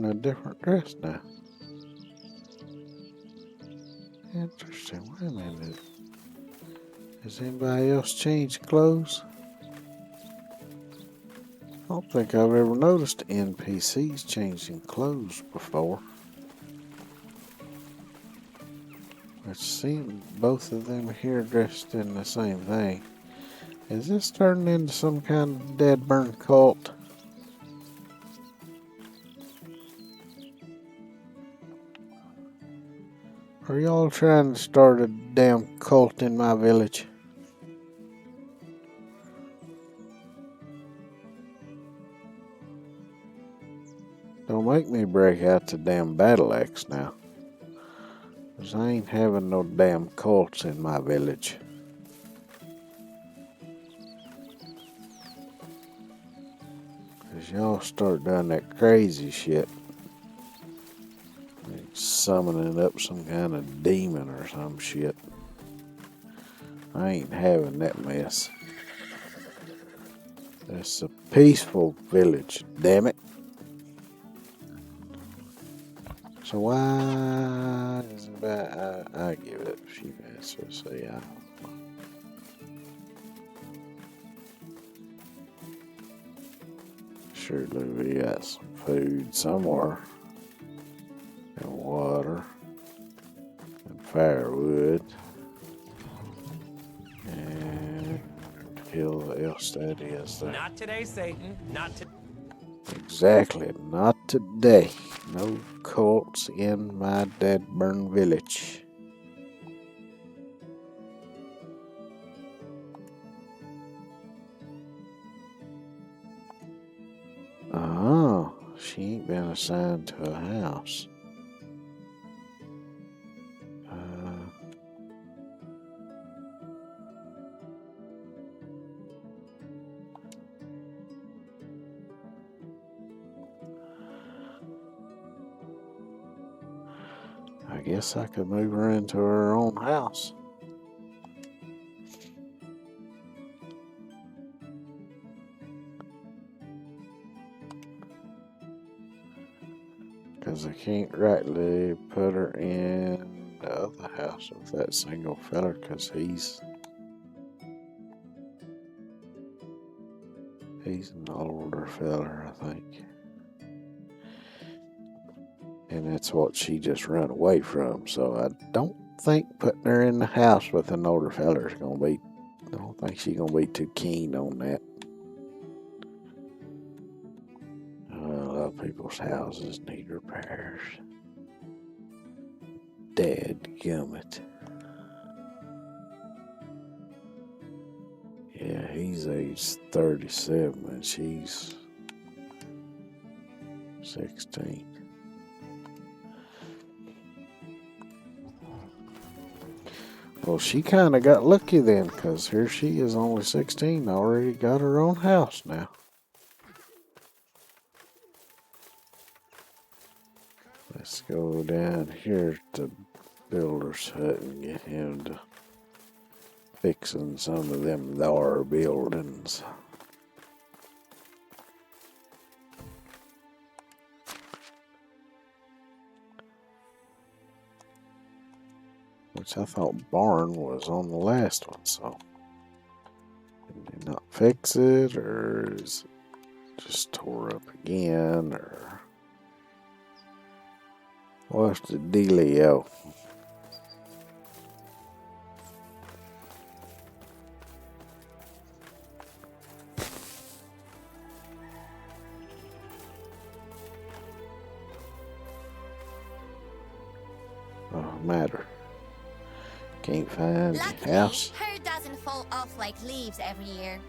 wearing a different dress now. Interesting. Wait a minute. Has anybody else changed clothes? I don't think I've ever noticed NPCs changing clothes before. It seems both of them here dressed in the same thing. Is this turning into some kind of dead burn cult? Are y'all trying to start a damn cult in my village? Don't make me break out the damn battle axe now. 'Cause I ain't having no damn cults in my village. Cause y'all start doing that crazy shit. Like summoning up some kind of demon or some shit. I ain't having that mess. It's a peaceful village, damn it. So why is it bad? I give it a few minutes or so, yeah. Surely we got some food somewhere. And water. And firewood. And kill else that is there. Not today, Satan. Not today. Exactly, not today. No cults in my dead burn village. Oh, she ain't been assigned to a house. I guess I could move her into her own house. Because I can't rightly put her in the other house with that single feller, because he's an older feller, I think. And that's what she just ran away from. So I don't think putting her in the house with an older feller is going to be, I don't think she's going to be too keen on that. A lot of people's houses need repairs. Dadgummit. Yeah, he's age 37 and she's 16. Well, she kind of got lucky then, because here she is only 16, already got her own house now. Let's go down here to Builder's Hut and get him to fixing some of them thar buildings. Which I thought barn was on the last one, so did they not fix it, or is it just tore up again, or what's the dealio? Oh, matter. Can't find the Luckily, house. hair doesn't fall off like leaves every year.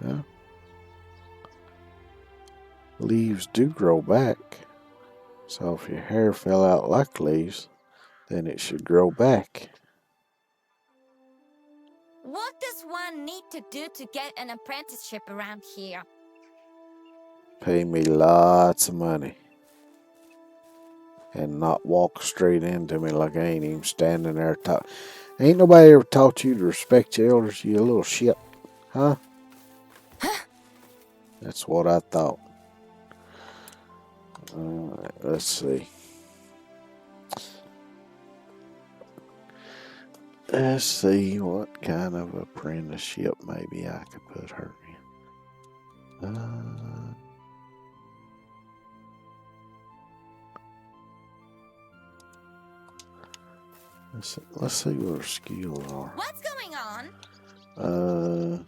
Yeah. Leaves do grow back. So if your hair fell out like leaves, then it should grow back. What does one need to do to get an apprenticeship around here? Pay me lots of money. And not walk straight into me like I ain't even standing there talk. Ain't nobody ever taught you to respect your elders, you little shit. Huh? That's what I thought. Alright, let's see. Let's see what kind of apprenticeship maybe I could put her in. Let's see what her skills are. What's going on?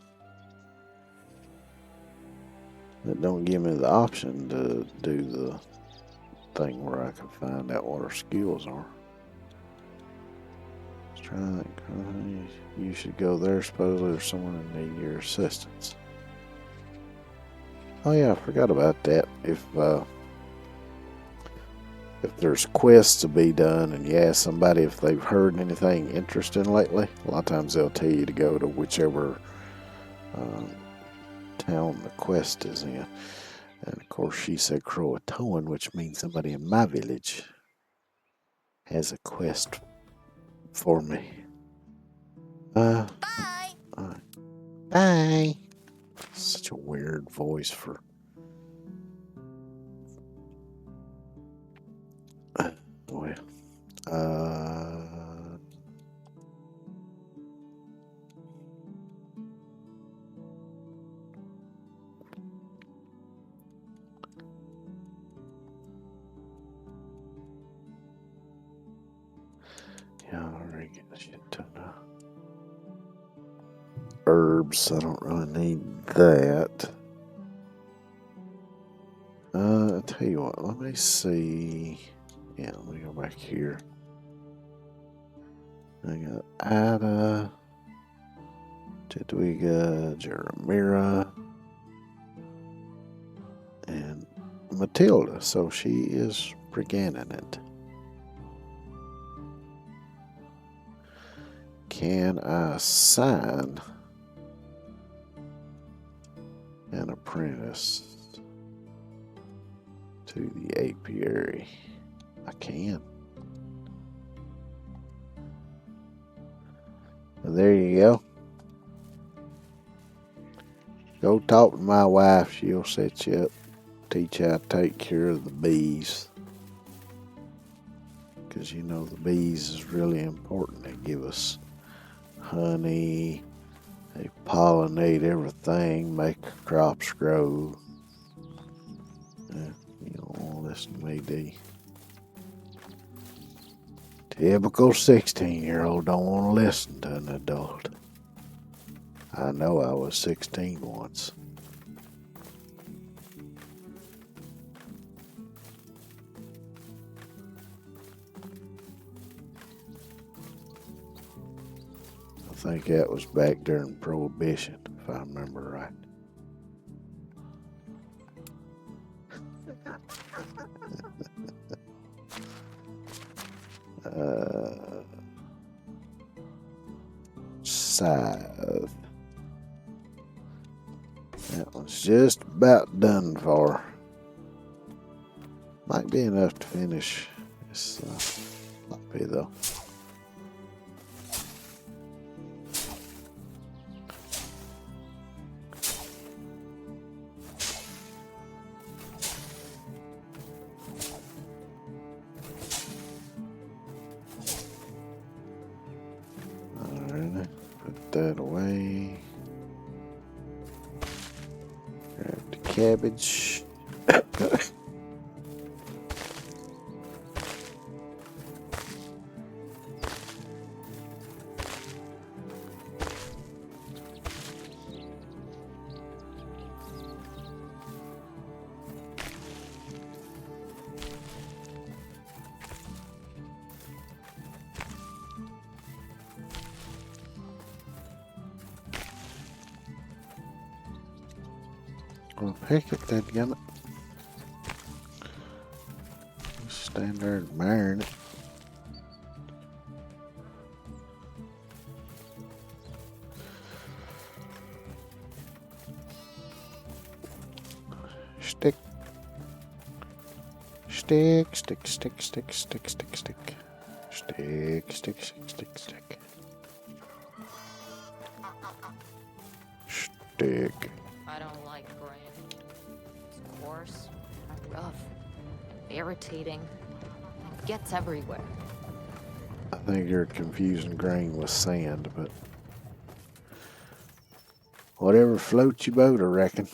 It don't give me the option to do the thing where I can find out what her skills are. Just trying to think. You should go there. Supposedly there's someone in need your assistance. Oh yeah, I forgot about that. If there's quests to be done and you ask somebody if they've heard anything interesting lately, a lot of times they'll tell you to go to whichever town the quest is in. And of course she said Croatoan, which means somebody in my village has a quest for me. Bye. Bye. Such a weird voice for... well, yeah, I already get a shit ton of herbs. I don't really need that. I'll tell you what, let me see. Yeah, let me go back here. I got Ada, Jadwiga, Jeremira, and Matilda. So she is beginning it. Can I assign an apprentice to the apiary? I can. Well, there you go. Go talk to my wife. She'll set you up, teach you how to take care of the bees. Because you know the bees is really important. They give us honey, they pollinate everything, make crops grow. You don't want to listen to me, do you? Typical 16-year-old don't want to listen to an adult. I know I was 16 once. I think that was back during Prohibition, if I remember right. Scythe. That one's just about done for. Might be enough to finish this floppy though. Alright, put that away. Grab the cabbage. Well, pick it, dadgummit. Stand there admiring it. Stick. Stick, stick, stick, stick, stick, stick, stick. Stick, stick, stick, stick, stick. Stick. I don't like Brand. rough, irritating, gets everywhere. I think you're confusing grain with sand, but whatever floats your boat, I reckon.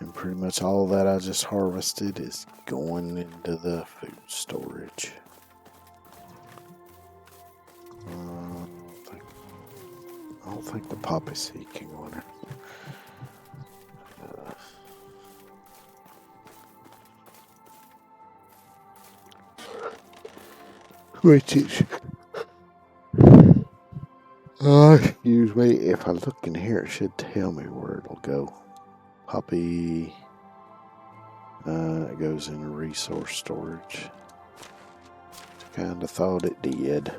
And pretty much all that I just harvested is going into the food storage. I don't think the poppy seed can go in there. Which is, excuse me, if I look in here, it should tell me where it'll go. Poppy, it goes in resource storage. Kinda thought it did.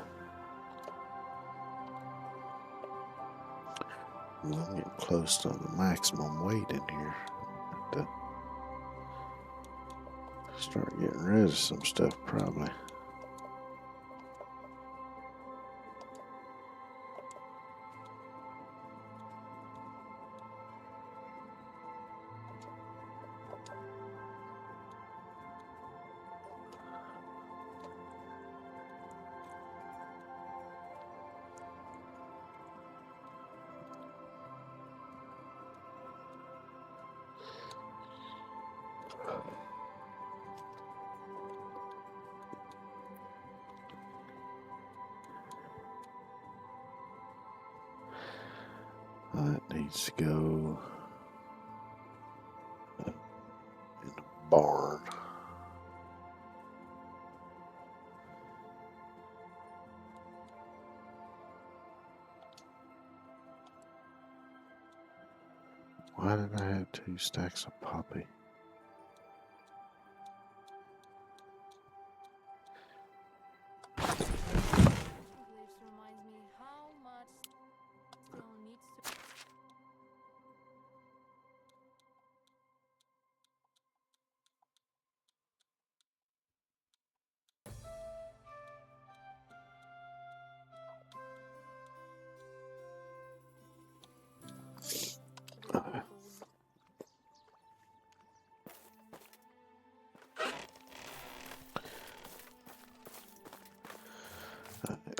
Well, I'm getting close to the maximum weight in here. Have to start getting rid of some stuff, probably. That needs to go in the barn. Why did I have 2 stacks of poppy? This reminds me how much still needs to.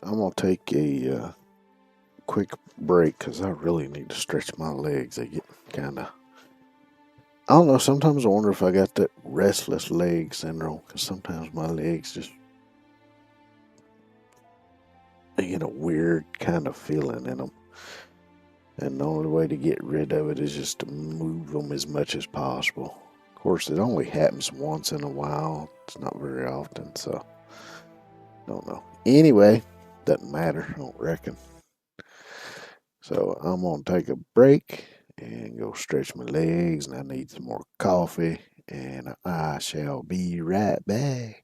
I'm gonna take a quick break because I really need to stretch my legs. They get kind of, I don't know, sometimes I wonder if I got that restless leg syndrome because sometimes my legs just, they get a weird kind of feeling in them. And the only way to get rid of it is just to move them as much as possible. Of course, it only happens once in a while. It's not very often, so don't know. Anyway, doesn't matter, I don't reckon. So I'm gonna take a break and go stretch my legs, and I need some more coffee, and I shall be right back.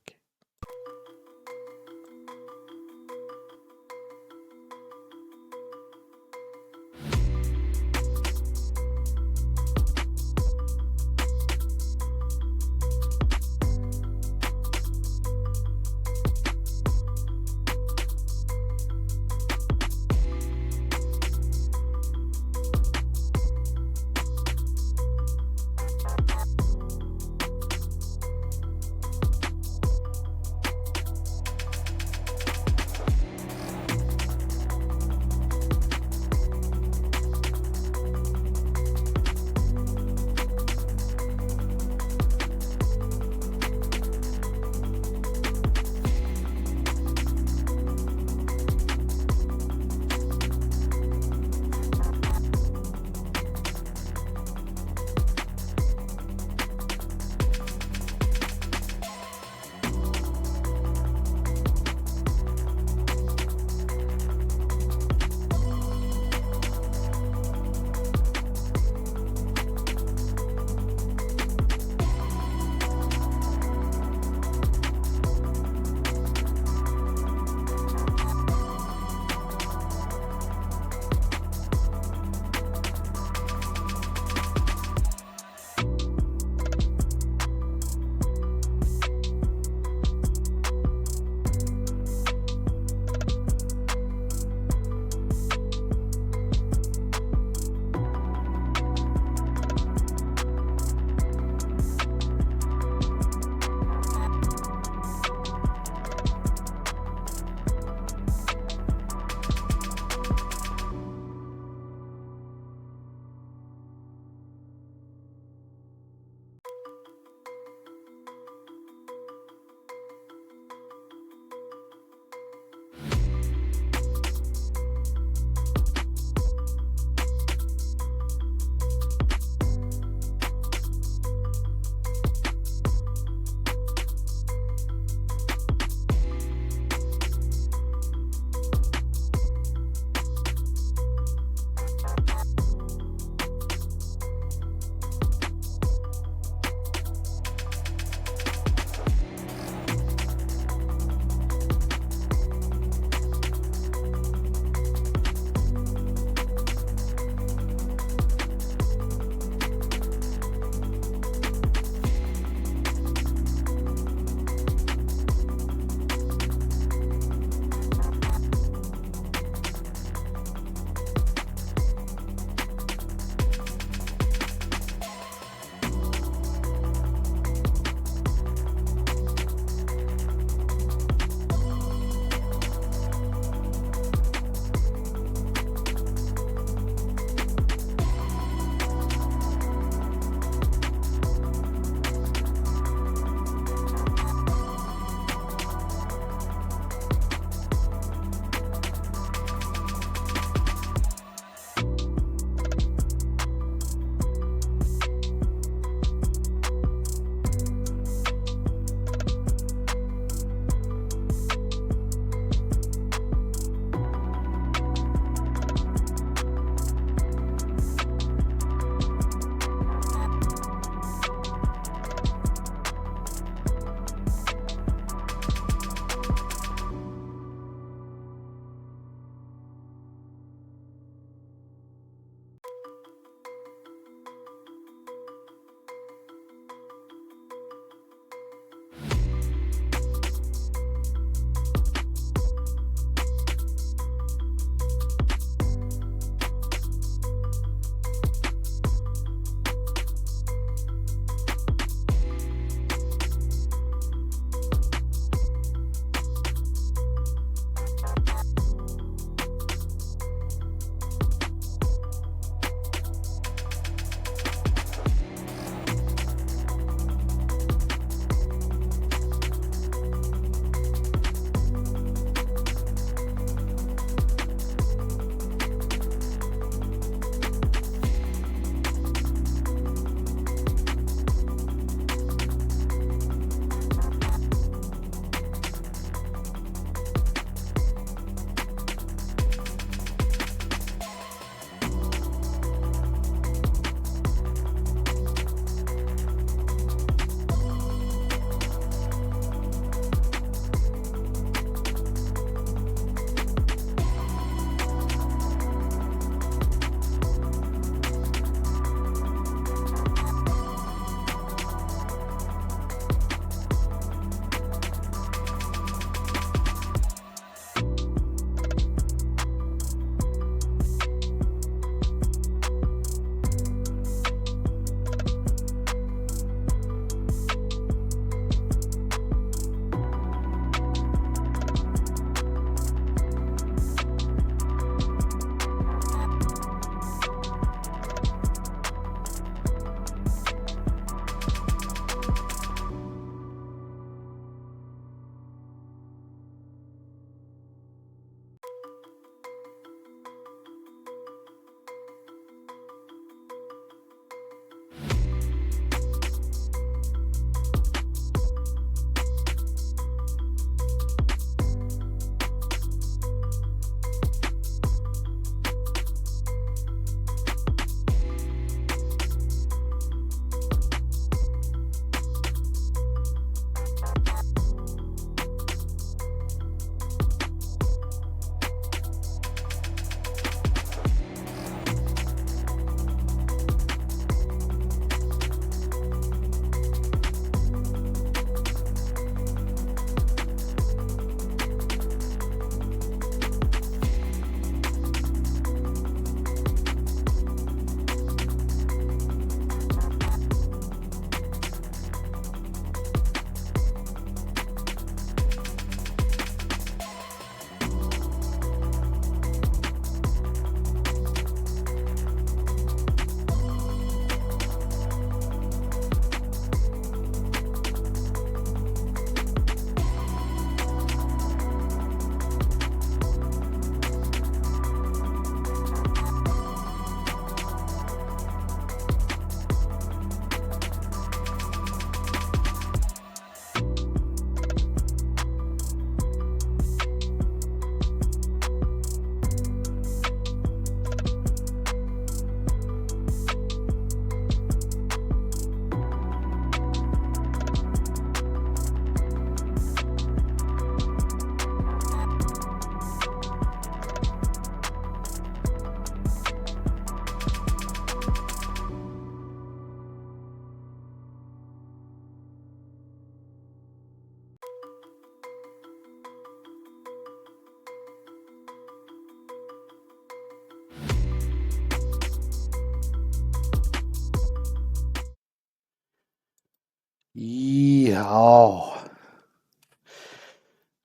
Oh,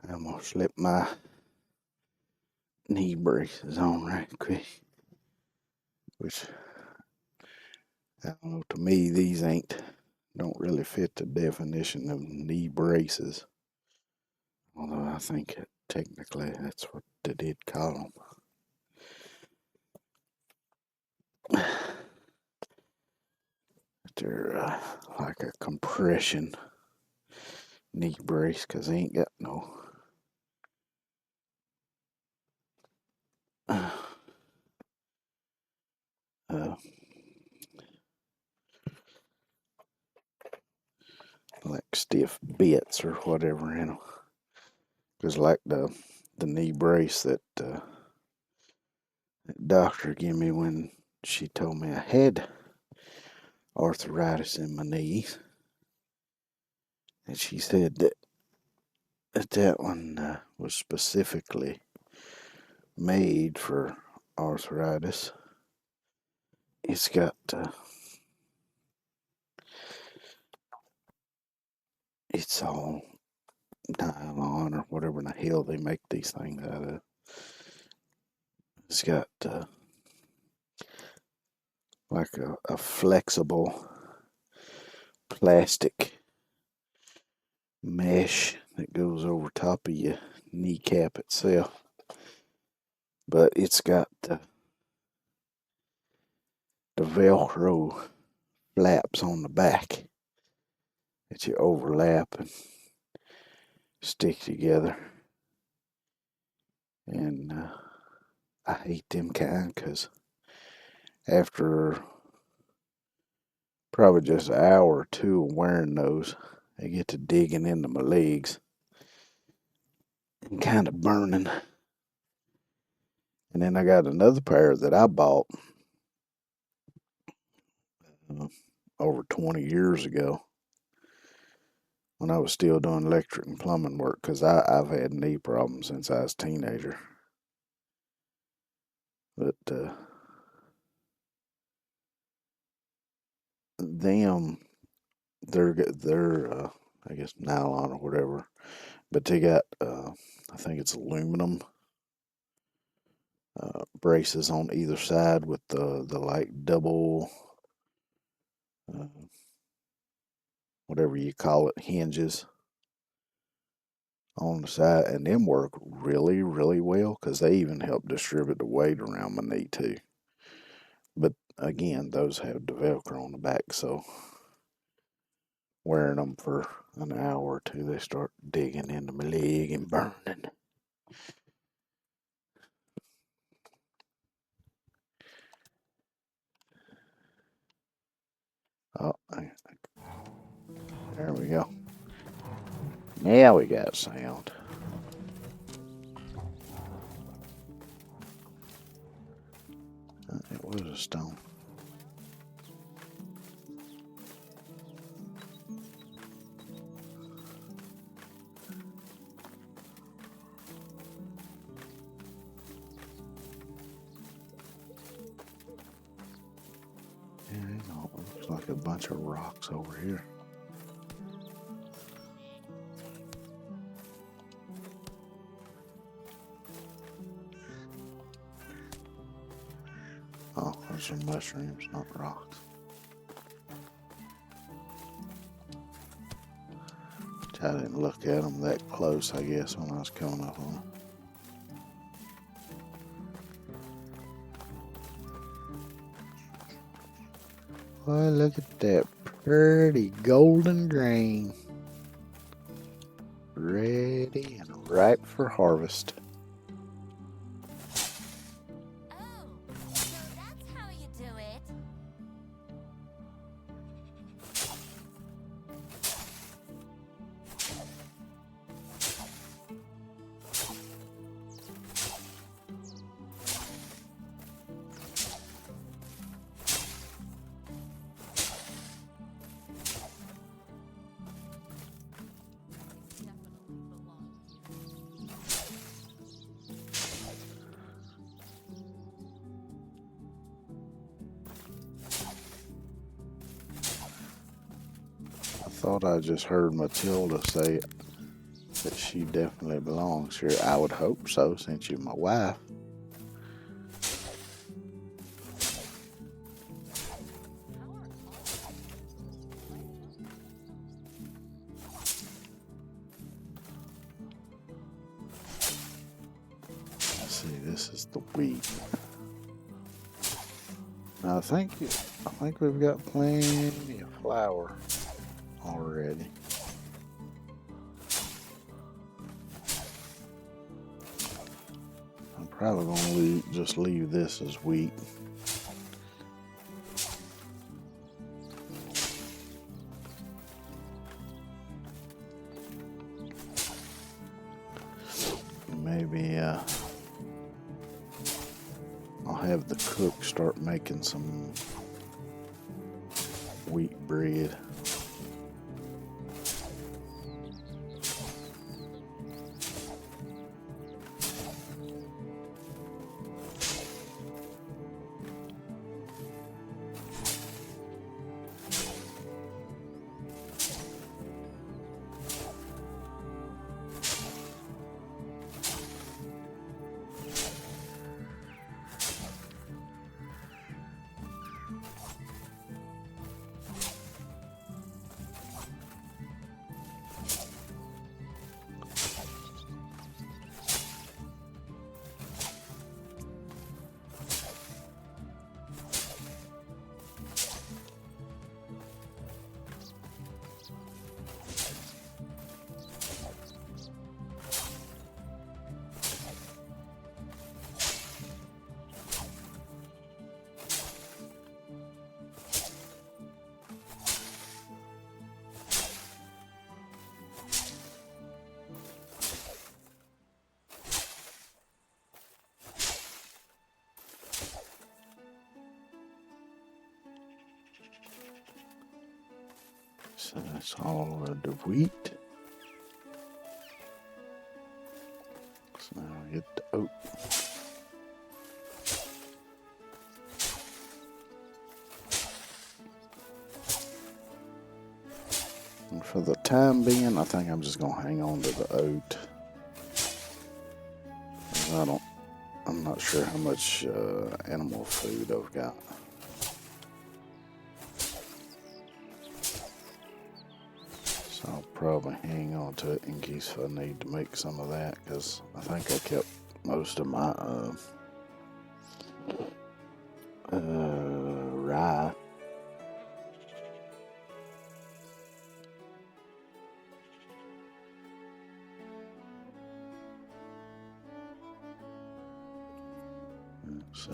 I'm gonna slip my knee braces on right quick. Which, I don't know, to me, these don't really fit the definition of knee braces. Although I think technically that's what they did call them. They're like a compression knee brace because they ain't got no uh, like stiff bits or whatever in them. Because like the knee brace that doctor gave me when she told me I had arthritis in my knees, and she said that one was specifically made for arthritis. It's got it's all nylon or whatever in the hell they make these things out of. It's got like a flexible plastic mesh that goes over top of your kneecap itself. But it's got the Velcro flaps on the back that you overlap and stick together. And I hate them kind because after probably just an hour or two of wearing those, they get to digging into my legs and kind of burning. And then I got another pair that I bought over 20 years ago when I was still doing electric and plumbing work because I've had knee problems since I was a teenager. But they're I guess nylon or whatever, but they got I think it's aluminum braces on either side with the like double whatever you call it hinges on the side, and them work really, really well because they even help distribute the weight around my knee too. But again, those have the Velcro on the back, so wearing them for an hour or two, they start digging into my leg and burning. Oh, there we go. Now we got sound. It was a stone. Yeah, it looks like a bunch of rocks over here. Oh, there's some mushrooms, not rocks. I didn't look at them that close, I guess, when I was coming up on them. Well, look at that pretty golden grain. Ready and ripe for harvest. Oh, so that's how you do it. thought I just heard Matilda say that she definitely belongs here. I would hope so, since you're my wife. Let's see, this is the wheat. Now I think we've got plenty of flour already. I'm probably gonna just leave this as wheat. Maybe I'll have the cook start making some wheat bread. So that's all of the wheat. So now I get the oat. And for the time being, I think I'm just gonna hang on to the oat. I'm not sure how much animal food I've got. So I'll probably hang on to it in case I need to make some of that, because I think I kept most of my rye. Let's see.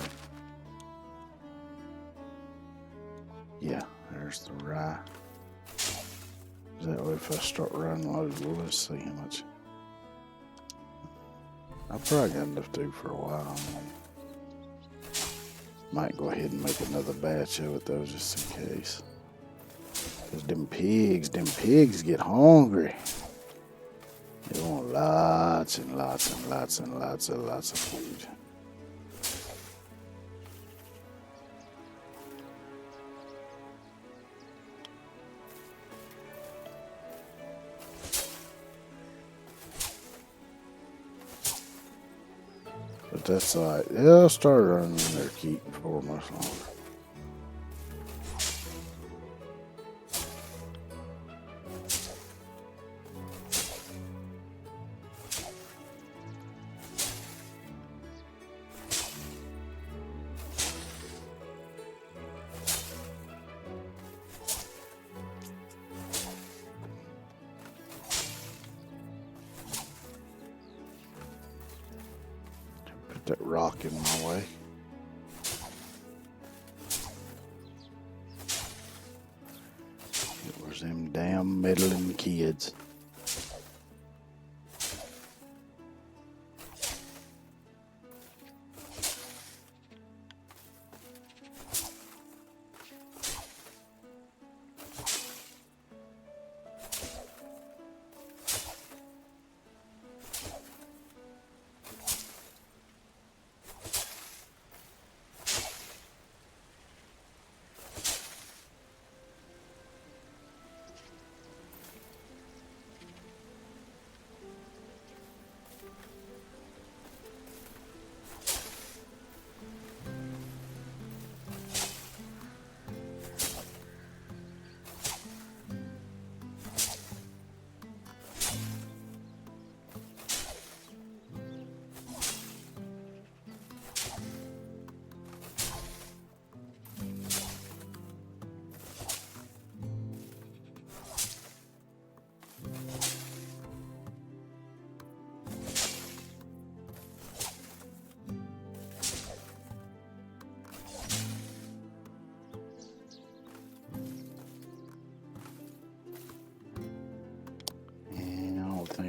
Yeah, there's the rye. That way, if I start running low, let's see how much. I'll probably got enough to do for a while. Might go ahead and make another batch of it though, just in case. Cause them pigs get hungry. They want lots and lots and lots and lots and lots of food. But that's alright. They'll start running their keep before much longer. That rock in my way. It was them damn meddling kids.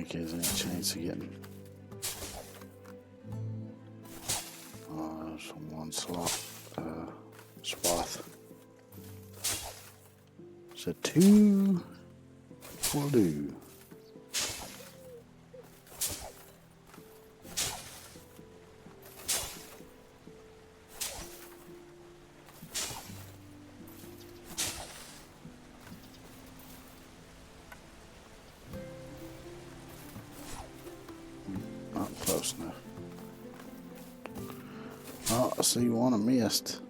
think there's any chance of getting some one swath. So 2 will do. Not close enough. Oh, I see one I missed.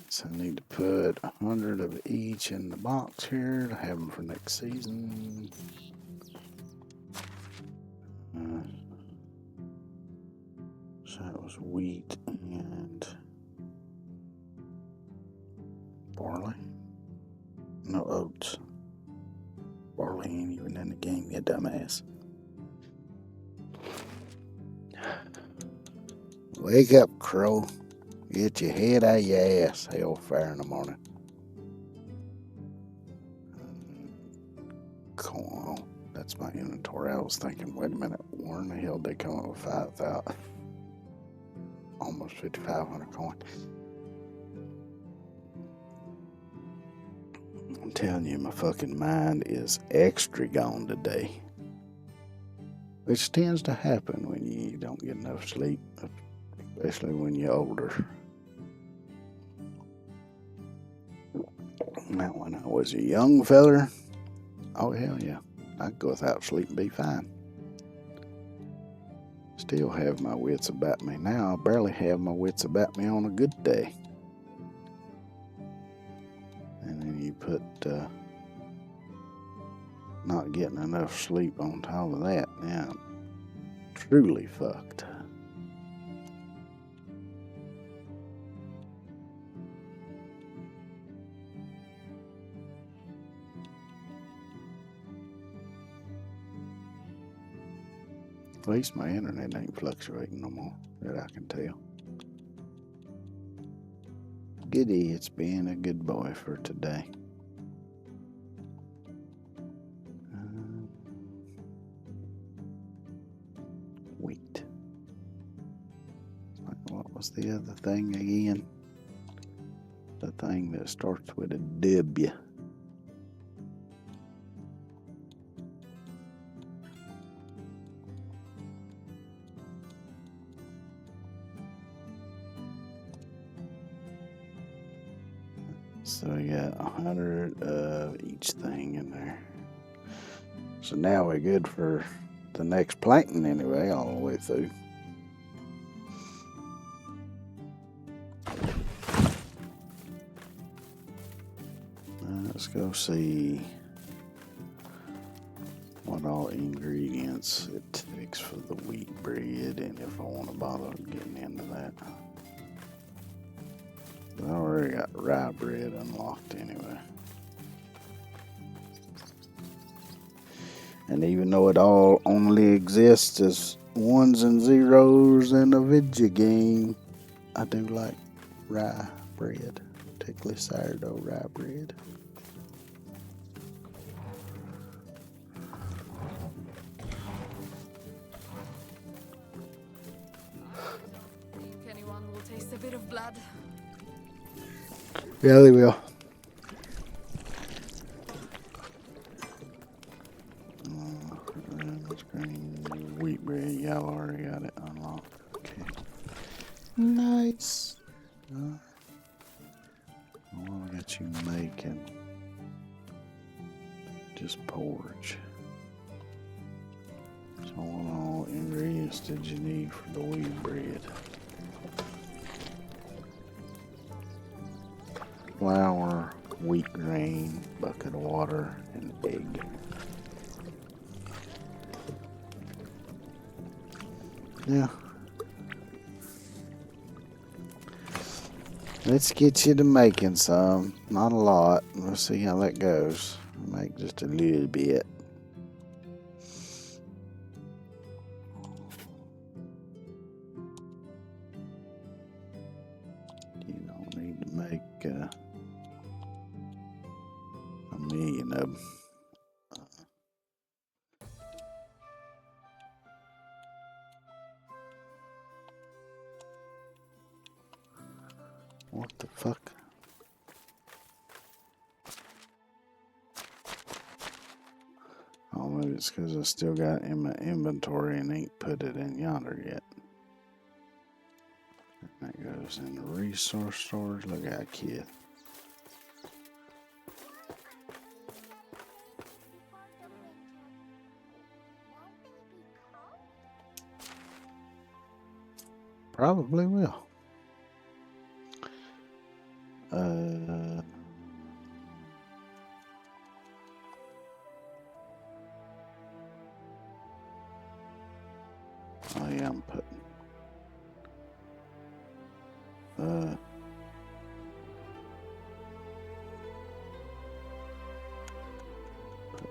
So I need to put 100 of each in the box here to have them for next season. So that was wheat and barley. No oats. Barley ain't even in the game, you dumbass. Wake up, crow. Get your head out of your ass. Hellfire in the morning. Corn. That's my inventory. I was thinking, wait a minute, where in the hell did they come up with 5,000? Almost 5,500 coin. I'm telling you, my fucking mind is extra gone today. Which tends to happen when you don't get enough sleep, especially when you're older. Now, when I was a young feller, oh hell yeah, I'd go without sleep and be fine. Still have my wits about me. Now I barely have my wits about me on a good day. And then you put not getting enough sleep on top of that. Now I'm truly fucked. At least my internet ain't fluctuating no more, that I can tell. Giddy, it's being a good boy for today. Wheat. What was the other thing again? The thing that starts with a W. So we got 100 of each thing in there. So now we're good for the next planting anyway, all the way through. Let's go see what all ingredients it takes for the wheat bread and if I want to bother getting into that. I already got rye bread unlocked anyway. And even though it all only exists as ones and zeros in a video game, I do like rye bread, particularly sourdough rye bread. Think anyone will taste a bit of blood? Yeah, they will. Wheat bread, yeah, I already got it unlocked. Okay. Nice. What got you making? Just porridge. So what all ingredients did you need for the wheat bread? flour, wheat grain, bucket of water, and egg. Now, let's get you to making some. Not a lot. We'll see how that goes. Make just a little bit. You don't need to make a million of them. What the fuck? Oh, maybe it's because I still got it in my inventory and ain't put it in yonder yet. That goes in the resource storage. Look at that kid. Probably will. Oh yeah, I'm putting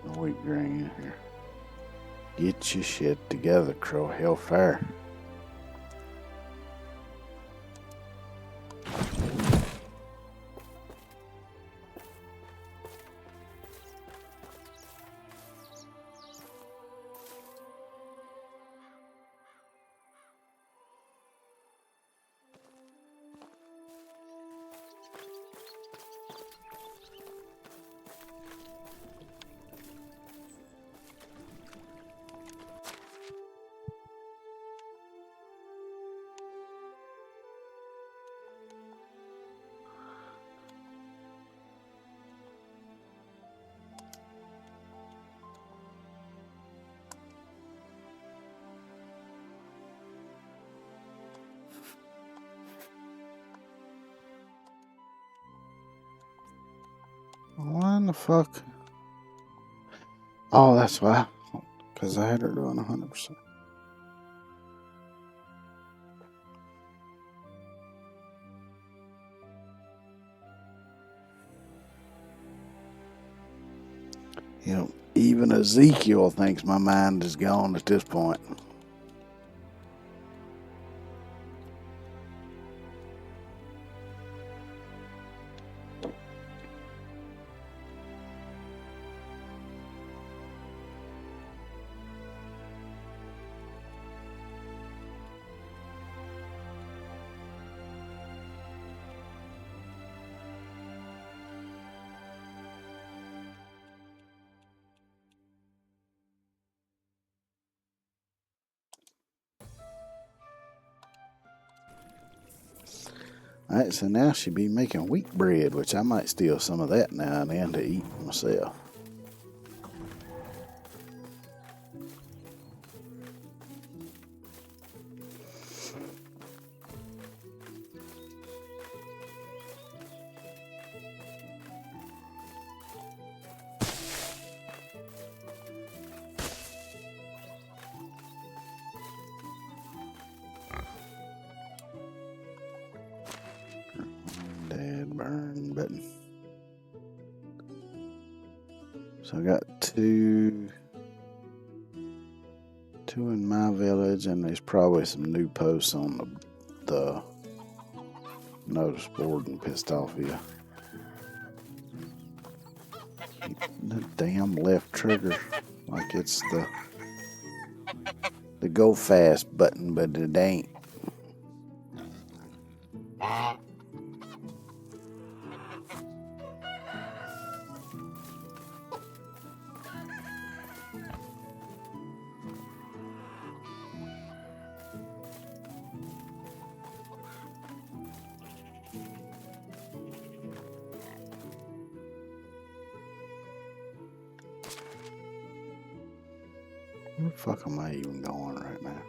the wheat grain in here. Get your shit together, Crow Hellfire. What in the fuck? Oh, that's why. Because I had her doing 100%. You know, even Ezekiel thinks my mind is gone at this point. Alright, so now she'd be making wheat bread, which I might steal some of that now and then to eat myself. Burn button. So I got two in my village, and there's probably some new posts on the notice board and pissed off here. The damn left trigger, like it's the go fast button, but it ain't. Where the fuck am I even going right now?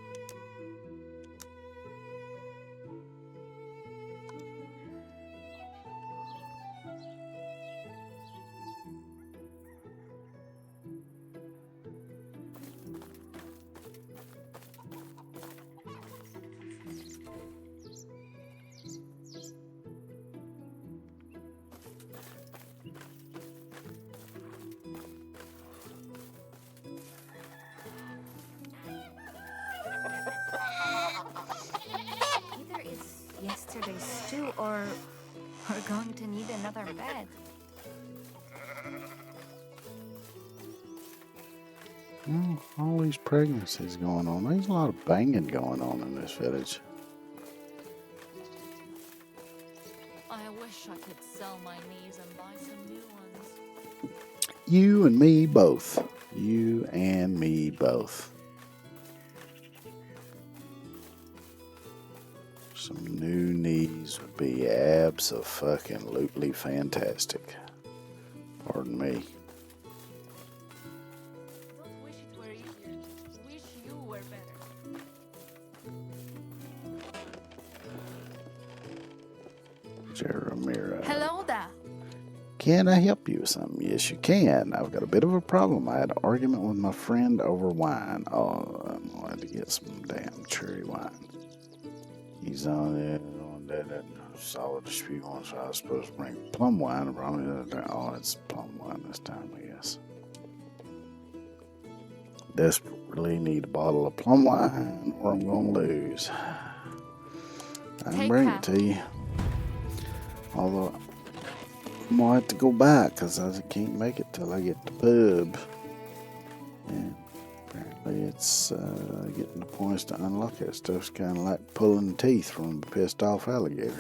too, or we're going to need another bed. All these pregnancies going on. There's a lot of banging going on in this village. I wish I could sell my knees and buy some new ones. You and me both. You and me both. Some new knees would be abso-fucking-lutely fantastic. Pardon me. Don't wish it were easier. Wish you were better. Jeremira. Hello there. Can I help you with something? Yes, you can. I've got a bit of a problem. I had an argument with my friend over wine. Oh, I'm going to get some damn cherry wine. He's on that solid dispute on, so I was supposed to bring plum wine. Oh, it's plum wine this time, I guess. Desperately need a bottle of plum wine or I'm going to lose. I can bring it to you. Although I might have to go back because I can't make it till I get to the pub. And apparently it's getting the points to unlock that stuff's kind of like pulling teeth from a pissed off alligator.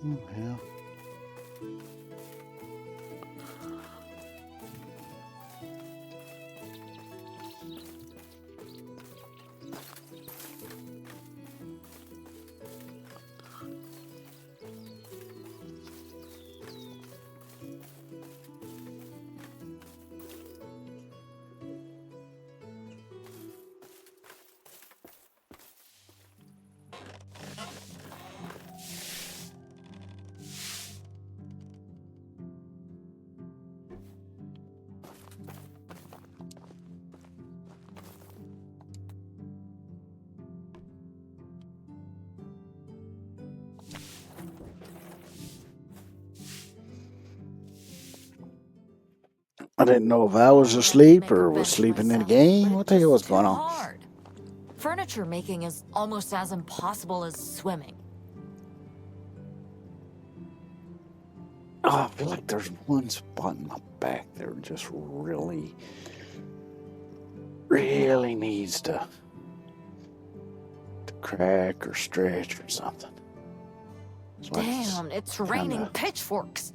Oh, hell. I didn't know if I was asleep or was sleeping in the game. What the hell was going on? Hard. Furniture making is almost as impossible as swimming. Oh, I feel like there's one spot in my back there just really needs to crack or stretch or something. It's like Damn, it's raining pitchforks.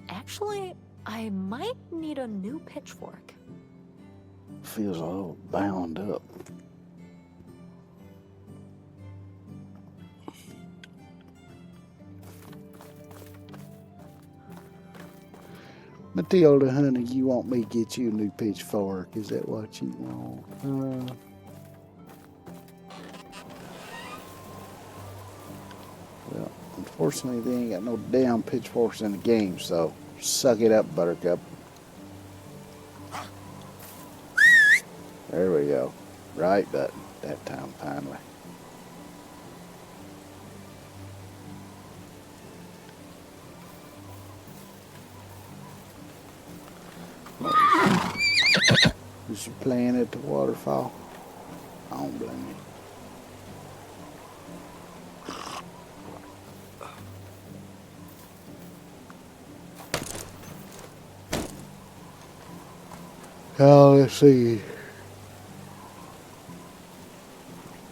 Actually, I might need a new pitchfork. feels a little bound up. Matilda, honey, you want me to get you a new pitchfork? Is that what you want? Well, unfortunately, they ain't got no damn pitchforks in the game, so suck it up, Buttercup. There we go. Right button that time, finally. Was you playing at the waterfall? I don't blame you. Oh, let's see.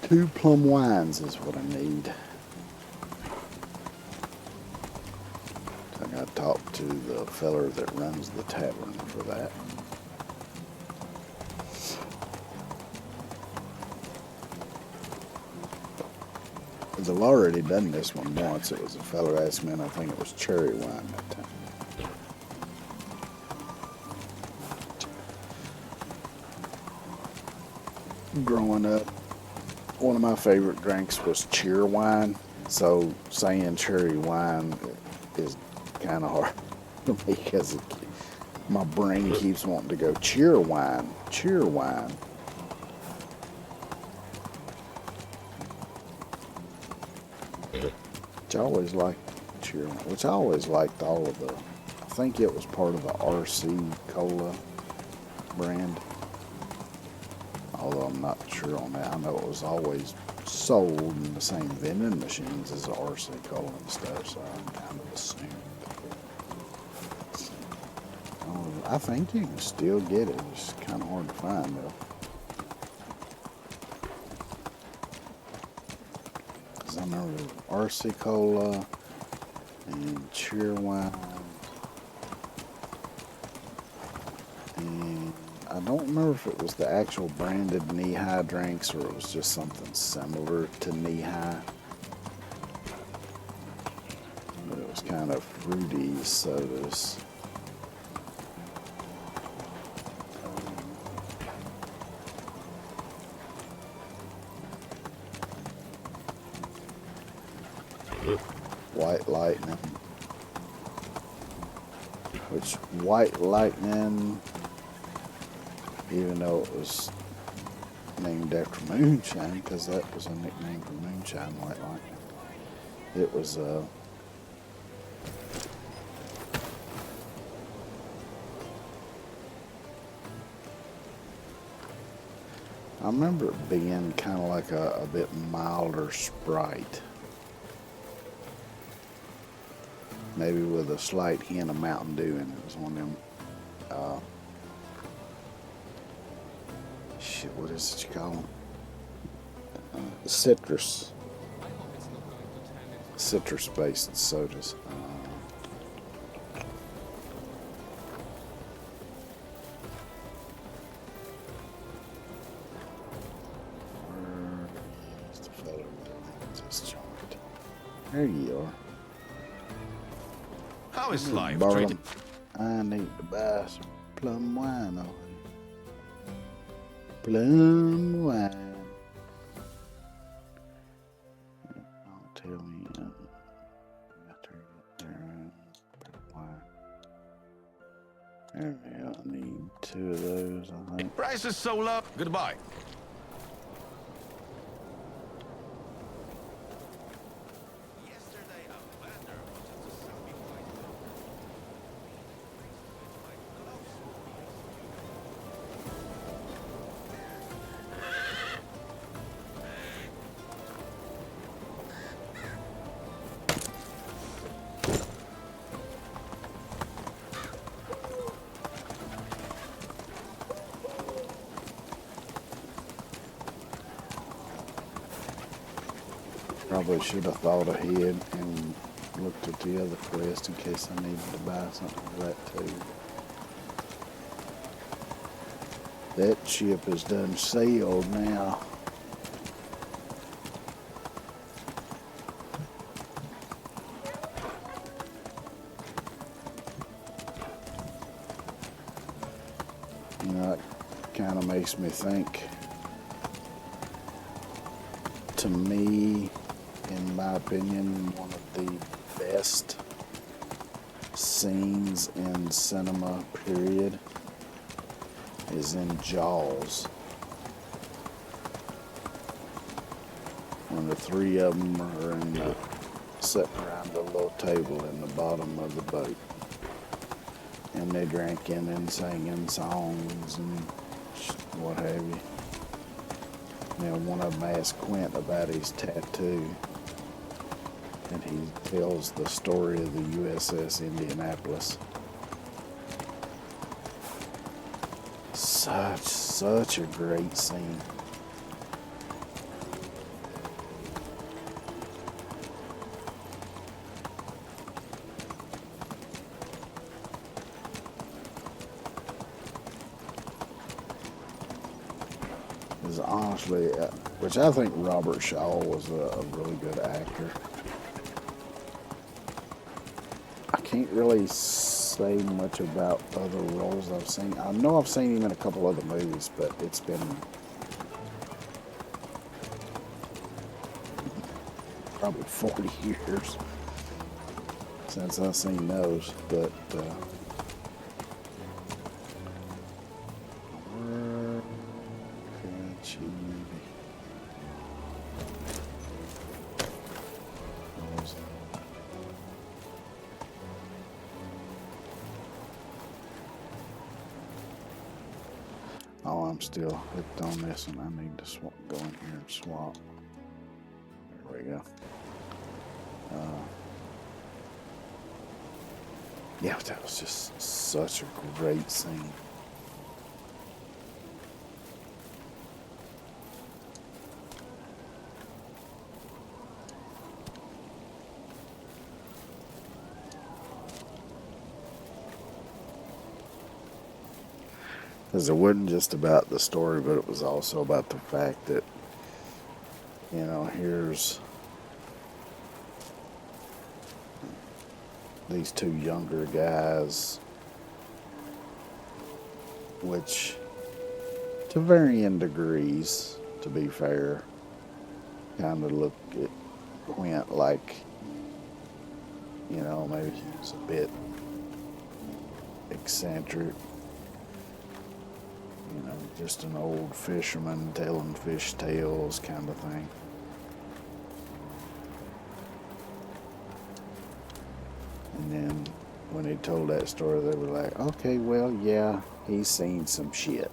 2 plum wines is what I need. I gotta talk to the feller that runs the tavern for that. Because I've already done this one once. It was a feller asked me, and I think it was cherry wine that time. Growing up, one of my favorite drinks was cheer wine. So saying cherry wine is kind of hard for me because my brain keeps wanting to go cheer wine, cheer wine. which I always liked Cheerwine, which I always liked all of the. I think it was part of the RC Cola brand. Although I'm not sure on that. I know it was always sold in the same vending machines as the RC Cola and stuff, so I kind of assumed. I think you can still get it. It's kind of hard to find though. Cause I remember RC Cola and Cheerwine, and I don't remember if it was the actual branded knee-high drinks or it was just something similar to knee-high. But it was kind of fruity sodas. White Lightning, which White Lightning, even though it was named after moonshine, because that was a nickname for moonshine, White Lightning, it was I remember it being kind of like a bit milder Sprite. Maybe with a slight hint of Mountain Dew in it. It was one of them, shit, what is it you call them? Citrus. Citrus-based sodas. Where's the fellow that owns this joint? There you are. How is life Barlem, treating? I need to buy some plum wine on it. Plum wine. Don't tell me nothing. Got to get there. Plum wine. There we go. I need 2 of those, I think. Price is so low. Goodbye. Yesterday, a vendor wanted to sell me quite Probably should have thought ahead and looked at the other quest in case I needed to buy something of that too. That ship is done sailed now. You know, it kind of makes me think, to me, in my opinion, one of the best scenes in cinema, period, is in Jaws. When the 3 of them are sitting around a little table in the bottom of the boat. And they're drinking and singing songs and what have you. Now, one of them asked Quint about his tattoo, and he tells the story of the USS Indianapolis. Such a great scene. Is honestly, which I think Robert Shaw was a really good actor. I can't really say much about other roles I've seen. I know I've seen him in a couple other movies, but it's been probably 40 years since I've seen those. But where could she be? What was that? Oh, I'm still hooked on this, and I need to go in here and swap. There we go. Yeah, that was just such a great scene. Because it wasn't just about the story, but it was also about the fact that, you know, here's these two younger guys, which, to varying degrees, to be fair, kind of look at Quint like, you know, maybe he was a bit eccentric. You know, just an old fisherman telling fish tales kind of thing. And then when he told that story, they were like, okay, well, yeah, he's seen some shit.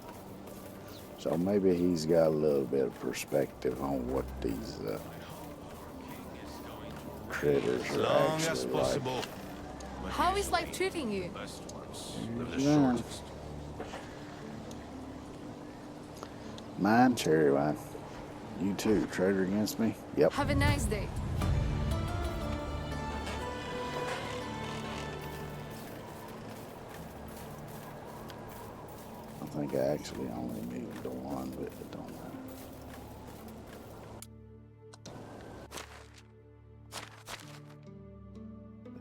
So maybe he's got a little bit of perspective on what these critters As are long as actually possible. like. How is life treating you? Best ones live the Yeah. shortest. Mine, cherry wine. You too. Trader against me? Yep. Have a nice day. I think I actually only needed the one, but it don't matter.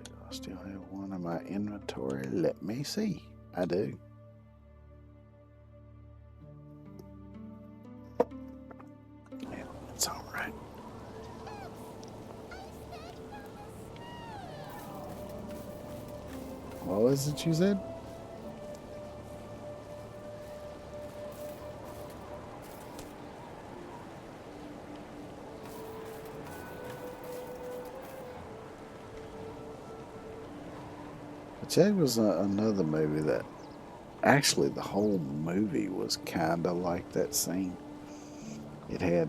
Do I still have one in my inventory? Let me see. I do. Yeah, it's all right. What was it you said? That was another movie that actually the whole movie was kind of like that scene. It had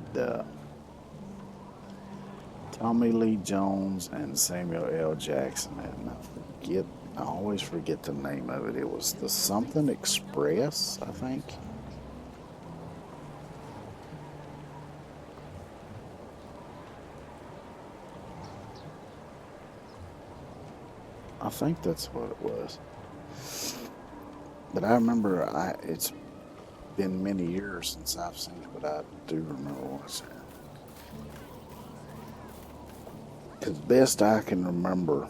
Tommy Lee Jones and Samuel L. Jackson, and I always forget the name of it. It was the Something Express, I think. I think that's what it was. But I remember it's been many years since I've seen it, but I do remember watching it. Because best I can remember,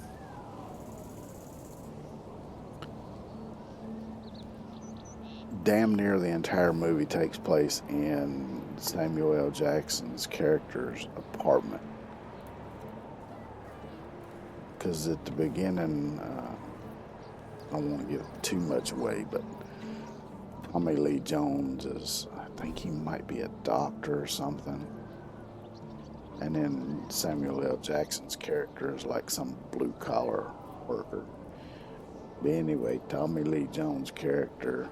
damn near the entire movie takes place in Samuel L. Jackson's character's apartment. Because at the beginning, I don't want to give too much away, but Tommy Lee Jones is, I think he might be a doctor or something. And then Samuel L. Jackson's character is like some blue collar worker. But anyway, Tommy Lee Jones' character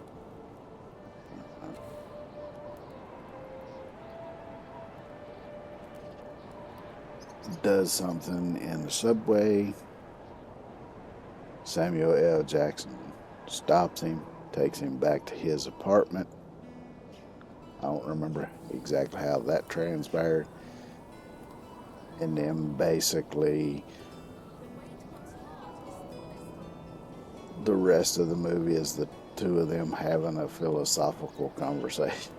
does something in the subway. Samuel L. Jackson stops him, takes him back to his apartment. I don't remember exactly how that transpired. And then basically the rest of the movie is the two of them having a philosophical conversation.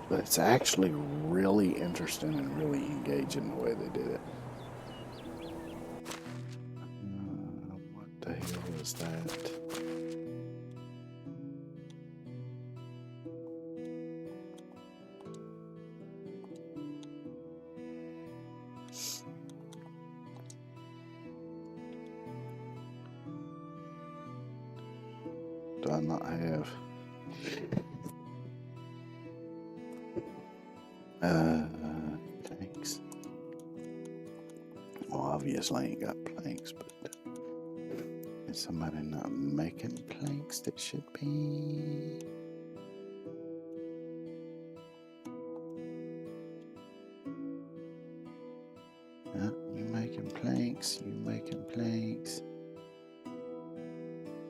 But it's actually really interesting and really engaging the way they did it. What the hell is that? Do I not have? Planks. Well, obviously I ain't got planks, but Is somebody not making planks that should be? You making planks, you making planks.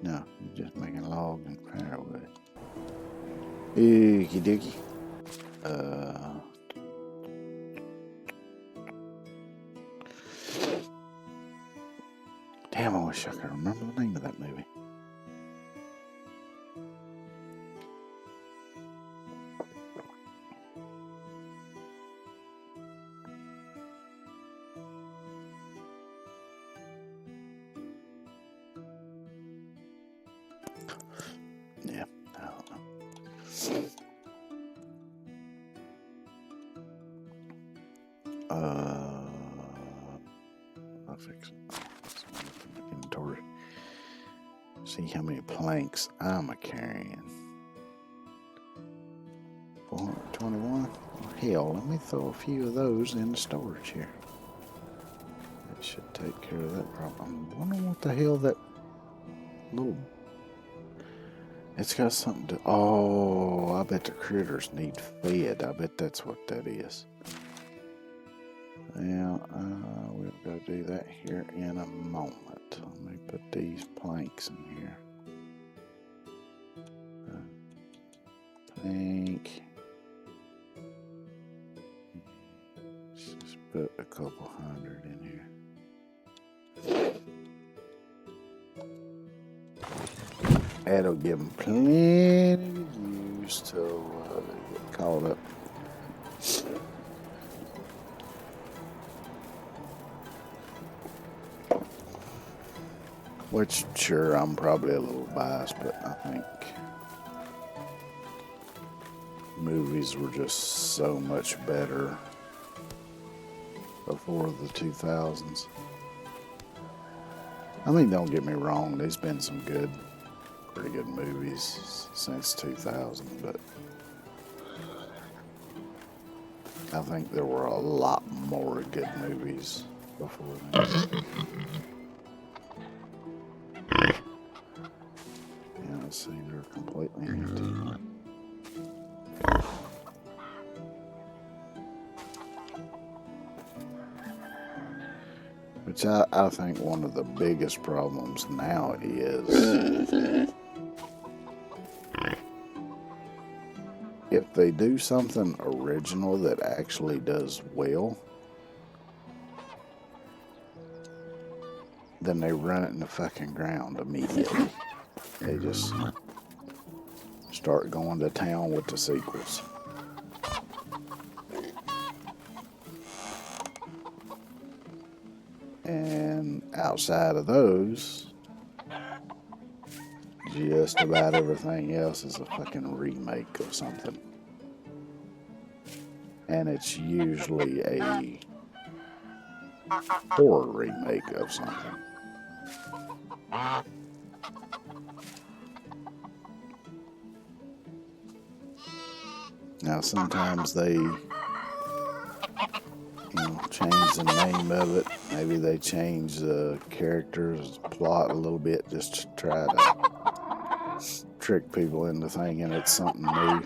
No, you're just making log and firewood. Okie dokie. Damn, I wish I could remember the name of that movie. Yeah, I don't know. I'll fix it. Inventory. See how many planks I'm carrying. 421. Well, hell, let me throw a few of those in the storage here. That should take care of that problem. I wonder what the hell that little... It's got something to... Oh, I bet the critters need fed. I bet that's what that is. Now, we'll go do that here in a moment. Let me put these planks in here. Plank. Let's just put a couple hundred in here. That'll give them plenty to use till they get caught up. Which, sure, I'm probably a little biased, but I think movies were just so much better before the 2000s. I mean, don't get me wrong, there's been some pretty good movies since 2000, but I think there were a lot more good movies before then. Yeah, let's see, they're completely empty. Which I think one of the biggest problems now is if they do something original that actually does well, then they run it in the fucking ground immediately. They just start going to town with the sequels. And outside of those, just about everything else is a fucking remake of something. And it's usually a horror remake of something. Now sometimes they change the name of it. Maybe they change the character's plot a little bit just to try to trick people into thinking it's something new.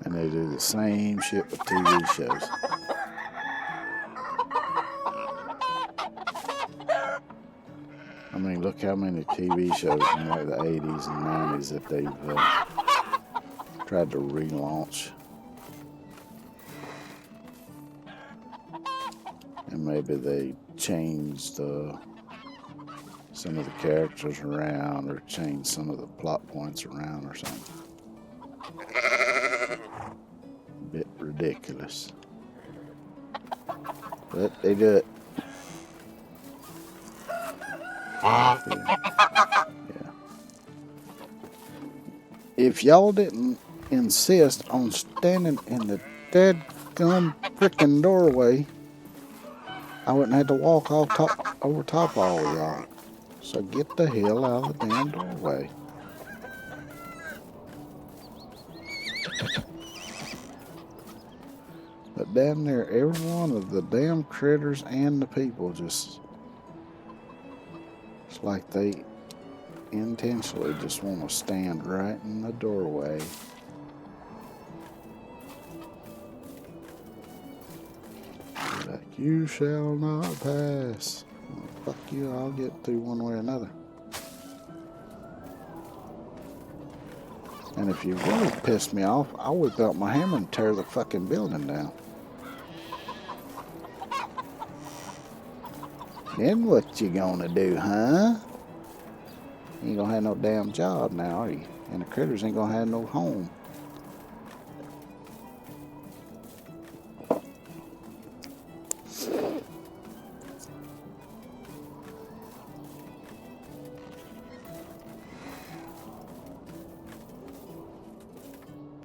And they do the same shit with TV shows. I mean, look how many TV shows from like the 80s and 90s that they've tried to relaunch. And maybe they changed some of the characters around or changed some of the plot points around or something. Bit ridiculous, but they do it. Yeah. If y'all didn't insist on standing in the dead-gum frickin' doorway, I wouldn't have to walk over top of all y'all. So get the hell out of the damn doorway. But damn near every one of the damn critters and the people just, it's like they intentionally just want to stand right in the doorway. Like, you shall not pass. Well, fuck you, I'll get through one way or another. And if you really piss me off, I'll whip out my hammer and tear the fucking building down. Then what you gonna do, huh? You ain't gonna have no damn job now, are you? And the critters ain't gonna have no home.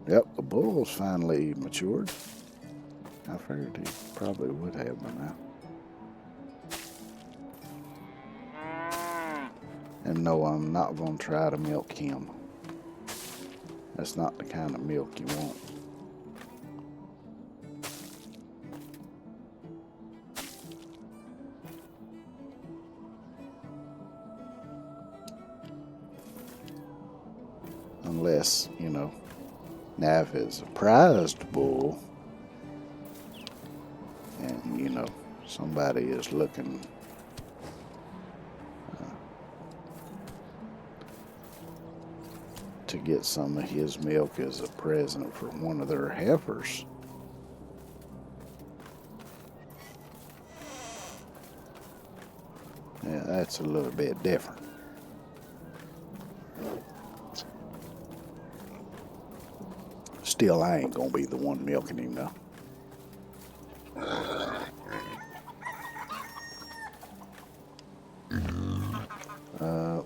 Yep, the bull's finally matured. I figured he probably would have by now. And no, I'm not going to try to milk him. That's not the kind of milk you want. Unless, you know, now if it's a prized bull and, you know, somebody is looking to get some of his milk as a present for one of their heifers. Yeah, that's a little bit different. Still, I ain't gonna be the one milking him though.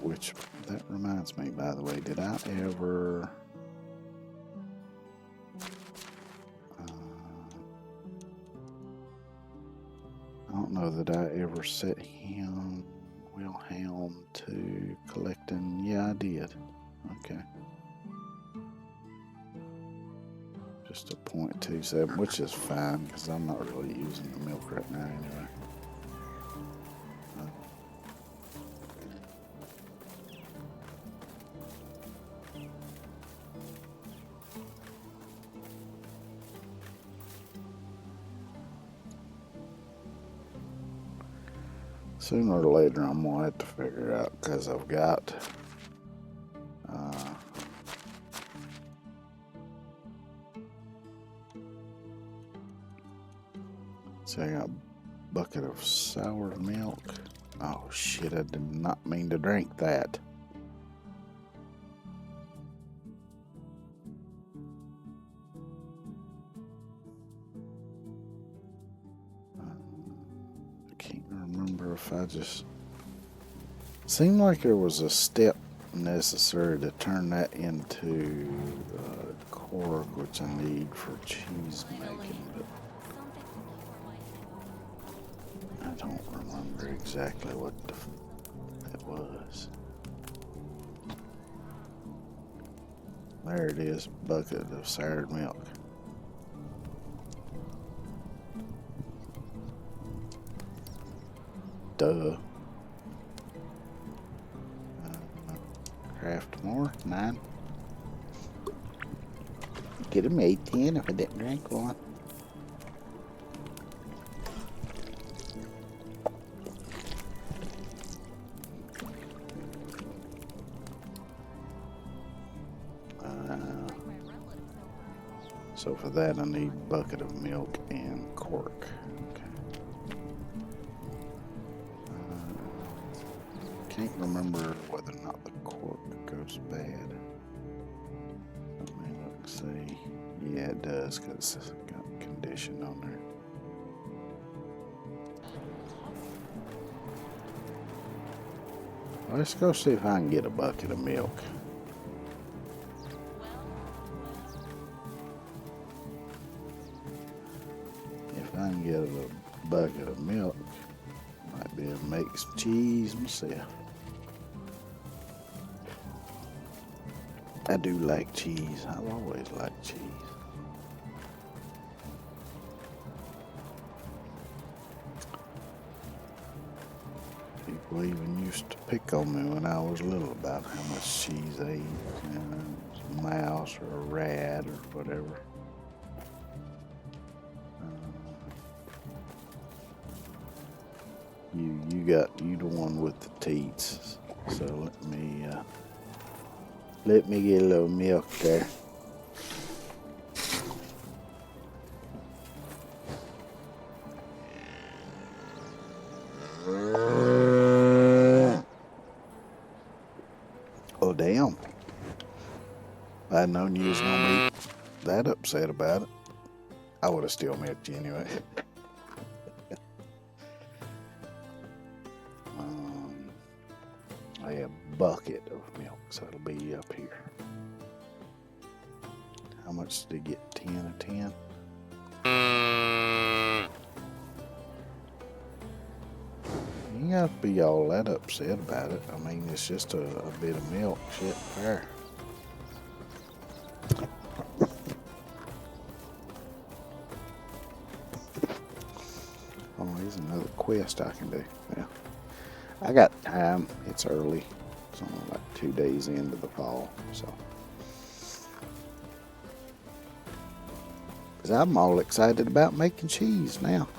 Which, that reminds me, by the way, did I ever... I don't know that I ever set him, Wilhelm, to collecting. Yeah, I did. Okay. Just a 0.27, which is fine, because I'm not really using the milk right now anyway. Sooner or later, I'm going to have to figure out, because I've got see, I got a bucket of sour milk. Oh shit, I did not mean to drink that. If I just seemed like there was a step necessary to turn that into cork, which I need for cheese making, but I don't remember exactly what it was. There it is, bucket of soured milk. Duh. Craft more? 9. Could have made 10 if I didn't drink one. So for that I need a bucket of milk and cork. Can't remember whether or not the cork goes bad. Let me look and see. Yeah, it does, because it's got condition on there. Let's go see if I can get a bucket of milk. can get a bucket of milk. Might be able to make some cheese myself. I do like cheese. I've always liked cheese. People even used to pick on me when I was little about how much cheese I eat. You know, it's a mouse or a rat or whatever. You the one with the teats. So let me get a little milk there. Oh damn! I known you was gonna be that upset about it. I would have still milked you anyway. A bucket of milk, so it'll be up here. How much did it get? 10 of 10? You ain't got to be all that upset about it. I mean, it's just a bit of milk. Shit, fair. Oh, here's another quest I can do. Yeah. I got time. It's early. It's only like 2 days into the fall, so. Because I'm all excited about making cheese now.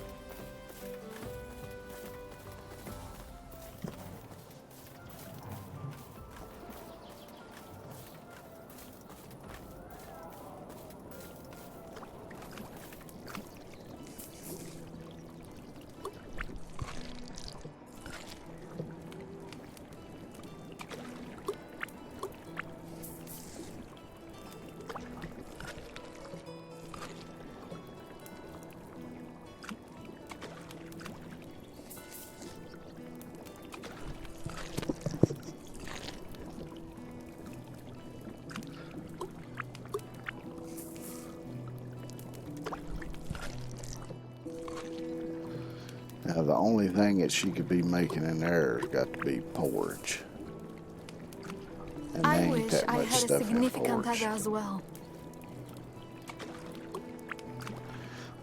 Now, the only thing that she could be making in there has got to be porridge. And I there ain't wish that I much had a stuff in significant porridge. other as well.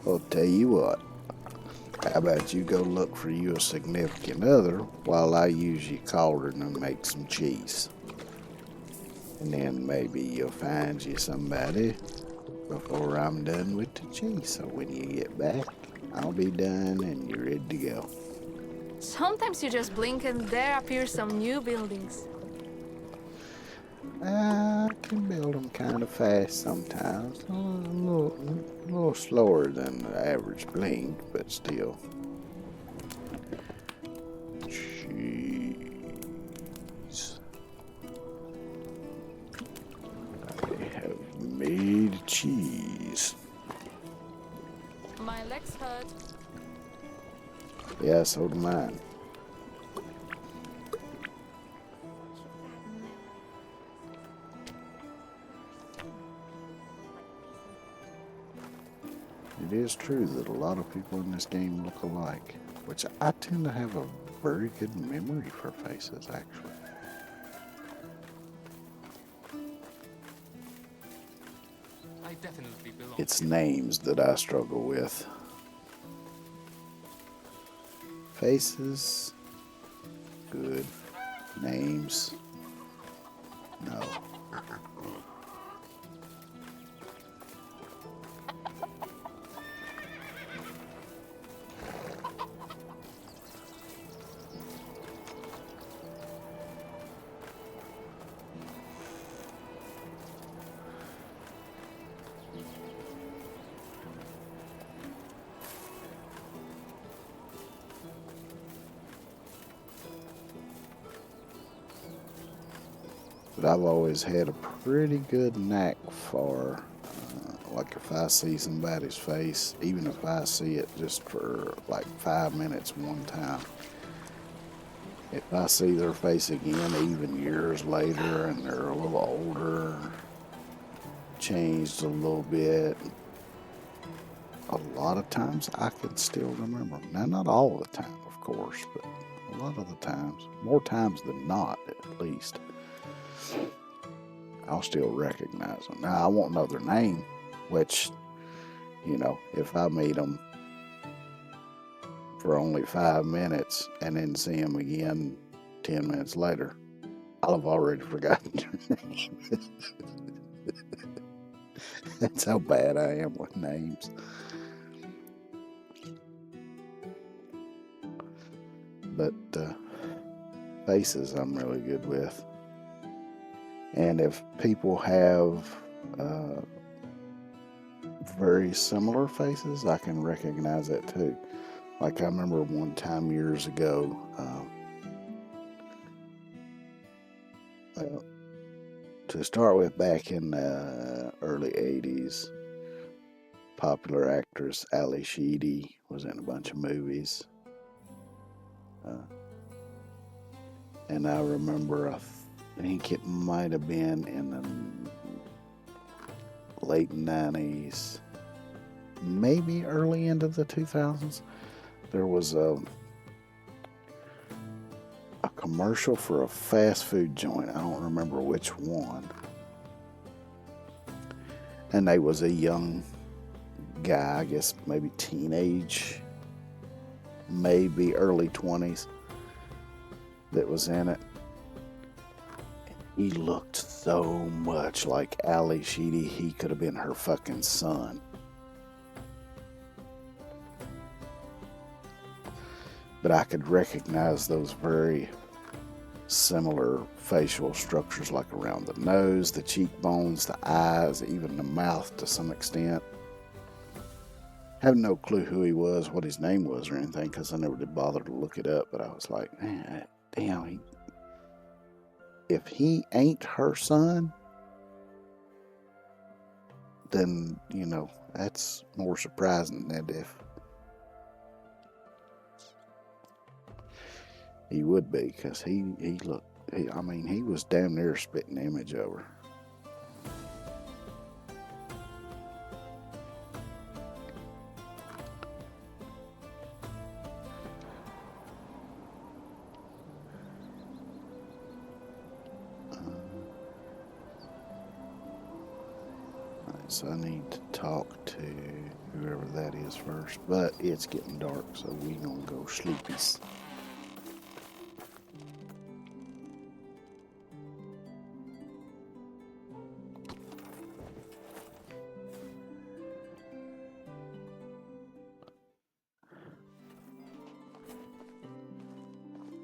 I'll tell you what. How about you go look for you a significant other while I use your cauldron and make some cheese. And then maybe you'll find you somebody before I'm done with the cheese. So when you get back, I'll be done and you're ready to go. Sometimes you just blink and there appear some new buildings. I can build them kind of fast sometimes. A little slower than the average blink, but still. Cheese. I have made cheese. My legs hurt. Yeah, so do mine. It is true that a lot of people in this game look alike, which I tend to have a very good memory for faces, actually. I definitely belong. It's names that I struggle with. Faces, good. Names, no. But I've always had a pretty good knack for, like if I see somebody's face, even if I see it just for like 5 minutes one time, if I see their face again, even years later, and they're a little older, changed a little bit, a lot of times I can still remember them. Now, not all the time, of course, but a lot of the times, more times than not, at least, I'll still recognize them. Now, I won't know their name, which, you know, if I meet them for only 5 minutes and then see them again 10 minutes later, I'll have already forgotten their name. That's how bad I am with names. But faces I'm really good with. And if people have very similar faces, I can recognize that too. Like I remember one time years ago, to start with, back in the early 80s, popular actress Ali Sheedy was in a bunch of movies. And I remember, I think it might have been in the late 90s, maybe early into the 2000s. There was a commercial for a fast food joint. I don't remember which one. And they was a young guy, I guess maybe teenage, maybe early 20s, that was in it. He looked so much like Ali Sheedy, he could have been her fucking son. But I could recognize those very similar facial structures, like around the nose, the cheekbones, the eyes, even the mouth to some extent. Have no clue who he was, what his name was, or anything, because I never did bother to look it up. But I was like, man, damn, if he ain't her son, then, you know, that's more surprising than if he would be, because he looked, I mean, he was damn near a spitting image of her. So I need to talk to whoever that is first, but it's getting dark, so we gonna go sleepies.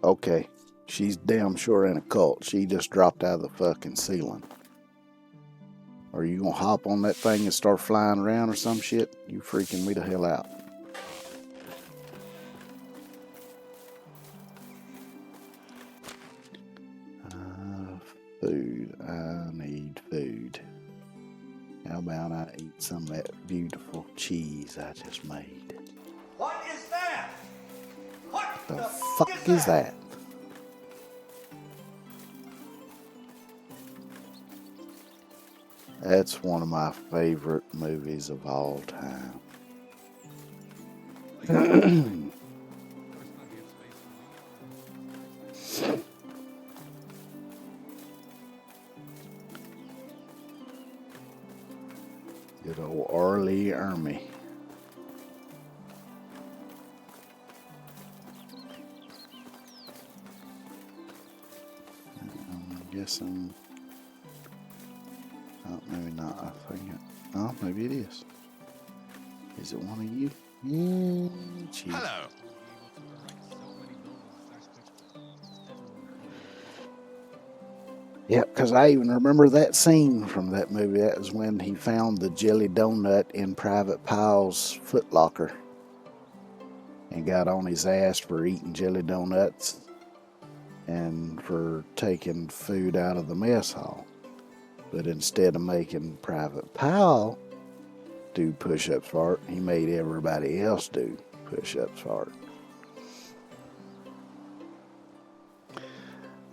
Okay, she's damn sure in a cult. She just dropped out of the fucking ceiling. Are you gonna hop on that thing and start flying around or some shit? You freaking me the hell out. Food. I need food. How about I eat some of that beautiful cheese I just made? What is that? What The fuck is that? That's one of my favorite movies of all time. Good old Arlie Ermy. I'm guessing. Oh, maybe not. I think it. Oh, maybe it is. Is it one of you? Yeah, cheap. Hello. Yeah, because I even remember that scene from that movie. That was when he found the jelly donut in Private Pyle's footlocker and got on his ass for eating jelly donuts and for taking food out of the mess hall. But instead of making Private Pyle do push-ups for it, he made everybody else do push-ups for it.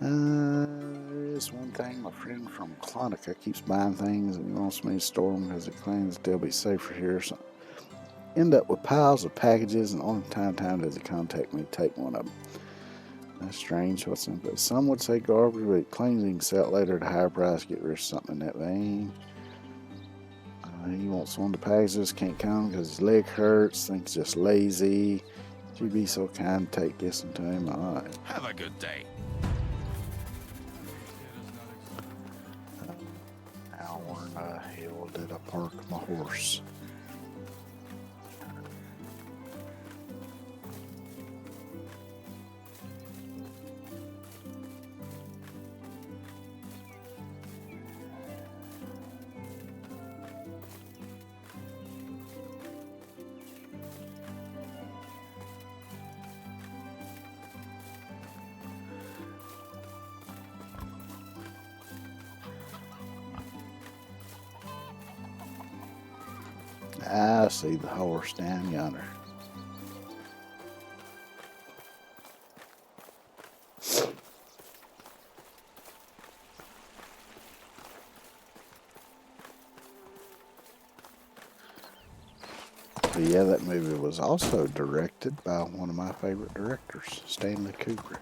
There is one thing. My friend from Clonica keeps buying things and he wants me to store them because he claims they'll be safer here. So end up with piles of packages, and only time does he contact me to take one of them. That's strange. What's in it? Some would say garbage, but he claims he can sell it later at a higher price, get rid of something in that vein. He wants one of the packages, can't come because his leg hurts, thinks just lazy. Would you be so kind to take this one to him? All right. Have a good day. Now where in the hell did I park my horse? I see the horse down yonder. But yeah, that movie was also directed by one of my favorite directors, Stanley Kubrick,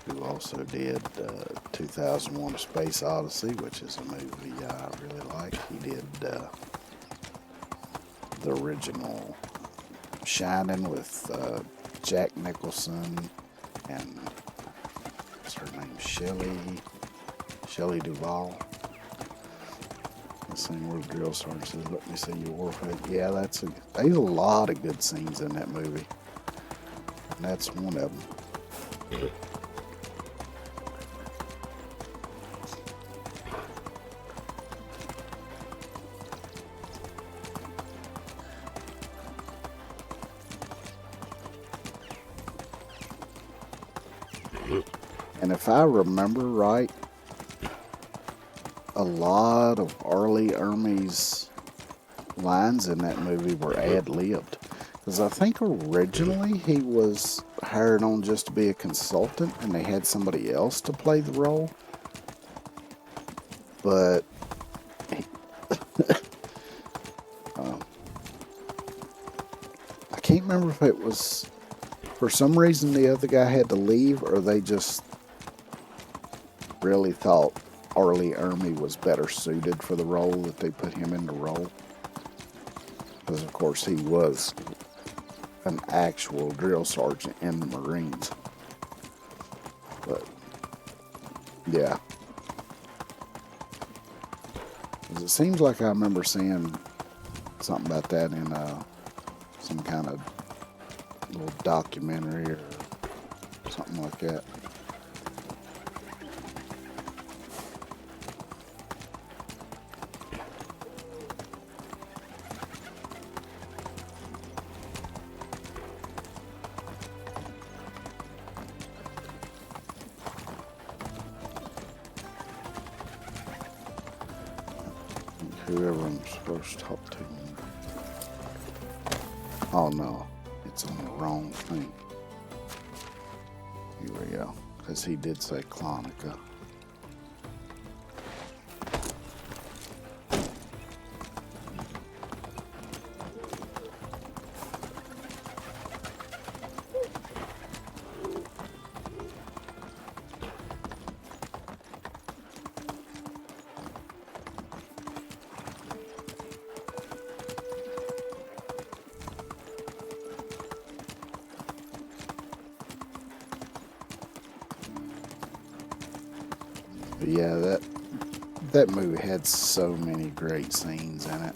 who also did 2001: A Space Odyssey, which is a movie I really like. He did the original Shining with Jack Nicholson and what's her name, Shelley Duvall. The scene where the drill sergeant says, "Let me see your warhead." Yeah, there's a lot of good scenes in that movie, and that's one of them. And if I remember right, a lot of Arlie Ermey's lines in that movie were ad-libbed. Because I think originally he was hired on just to be a consultant and they had somebody else to play the role. But I can't remember if it was for some reason the other guy had to leave or they just really thought Arlie Ermey was better suited for the role, that they put him in the role. Because, of course, he was an actual drill sergeant in the Marines. But, yeah. 'Cause it seems like I remember seeing something about that in some kind of little documentary or something like that. Whoever I'm supposed to talk to. Oh no, it's on the wrong thing. Here we go, because he did say Clonica. But yeah, that movie had so many great scenes in it.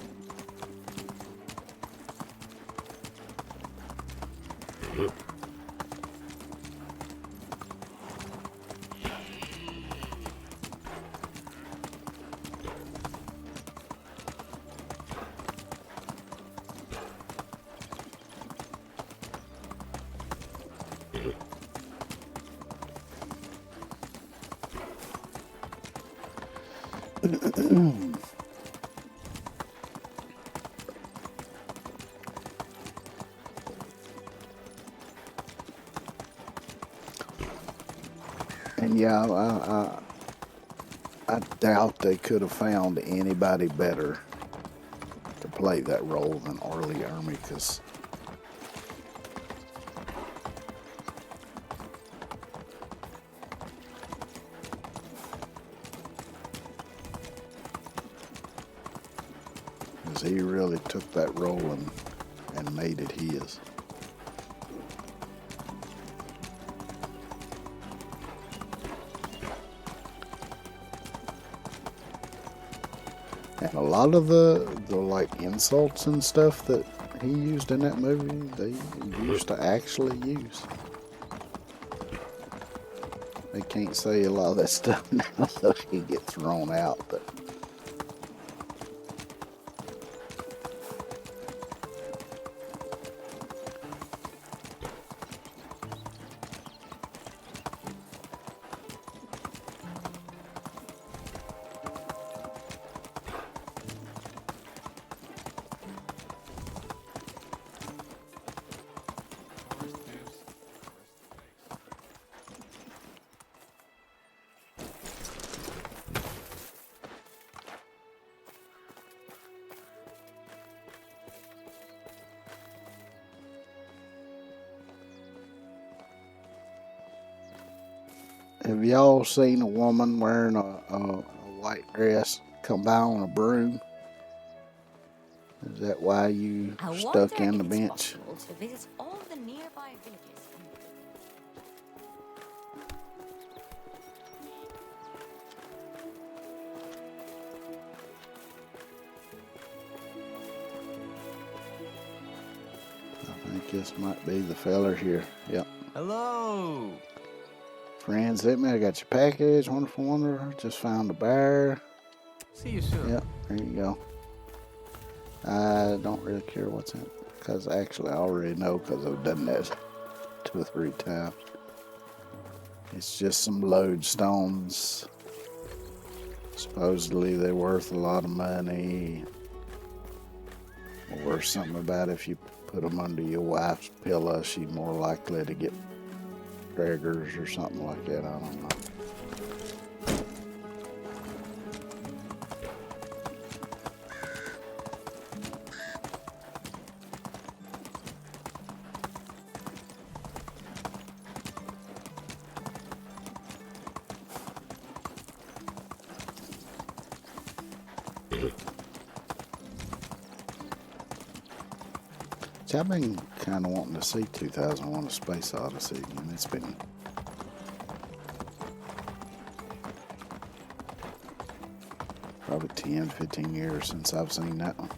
And yeah, I doubt they could have found anybody better play that role than Orly Ermicus. Because he really took that role and made it his. And a lot of the like insults and stuff that he used in that movie, they used to actually use. They can't say a lot of that stuff now, so he get thrown out. But have y'all seen a woman wearing a white dress come by on a broom? Is that why you I stuck wonder in the if it's bench? possible to visit all the nearby villages. I think this might be the feller here. Yep. Hello. Friends, hit me. I got your package. Wonderful Wonder. Just found a bear. See you soon. Yep. There you go. I don't really care what's in it. Because actually I already know because I've done that 2 or 3 times. It's just some lodestones. Supposedly they're worth a lot of money. Or something about if you put them under your wife's pillow, she's more likely to get preggers or something like that. I don't know. I've been kind of wanting to see 2001: A Space Odyssey, and it's been probably 10, 15 years since I've seen that one.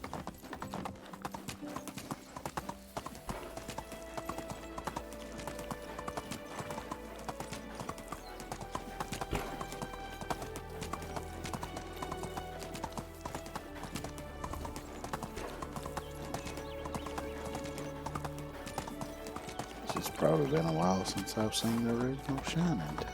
It's probably been a while since I've seen the original Shining too.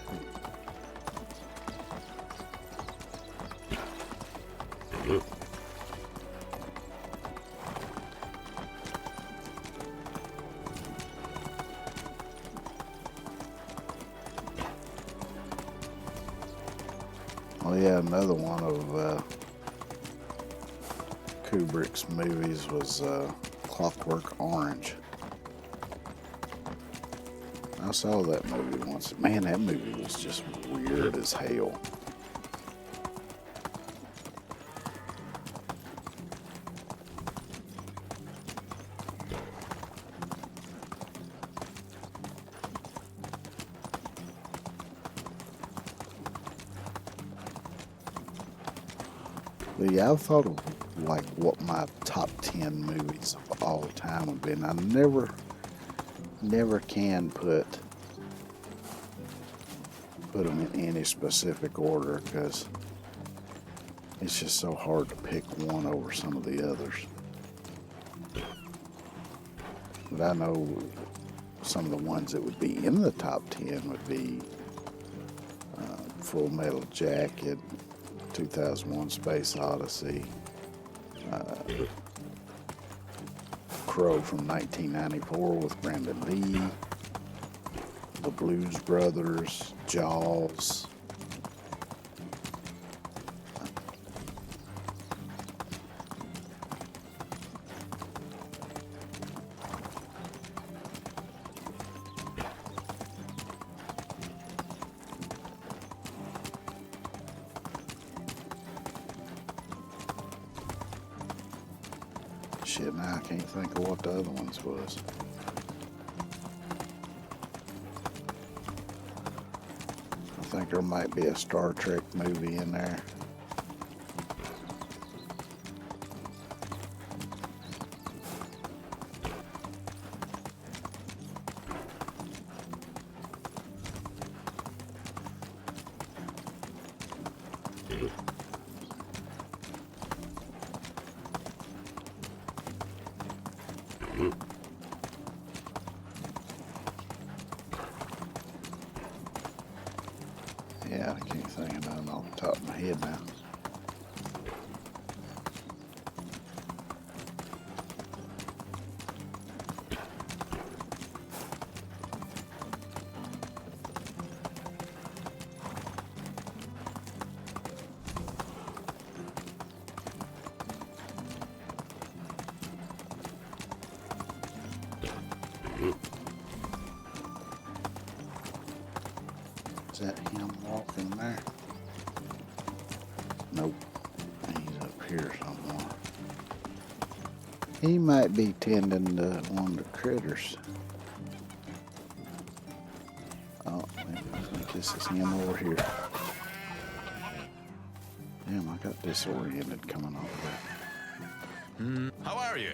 Oh yeah, another one of Kubrick's movies was Clockwork Orange. I saw that movie once. Man, that movie was just weird as hell. But yeah, I've thought of like what my top 10 movies of all time have been. I never can put them in any specific order because it's just so hard to pick one over some of the others. But I know some of the ones that would be in the top 10 would be Full Metal Jacket, 2001: Space Odyssey, Crow from 1994 with Brandon Lee, The Blues Brothers, Jaws. Shit, now I can't think of what the other ones was. I think there might be a Star Trek movie in there. Yeah, I can't think of nothing off the top of my head now. Is that him walking there? Nope. He's up here somewhere. He might be tending to one of the critters. Oh, maybe I think this is him over here. Damn, I got disoriented coming over there. How are you?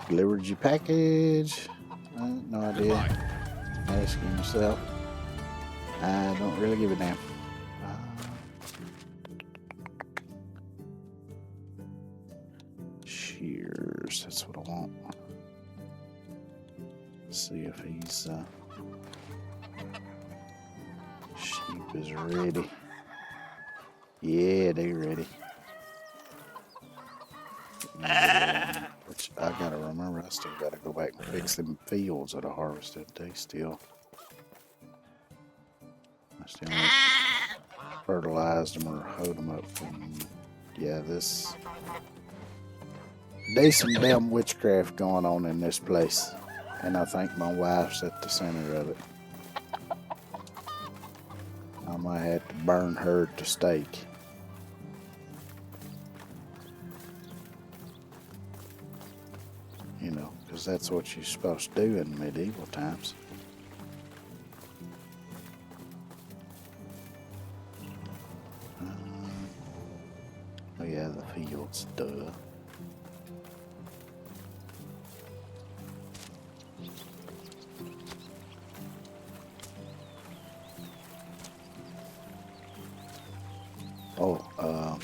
Delivered your package. No idea. Asking yourself. I don't really give a damn. Shears, that's what I want. See if he's sheep is ready. Yeah, they ready. Which I gotta remember, I still gotta go back and fix them fields that I harvested. They still. I still haven't fertilized them or hoed them up. And yeah, there's some damn witchcraft going on in this place. And I think my wife's at the center of it. I might have to burn her at the stake. You know, because that's what you're supposed to do in medieval times. Oh yeah, the fields, duh. Oh,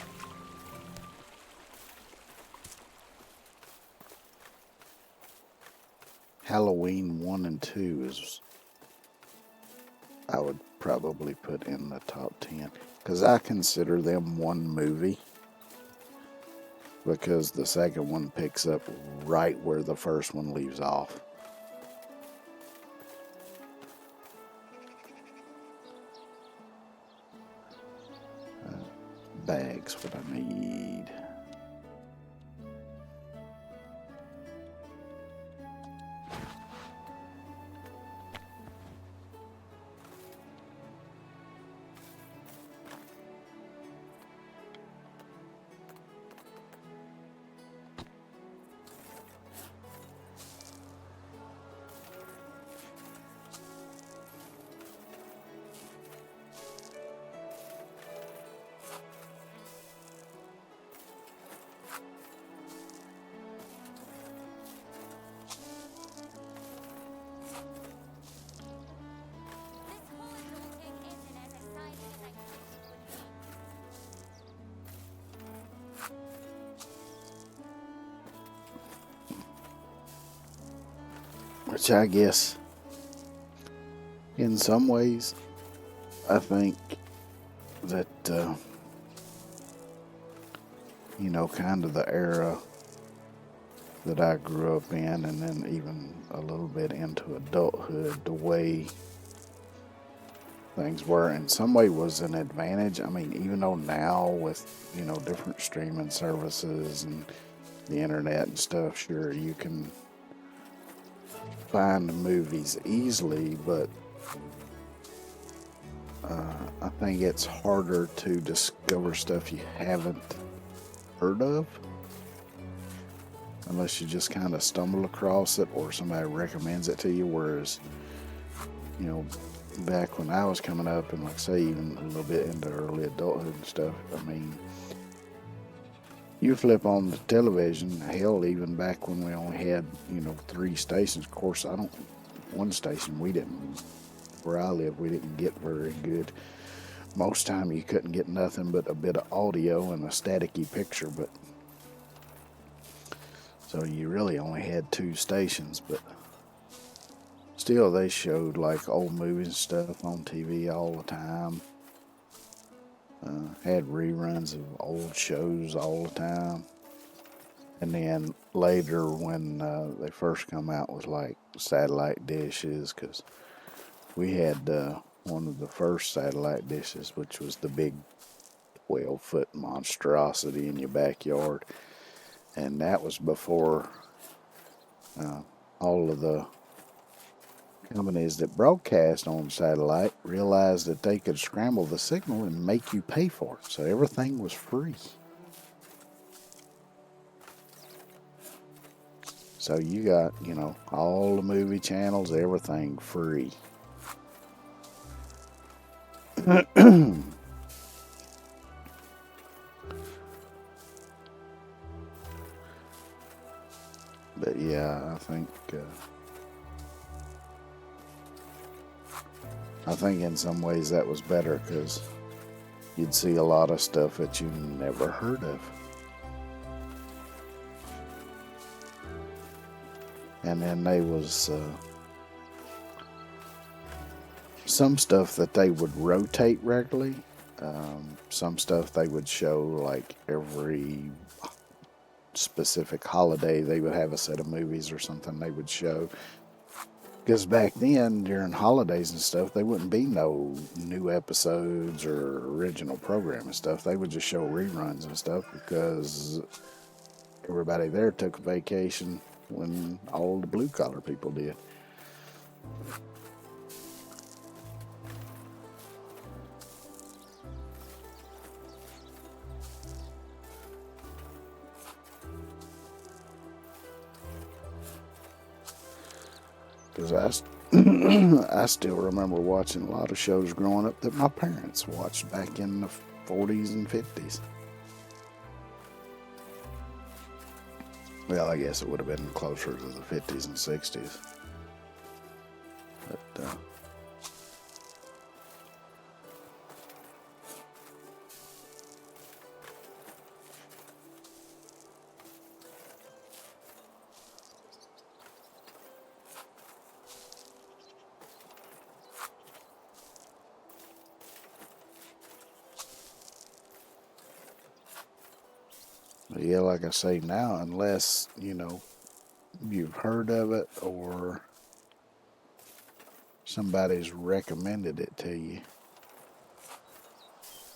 Halloween 1 and 2 is, I would probably put in the top 10. Because I consider them one movie. Because the second one picks up right where the first one leaves off. Bags, what I need. Which I guess, in some ways, I think that, you know, kind of the era that I grew up in, and then even a little bit into adulthood, the way things were in some way was an advantage. I mean, even though now with, you know, different streaming services and the internet and stuff, sure, you can find the movies easily, but I think it's harder to discover stuff you haven't heard of. unless you just kind of stumble across it or somebody recommends it to you. Whereas, you know, back when I was coming up and like say even a little bit into early adulthood and stuff, I mean, you flip on the television, hell, even back when we only had, you know, 3 stations. Of course, one station we didn't, where I live, we didn't get very good. Most time you couldn't get nothing but a bit of audio and a staticky picture, but so you really only had 2 stations, but still they showed like old movies and stuff on TV all the time. Had reruns of old shows all the time. And then later when they first come out with like satellite dishes, because we had one of the first satellite dishes, which was the big 12-foot monstrosity in your backyard. And that was before all of the companies that broadcast on satellite realized that they could scramble the signal and make you pay for it. So everything was free. So you got, you know, all the movie channels, everything free. But yeah, I think in some ways that was better because you'd see a lot of stuff that you never heard of. And then there was some stuff that they would rotate regularly. Some stuff they would show like every specific holiday. They would have a set of movies or something they would show. Because back then, during holidays and stuff, there wouldn't be no new episodes or original program and stuff. They would just show reruns and stuff because everybody there took a vacation when all the blue-collar people did. Because I still remember watching a lot of shows growing up that my parents watched back in the 40s and 50s. Well, I guess it would have been closer to the 50s and 60s. But, yeah, like I say now, unless, you know, you've heard of it or somebody's recommended it to you,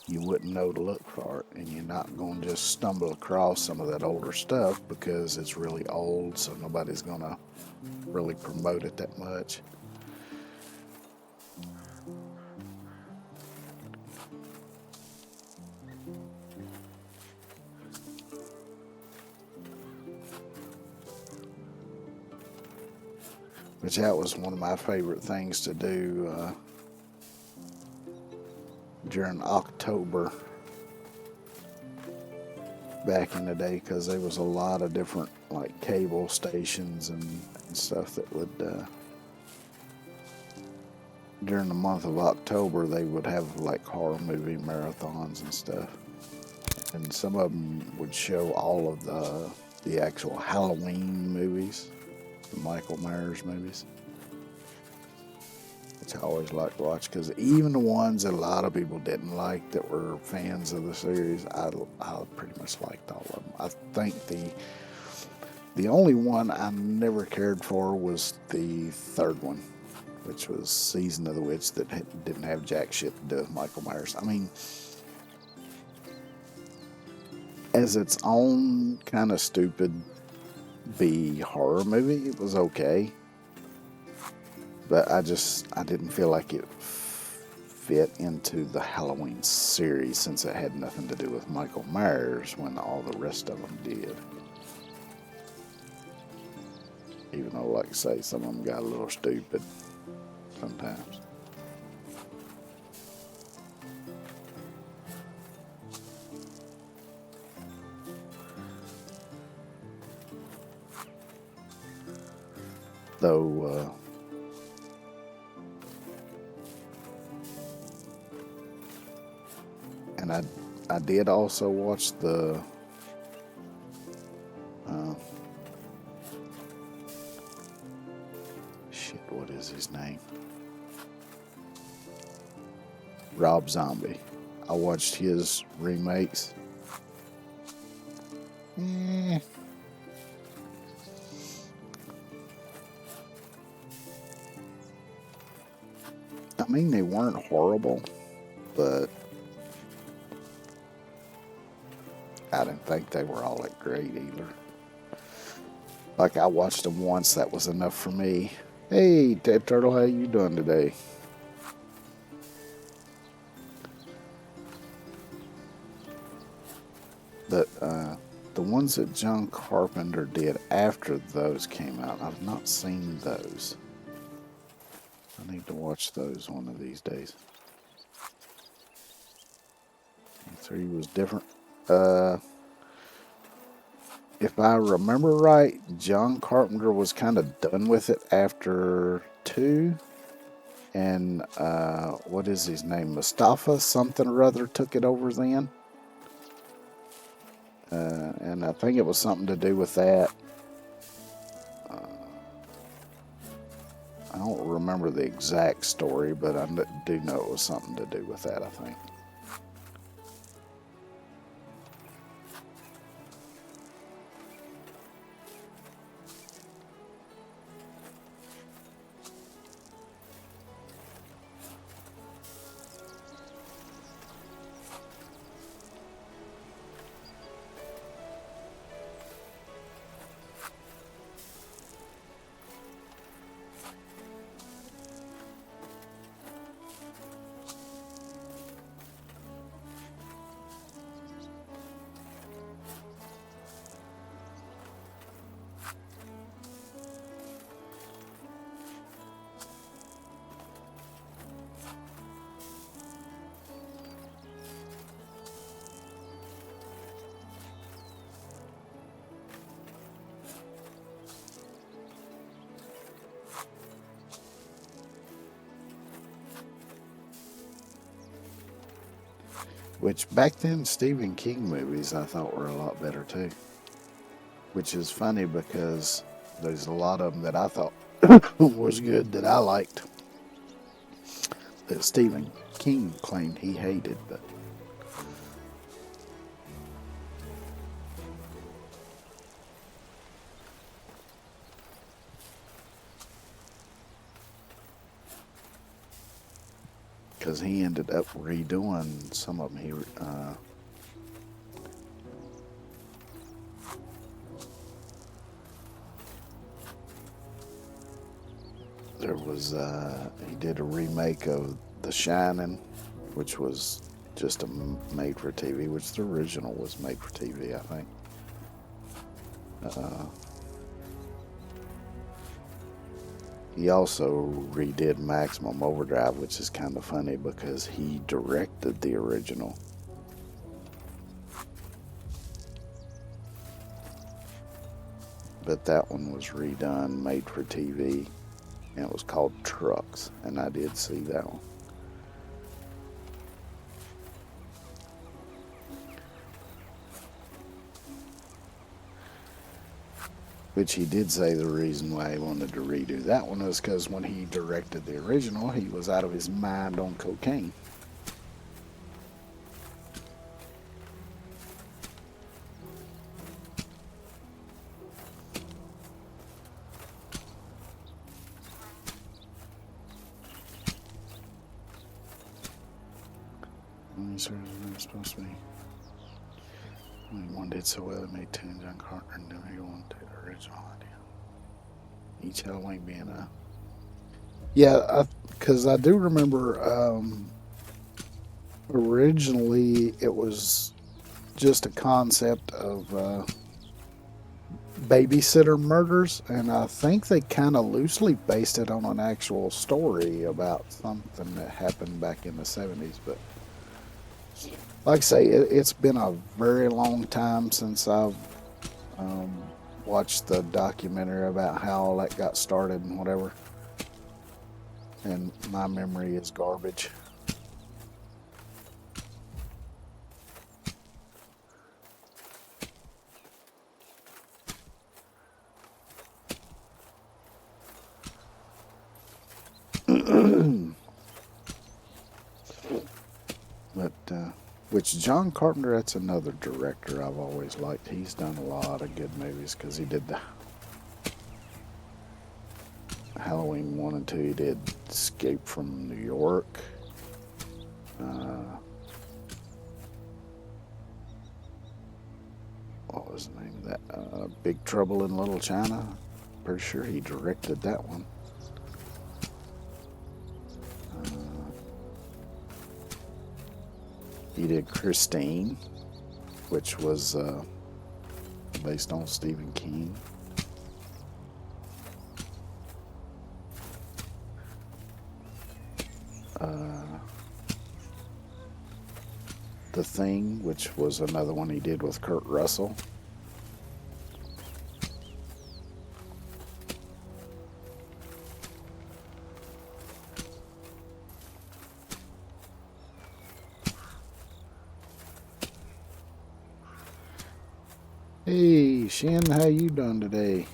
you wouldn't know to look for it, and you're not going to just stumble across some of that older stuff because it's really old, so nobody's going to really promote it that much. Which that was one of my favorite things to do during October back in the day, because there was a lot of different like cable stations and stuff that would during the month of October they would have like horror movie marathons and stuff, and some of them would show all of the actual Halloween movies, the Michael Myers movies, which I always liked to watch, because even the ones that a lot of people didn't like that were fans of the series, I pretty much liked all of them. I think the only one I never cared for was the third one, which was Season of the Witch, that didn't have jack shit to do with Michael Myers. I mean, as its own kind of stupid B horror movie, it was okay. But I didn't feel like it fit into the Halloween series, since it had nothing to do with Michael Myers when all the rest of them did. Even though, like I say, some of them got a little stupid sometimes. Though, and I did also watch the shit, what is his name? Rob Zombie. I watched his remakes. I mean, they weren't horrible, but I didn't think they were all that great either. Like, I watched them once, that was enough for me. Hey, Ted Turtle, how you doing today? But the ones that John Carpenter did after those came out, I've not seen those. I need to watch those one of these days. 3 was different. If I remember right, John Carpenter was kind of done with it after 2. And what is his name? Mustafa something or other took it over then. And I think it was something to do with that. I don't remember the exact story, but I do know it was something to do with that, I think. Which back then, Stephen King movies I thought were a lot better too. Which is funny because there's a lot of them that I thought was good that I liked. That Stephen King claimed he hated, but because he ended up redoing some of them. He did a remake of The Shining, which was just a made for TV, which the original was made for TV, I think. He also redid Maximum Overdrive, which is kind of funny because he directed the original. But that one was redone, made for TV, and it was called Trucks, and I did see that one. Which he did say the reason why he wanted to redo that one was because when he directed the original, he was out of his mind on cocaine. It's supposed to be. One did so well, it made 2 John Carter, and then he wanted to do the original idea. Each Halloween being a. Yeah, because I do remember originally it was just a concept of Babysitter Murders, and I think they kind of loosely based it on an actual story about something that happened back in the 70s. But like I say, it's been a very long time since I've um, watched the documentary about how all that got started and whatever. And my memory is garbage. But which John Carpenter, that's another director I've always liked. He's done a lot of good movies because he did the Halloween 1 and 2. He did Escape from New York. What was the name of that? Big Trouble in Little China. Pretty sure he directed that one. He did Christine, which was based on Stephen King. The Thing, which was another one he did with Kurt Russell. Hey, Shin, how you doing today?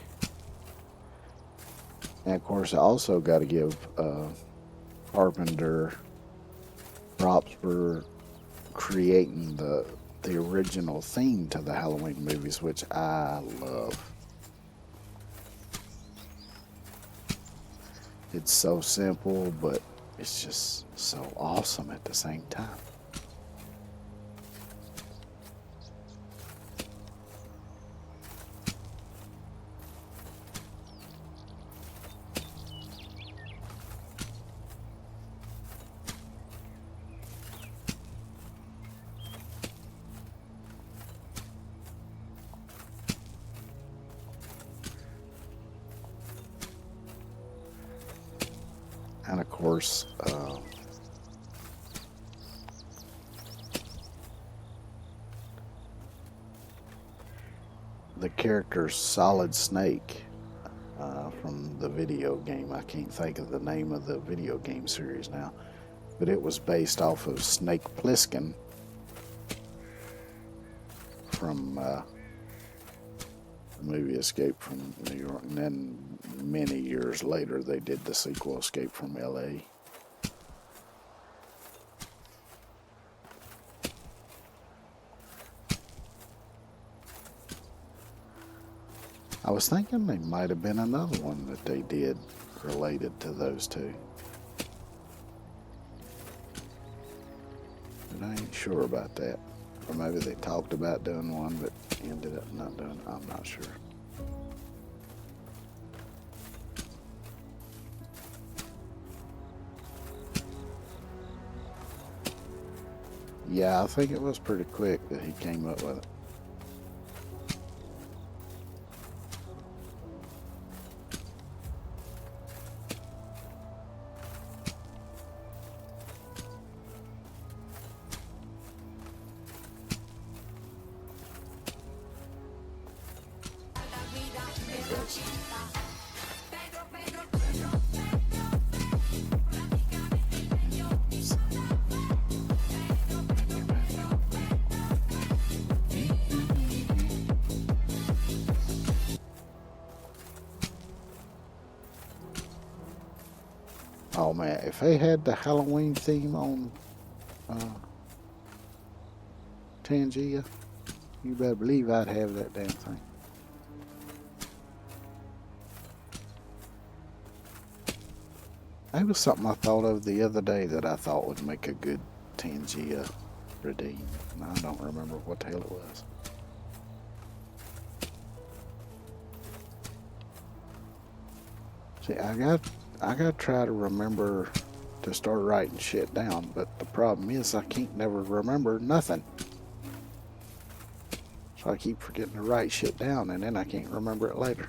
And of course, I also got to give Carpenter props for creating the original theme to the Halloween movies, which I love. It's so simple, but it's just so awesome at the same time. And of course, the character Solid Snake from the video game. I can't think of the name of the video game series now, but it was based off of Snake Plissken from the movie Escape from New York. And then many years later, they did the sequel Escape from L.A. I was thinking there might have been another one that they did related to those two. But I ain't sure about that. Or maybe they talked about doing one, but ended up not doing it. I'm not sure. Yeah, I think it was pretty quick that he came up with it. Oh man, if they had the Halloween theme on Tangia, you better believe I'd have that damn thing. That was something I thought of the other day that I thought would make a good Tangia redeem. And I don't remember what the hell it was. See, I gotta try to remember to start writing shit down, but the problem is I can't never remember nothing. So I keep forgetting to write shit down, and then I can't remember it later.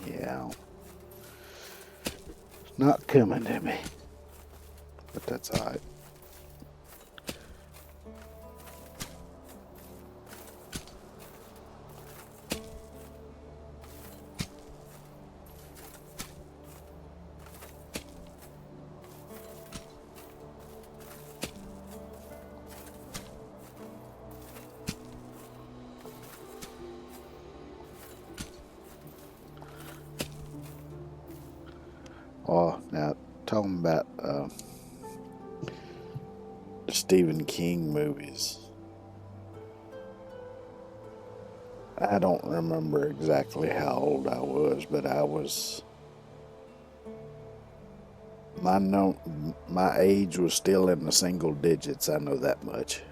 Yeah. It's not coming to me. But that's alright. Oh, now talking about Stephen King movies. I don't remember exactly how old I was, but I was my age was still in the single digits. I know that much.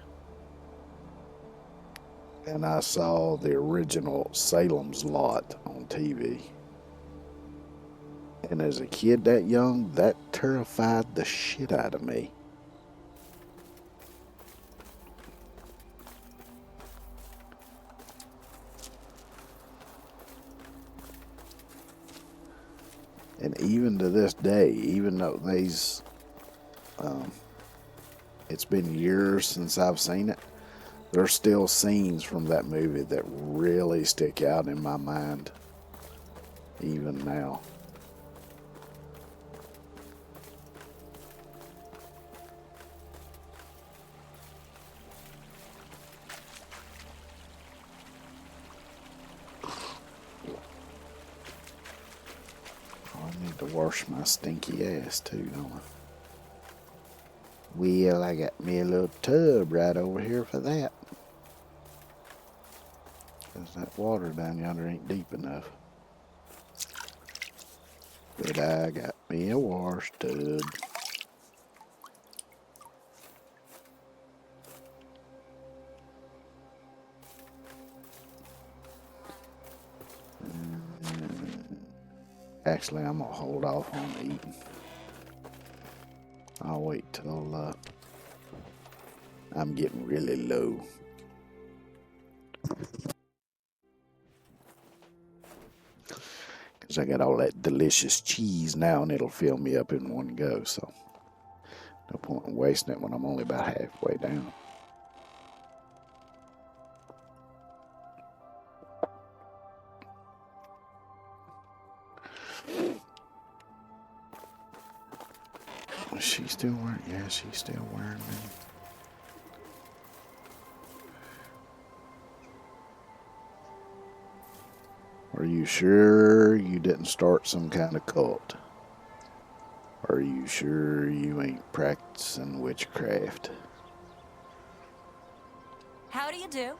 And I saw the original Salem's Lot on TV. And as a kid that young, that terrified the shit out of me. And even to this day, even though it's been years since I've seen it, there's still scenes from that movie that really stick out in my mind, even now. I need to wash my stinky ass too, don't I? Well, I got me a little tub right over here for that. Because that water down yonder ain't deep enough. But I got me a wash tub. Actually, I'm going to hold off on eating. I'll wait till I'm getting really low. Because I got all that delicious cheese now and it'll fill me up in one go. So no point in wasting it when I'm only about halfway down. Is she still wearing? Yeah, she's still wearing them. Are you sure you didn't start some kind of cult? Are you sure you ain't practicing witchcraft? How do you do?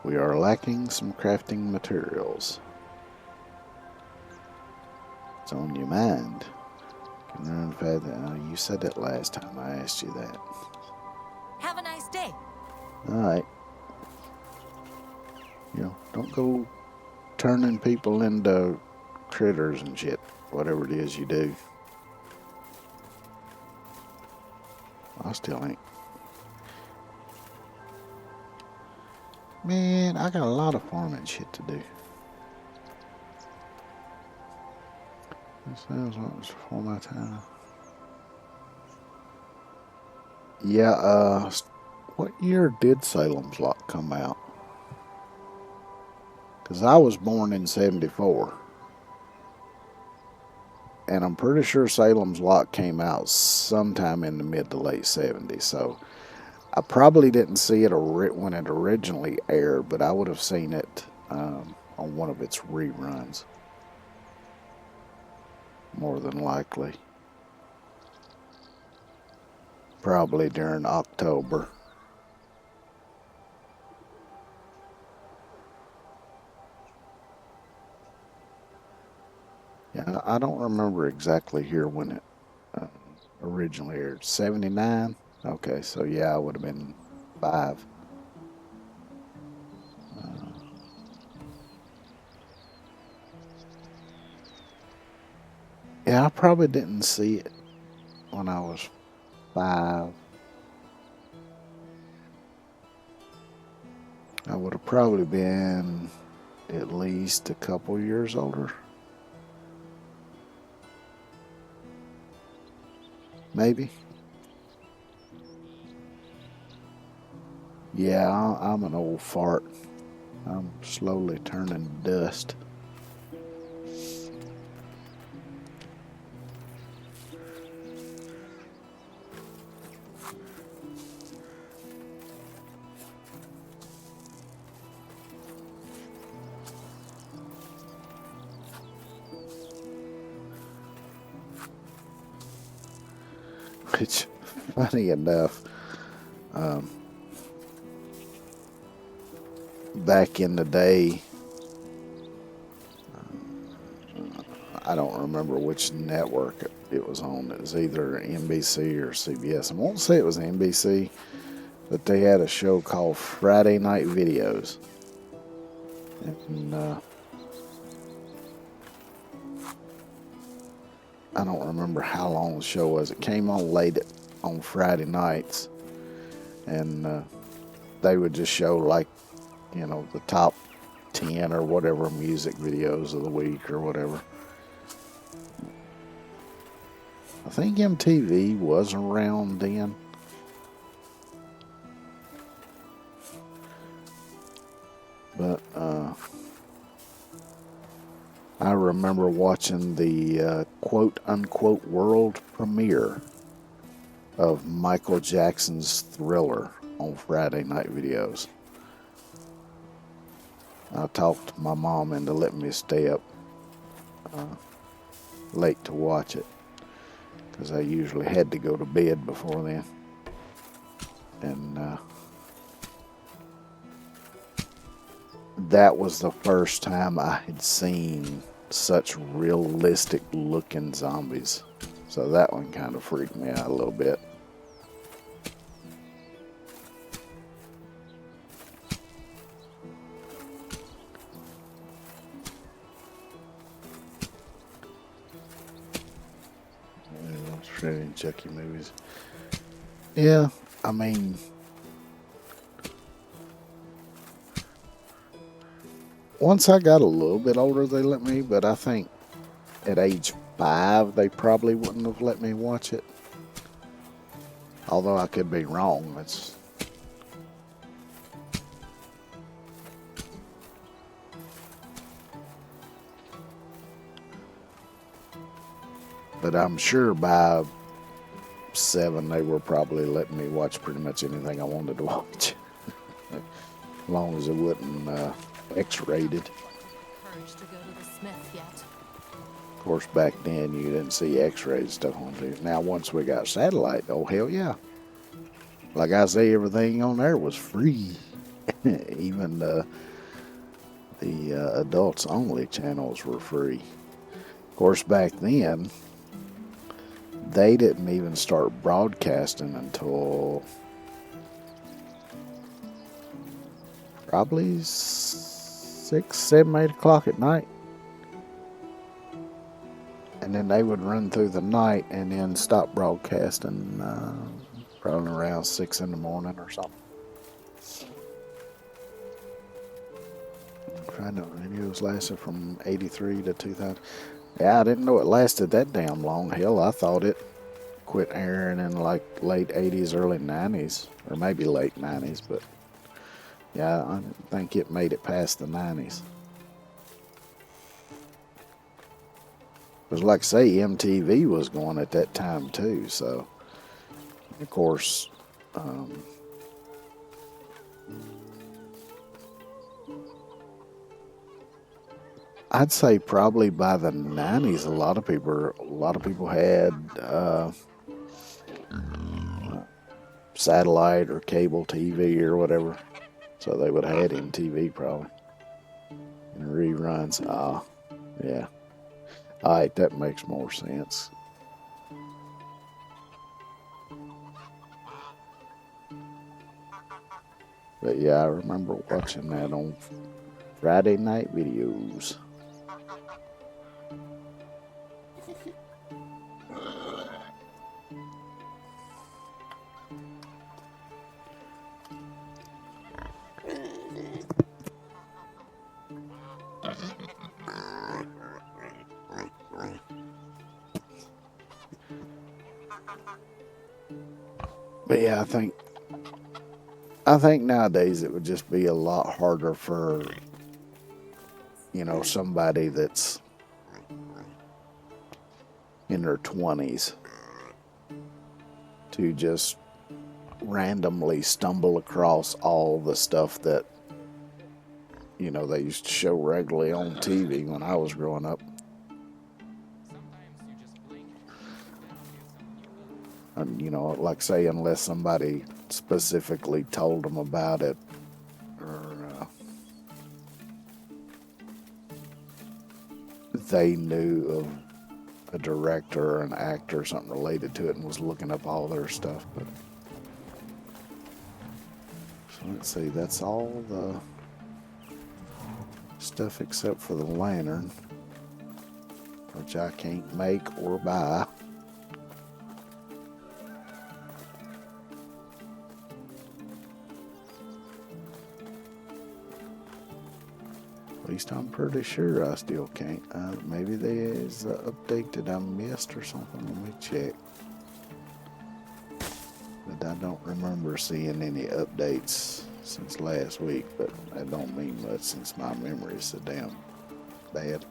We are lacking some crafting materials. It's on your mind. Can run further. Oh, you said that last time I asked you that. Have a nice day. Alright. You know, don't go turning people into critters and shit. Whatever it is you do. I still ain't. Man, I got a lot of farming shit to do. This sounds like it's before my time. Yeah, what year did Salem's Lot come out? Because I was born in 74. And I'm pretty sure Salem's Lot came out sometime in the mid to late 70s. So I probably didn't see it when it originally aired, but I would have seen it on one of its reruns. More than likely. probably during October. Yeah, I don't remember exactly here when it uh, originally aired. 79? Okay, so yeah, I would have been 5. Uh, yeah, I probably didn't see it when I was 5. I would have probably been at least a couple years older. Maybe. Yeah, I'm an old fart. I'm slowly turning dust. Which, funny enough, um, back in the day, I don't remember which network it was on. It was either NBC or CBS. I won't say it was NBC, but they had a show called Friday Night Videos. And I don't remember how long the show was. It came on late on Friday nights, and they would just show, like, you know, the top 10 or whatever music videos of the week or whatever. I think MTV was around then. But I remember watching the quote-unquote world premiere of Michael Jackson's Thriller on Friday Night Videos. I talked my mom into letting me stay up late to watch it, because I usually had to go to bed before then. And that was the first time I had seen such realistic looking zombies. So that one kind of freaked me out a little bit. Freddy and Chucky movies. Yeah, I mean, once I got a little bit older, they let me, but I think at age 5, they probably wouldn't have let me watch it. Although I could be wrong. But I'm sure by 7, they were probably letting me watch pretty much anything I wanted to watch. As long as it wasn't X-rated. Courage to go to the Smith yet. Of course, back then you didn't see X-rated stuff on TV. Now, once we got satellite, oh hell yeah! Like I say, everything on there was free. Even the adults only channels were free. Of course, back then they didn't even start broadcasting until probably 6, 7, 8 o'clock at night. And then they would run through the night and then stop broadcasting probably around 6 in the morning or something. Trying to videos lasted from 83 to 2000. Yeah, I didn't know it lasted that damn long. Hell, I thought it quit airing in like late 80s, early 90s, or maybe late 90s, but yeah, I didn't think it made it past the 90s. Because like I say, MTV was going at that time too, so of course I'd say probably by the 90s, a lot of people had satellite or cable TV or whatever. So they would have had him TV probably. And reruns. Yeah. Alright, that makes more sense. But yeah, I remember watching that on Friday night videos. But yeah, I think nowadays it would just be a lot harder for, you know, somebody that's in their 20s to just randomly stumble across all the stuff that, you know, they used to show regularly on TV when I was growing up. And, you know, like say, unless somebody specifically told them about it, or they knew of a director or an actor or something related to it and was looking up all their stuff. But so let's see, that's all the stuff except for the lantern, which I can't make or buy. At least I'm pretty sure I still can't. Maybe there's an update that I missed or something. Let me check. But I don't remember seeing any updates since last week. But that don't mean much since my memory is so damn bad.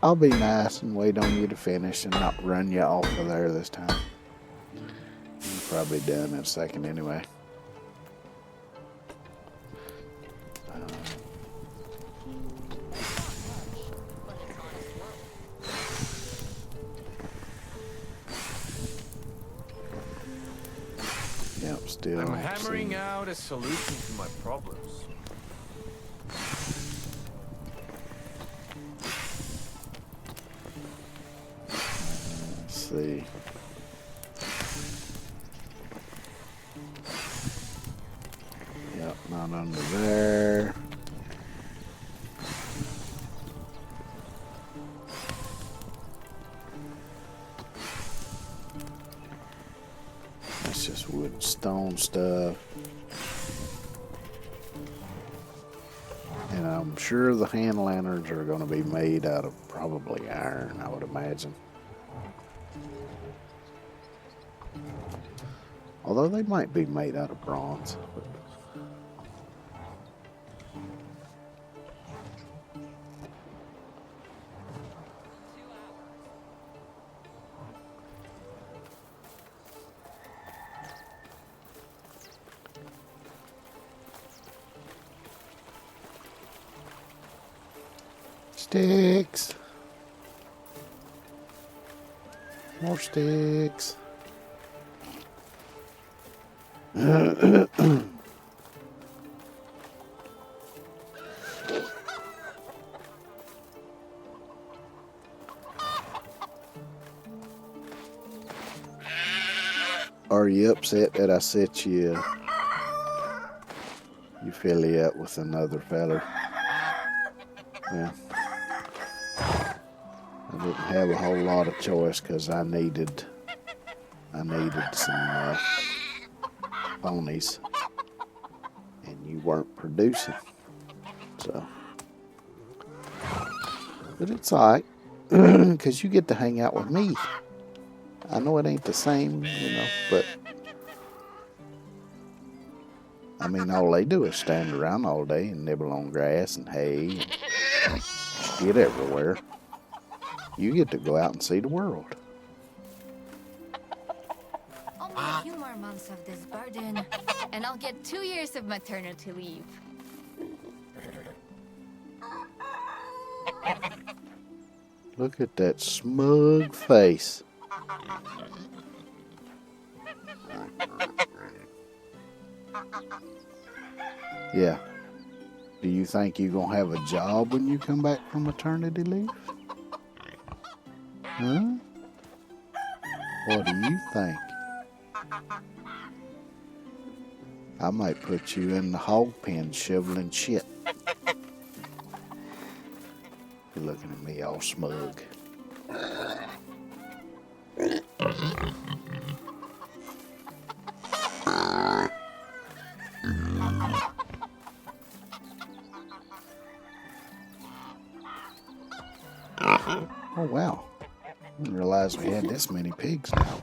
I'll be nice and wait on you to finish and not run you off of there this time. You're probably done in a second anyway. Yep, still. I'm hammering out a solution to my problems. See. Yep, not under there. That's just wood and stone stuff. And I'm sure the hand lanterns are going to be made out of probably iron, I would imagine. Although they might be made out of bronze. Sticks. More sticks. Are you upset that I set you filly up with another feller? Yeah. I didn't have a whole lot of choice because I needed some ponies, and you weren't producing. So, but it's alright because you get to hang out with me. I know it ain't the same, you know, but I mean, all they do is stand around all day and nibble on grass and hay. And get everywhere. You get to go out and see the world. Only a few more months of this burden, and I'll get 2 years of maternity leave. Look at that smug face. Yeah. Do you think you're going to have a job when you come back from maternity leave? Huh? What do you think? I might put you in the hog pen shoveling shit. You're looking at me all smug. Oh wow. I didn't realize we had this many pigs now.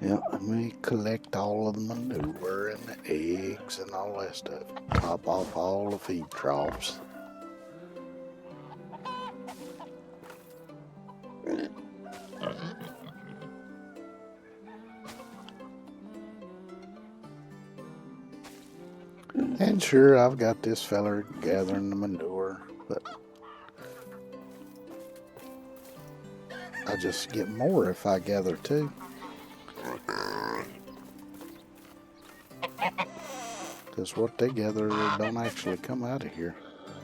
Yeah, let me collect all of the manure and the eggs and all that stuff. Top off all the feed troughs. And sure, I've got this feller gathering the manure, but I just get more if I gather too. Because what they gather don't actually come out of here.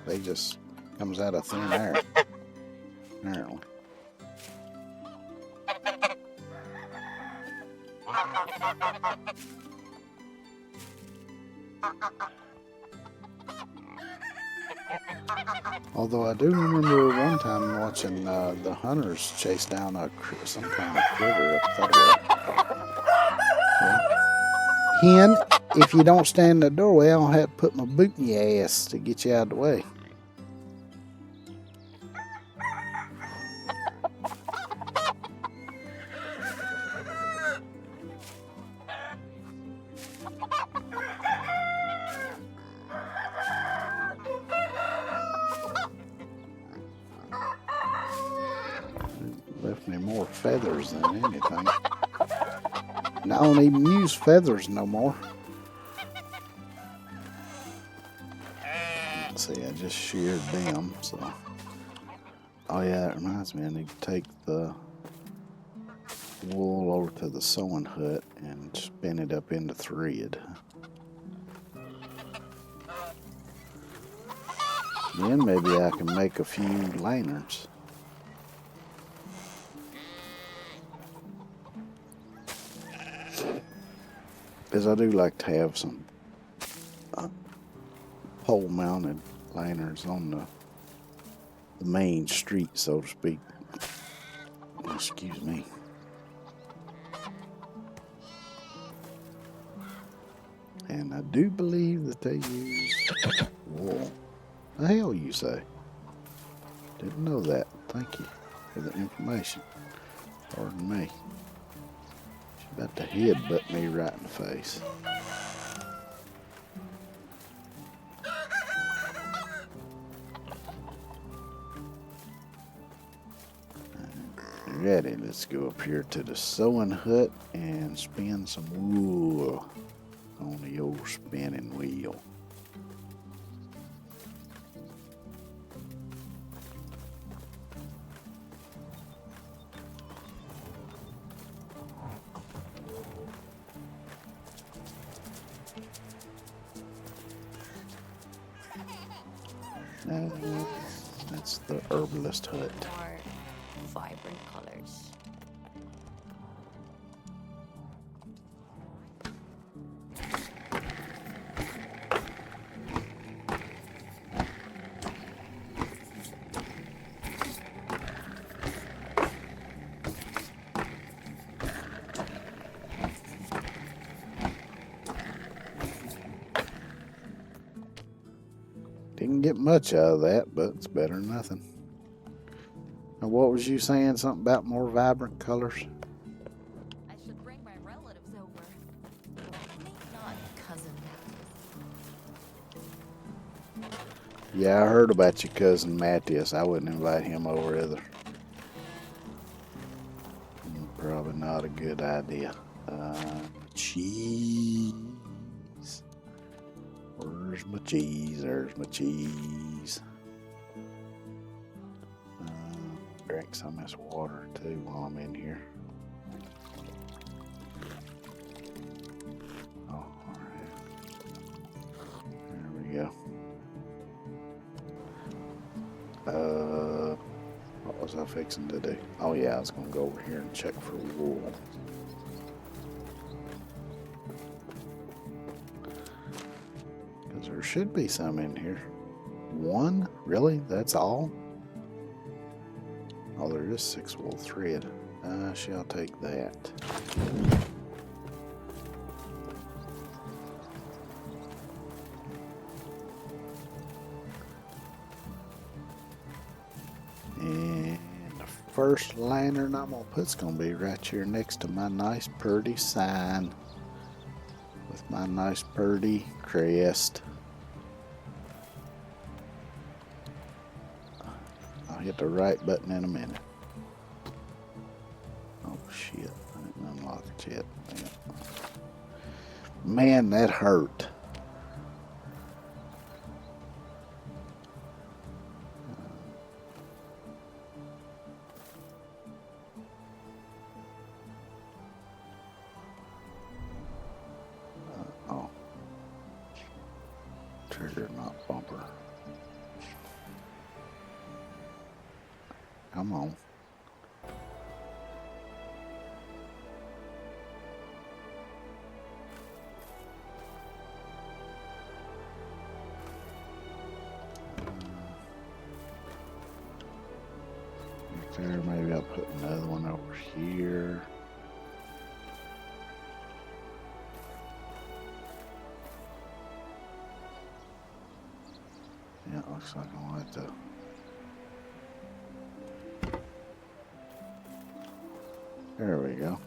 They just comes out of thin air, apparently. Although I do remember one time watching the hunters chase down some kind of critter up that way. Hen, if you don't stand in the doorway, I'll have to put my boot in your ass to get you out of the way. Left me more feathers than anything. And I don't even use feathers no more. Let's see, I just sheared them, so. Oh yeah, that reminds me, I need to take the wool over to the sewing hut and spin it up into thread. Then maybe I can make a few lanterns. Because I do like to have some pole-mounted lanterns on the main street, so to speak. Excuse me. And I do believe that they use wool. The hell you say? Didn't know that. Thank you for the information. Pardon me. She's about to headbutt me right in the face. Ready, let's go up here to the sewing hut and spin some wool on the old spinning wheel. That's the herbalist hut. More vibrant colors. Didn't get much out of that, but it's better than nothing. Now, what was you saying? Something about more vibrant colors? I should bring my relatives over. Maybe not cousin. Yeah, I heard about your cousin Matthias. I wouldn't invite him over either. Probably not a good idea. Cheese. Where's my cheese? There's my cheese. Drink some of this water too while I'm in here. Oh, alright. There we go. What was I fixing to do? Oh yeah, I was gonna go over here and check for wool. Because there should be some in here. One? Really? That's all? Oh, there is 6 wool thread. I shall take that. And the first lantern I'm gonna put's gonna be right here next to my nice pretty sign with my nice pretty crest. I'll hit the right button in a minute. Oh shit, I didn't unlock it yet. Man, that hurt. Oh. Trigger, not bumper. Come on. Right there, maybe I'll put another one over here. Yeah, it looks like I'm gonna have to. There we go.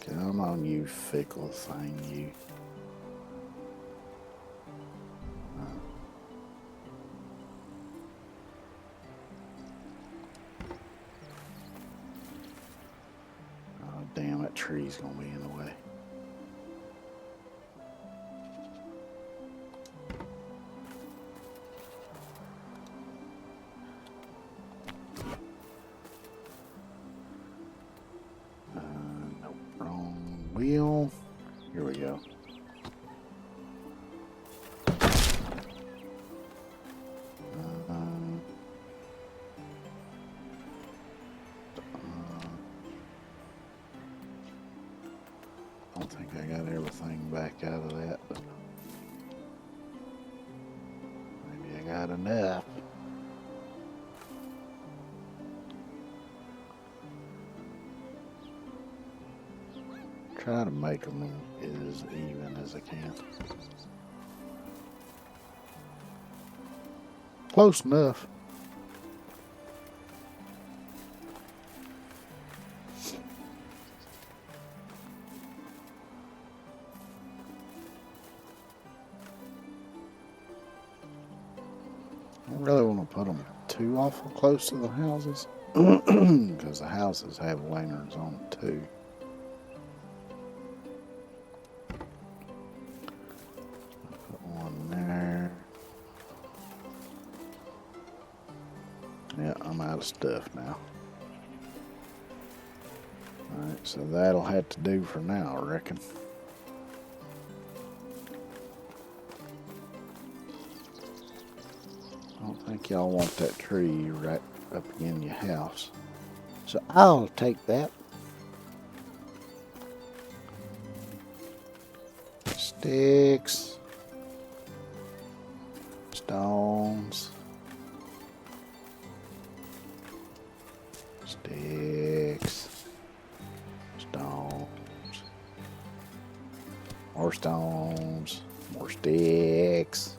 Come on, you fickle thing, you. Oh, damn, that tree's gonna be in the way. Nope, wrong wheel. Here we go. I don't think I got everything back out of that, but maybe I got enough. Try to make them as even as I can. Close enough. I don't really want to put them too awful close to the houses because the houses have lanterns on them too. Put one there. Yeah, I'm out of stuff now. Alright, so that'll have to do for now, I reckon. I don't think y'all want that tree right up in your house. So I'll take that. Sticks. Stones. Sticks. Stones. More stones. More sticks.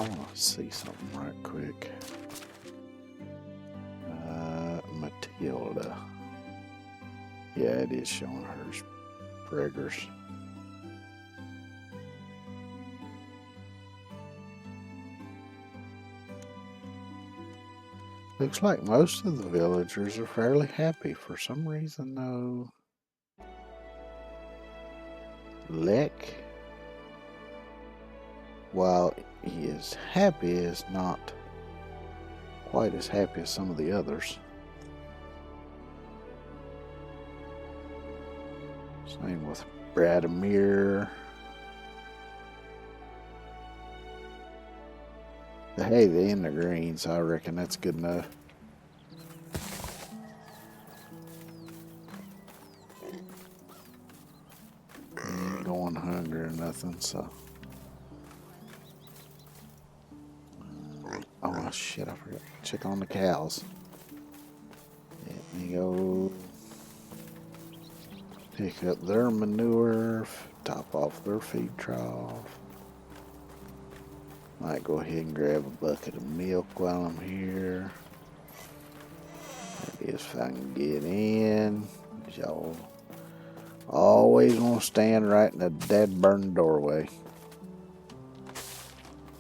want to see something right quick. Matilda. Yeah, it is showing hers. Preggers. Looks like most of the villagers are fairly happy. For some reason, though, Lek, while he is happy, is not quite as happy as some of the others. Same with Bradimir. But hey, they in the green, so I reckon that's good enough. Ain't going hungry or nothing, so. Oh shit, I forgot to check on the cows. Let me go pick up their manure, top off their feed trough. Might go ahead and grab a bucket of milk while I'm here. That is if I can get in. Y'all always want to stand right in the dead burn doorway.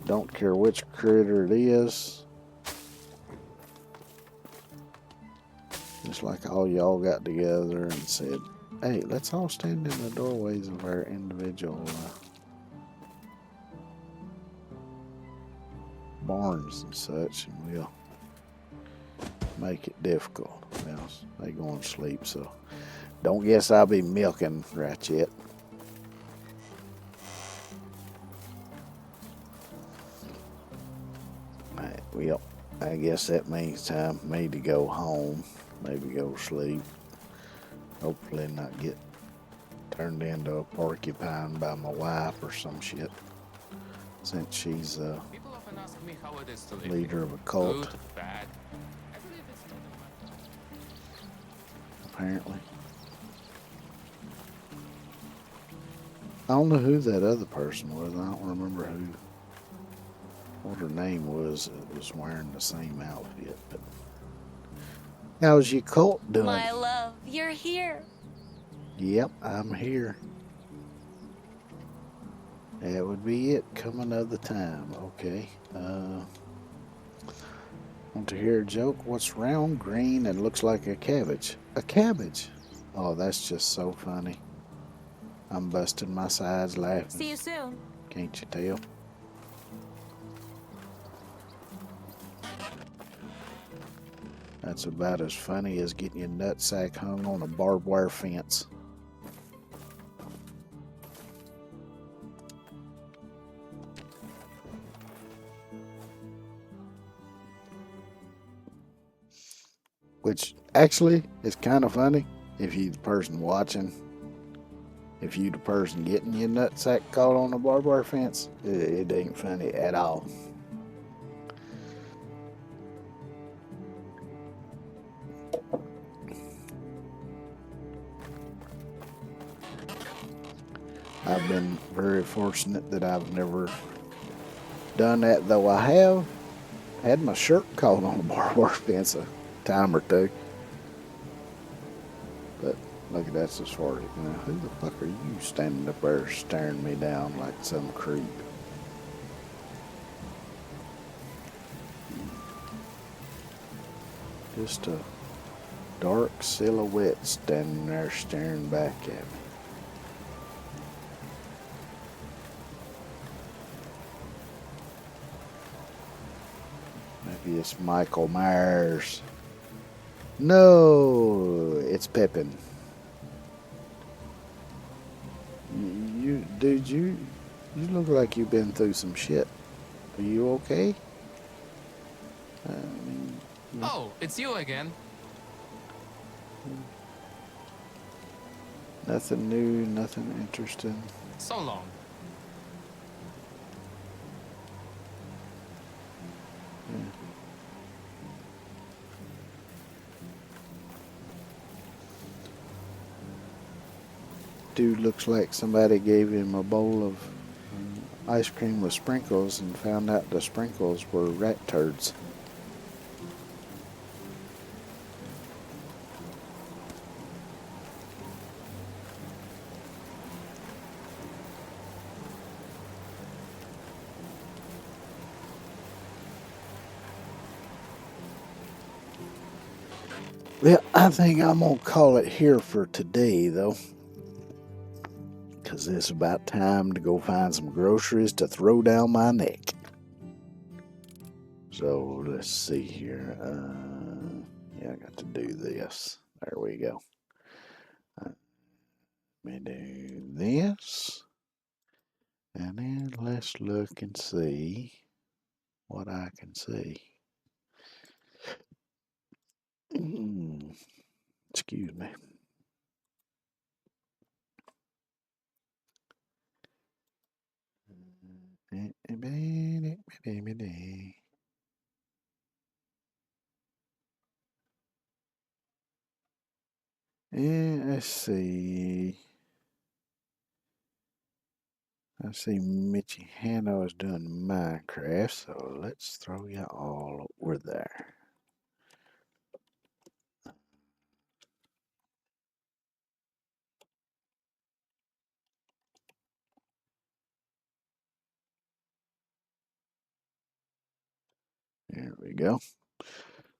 Don't care which critter it is. Just like all y'all got together and said, hey, let's all stand in the doorways of our individual barns and such, and we'll make it difficult. Well, they going to sleep, so don't guess I'll be milking right yet. Right, well, I guess that means time for me to go home, maybe go to sleep. Hopefully not get turned into a porcupine by my wife or some shit, since she's People often ask me how it is to live leader here. of a cult, Good, bad. I believe it's not a matter. apparently. I don't know who that other person was. I don't remember what her name was. It was wearing the same outfit. But how's your cult doing? My love, you're here. Yep, I'm here. That would be it. Come another time. Okay. Want to hear a joke? What's round, green, and looks like a cabbage? A cabbage. Oh, that's just so funny. I'm busting my sides laughing. See you soon. Can't you tell? That's about as funny as getting your nutsack hung on a barbed wire fence. Which actually is kind of funny if you the person watching. If you the person getting your nutsack caught on a barbed wire fence, it ain't funny at all. I've been very fortunate that I've never done that, though I have had my shirt caught on a barbed wire fence a time or two. But look at that's as far as, who the fuck are you standing up there staring me down like some creep? Just a dark silhouette standing there staring back at me. Maybe it's Michael Myers. No, it's Pippin. Dude, you look like you've been through some shit. Are you okay? Oh, it's you again. Nothing new, nothing interesting. So long. Dude looks like somebody gave him a bowl of ice cream with sprinkles and found out the sprinkles were rat turds. Well, I think I'm going to call it here for today, though. Because it's about time to go find some groceries to throw down my neck. So, let's see here. Yeah, I got to do this. There we go. Let me do this. And then let's look and see what I can see. Excuse me. And let's see. I see Mitchy Hanno is doing Minecraft, so let's throw you all over there. There we go.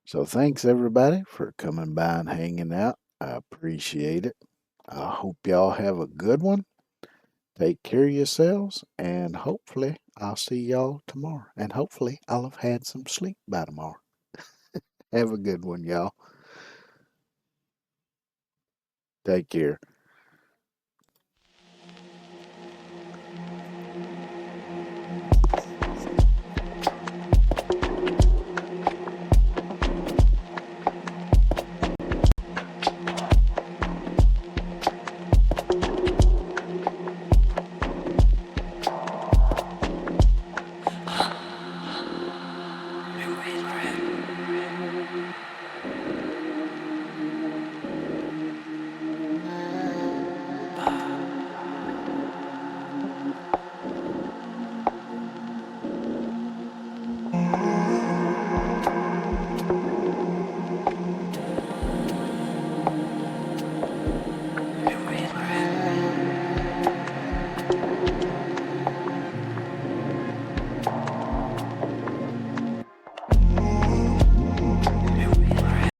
So thanks everybody for coming by and hanging out. I appreciate it. I hope y'all have a good one. Take care of yourselves, and hopefully I'll see y'all tomorrow. And hopefully I'll have had some sleep by tomorrow. Have a good one, y'all. Take care.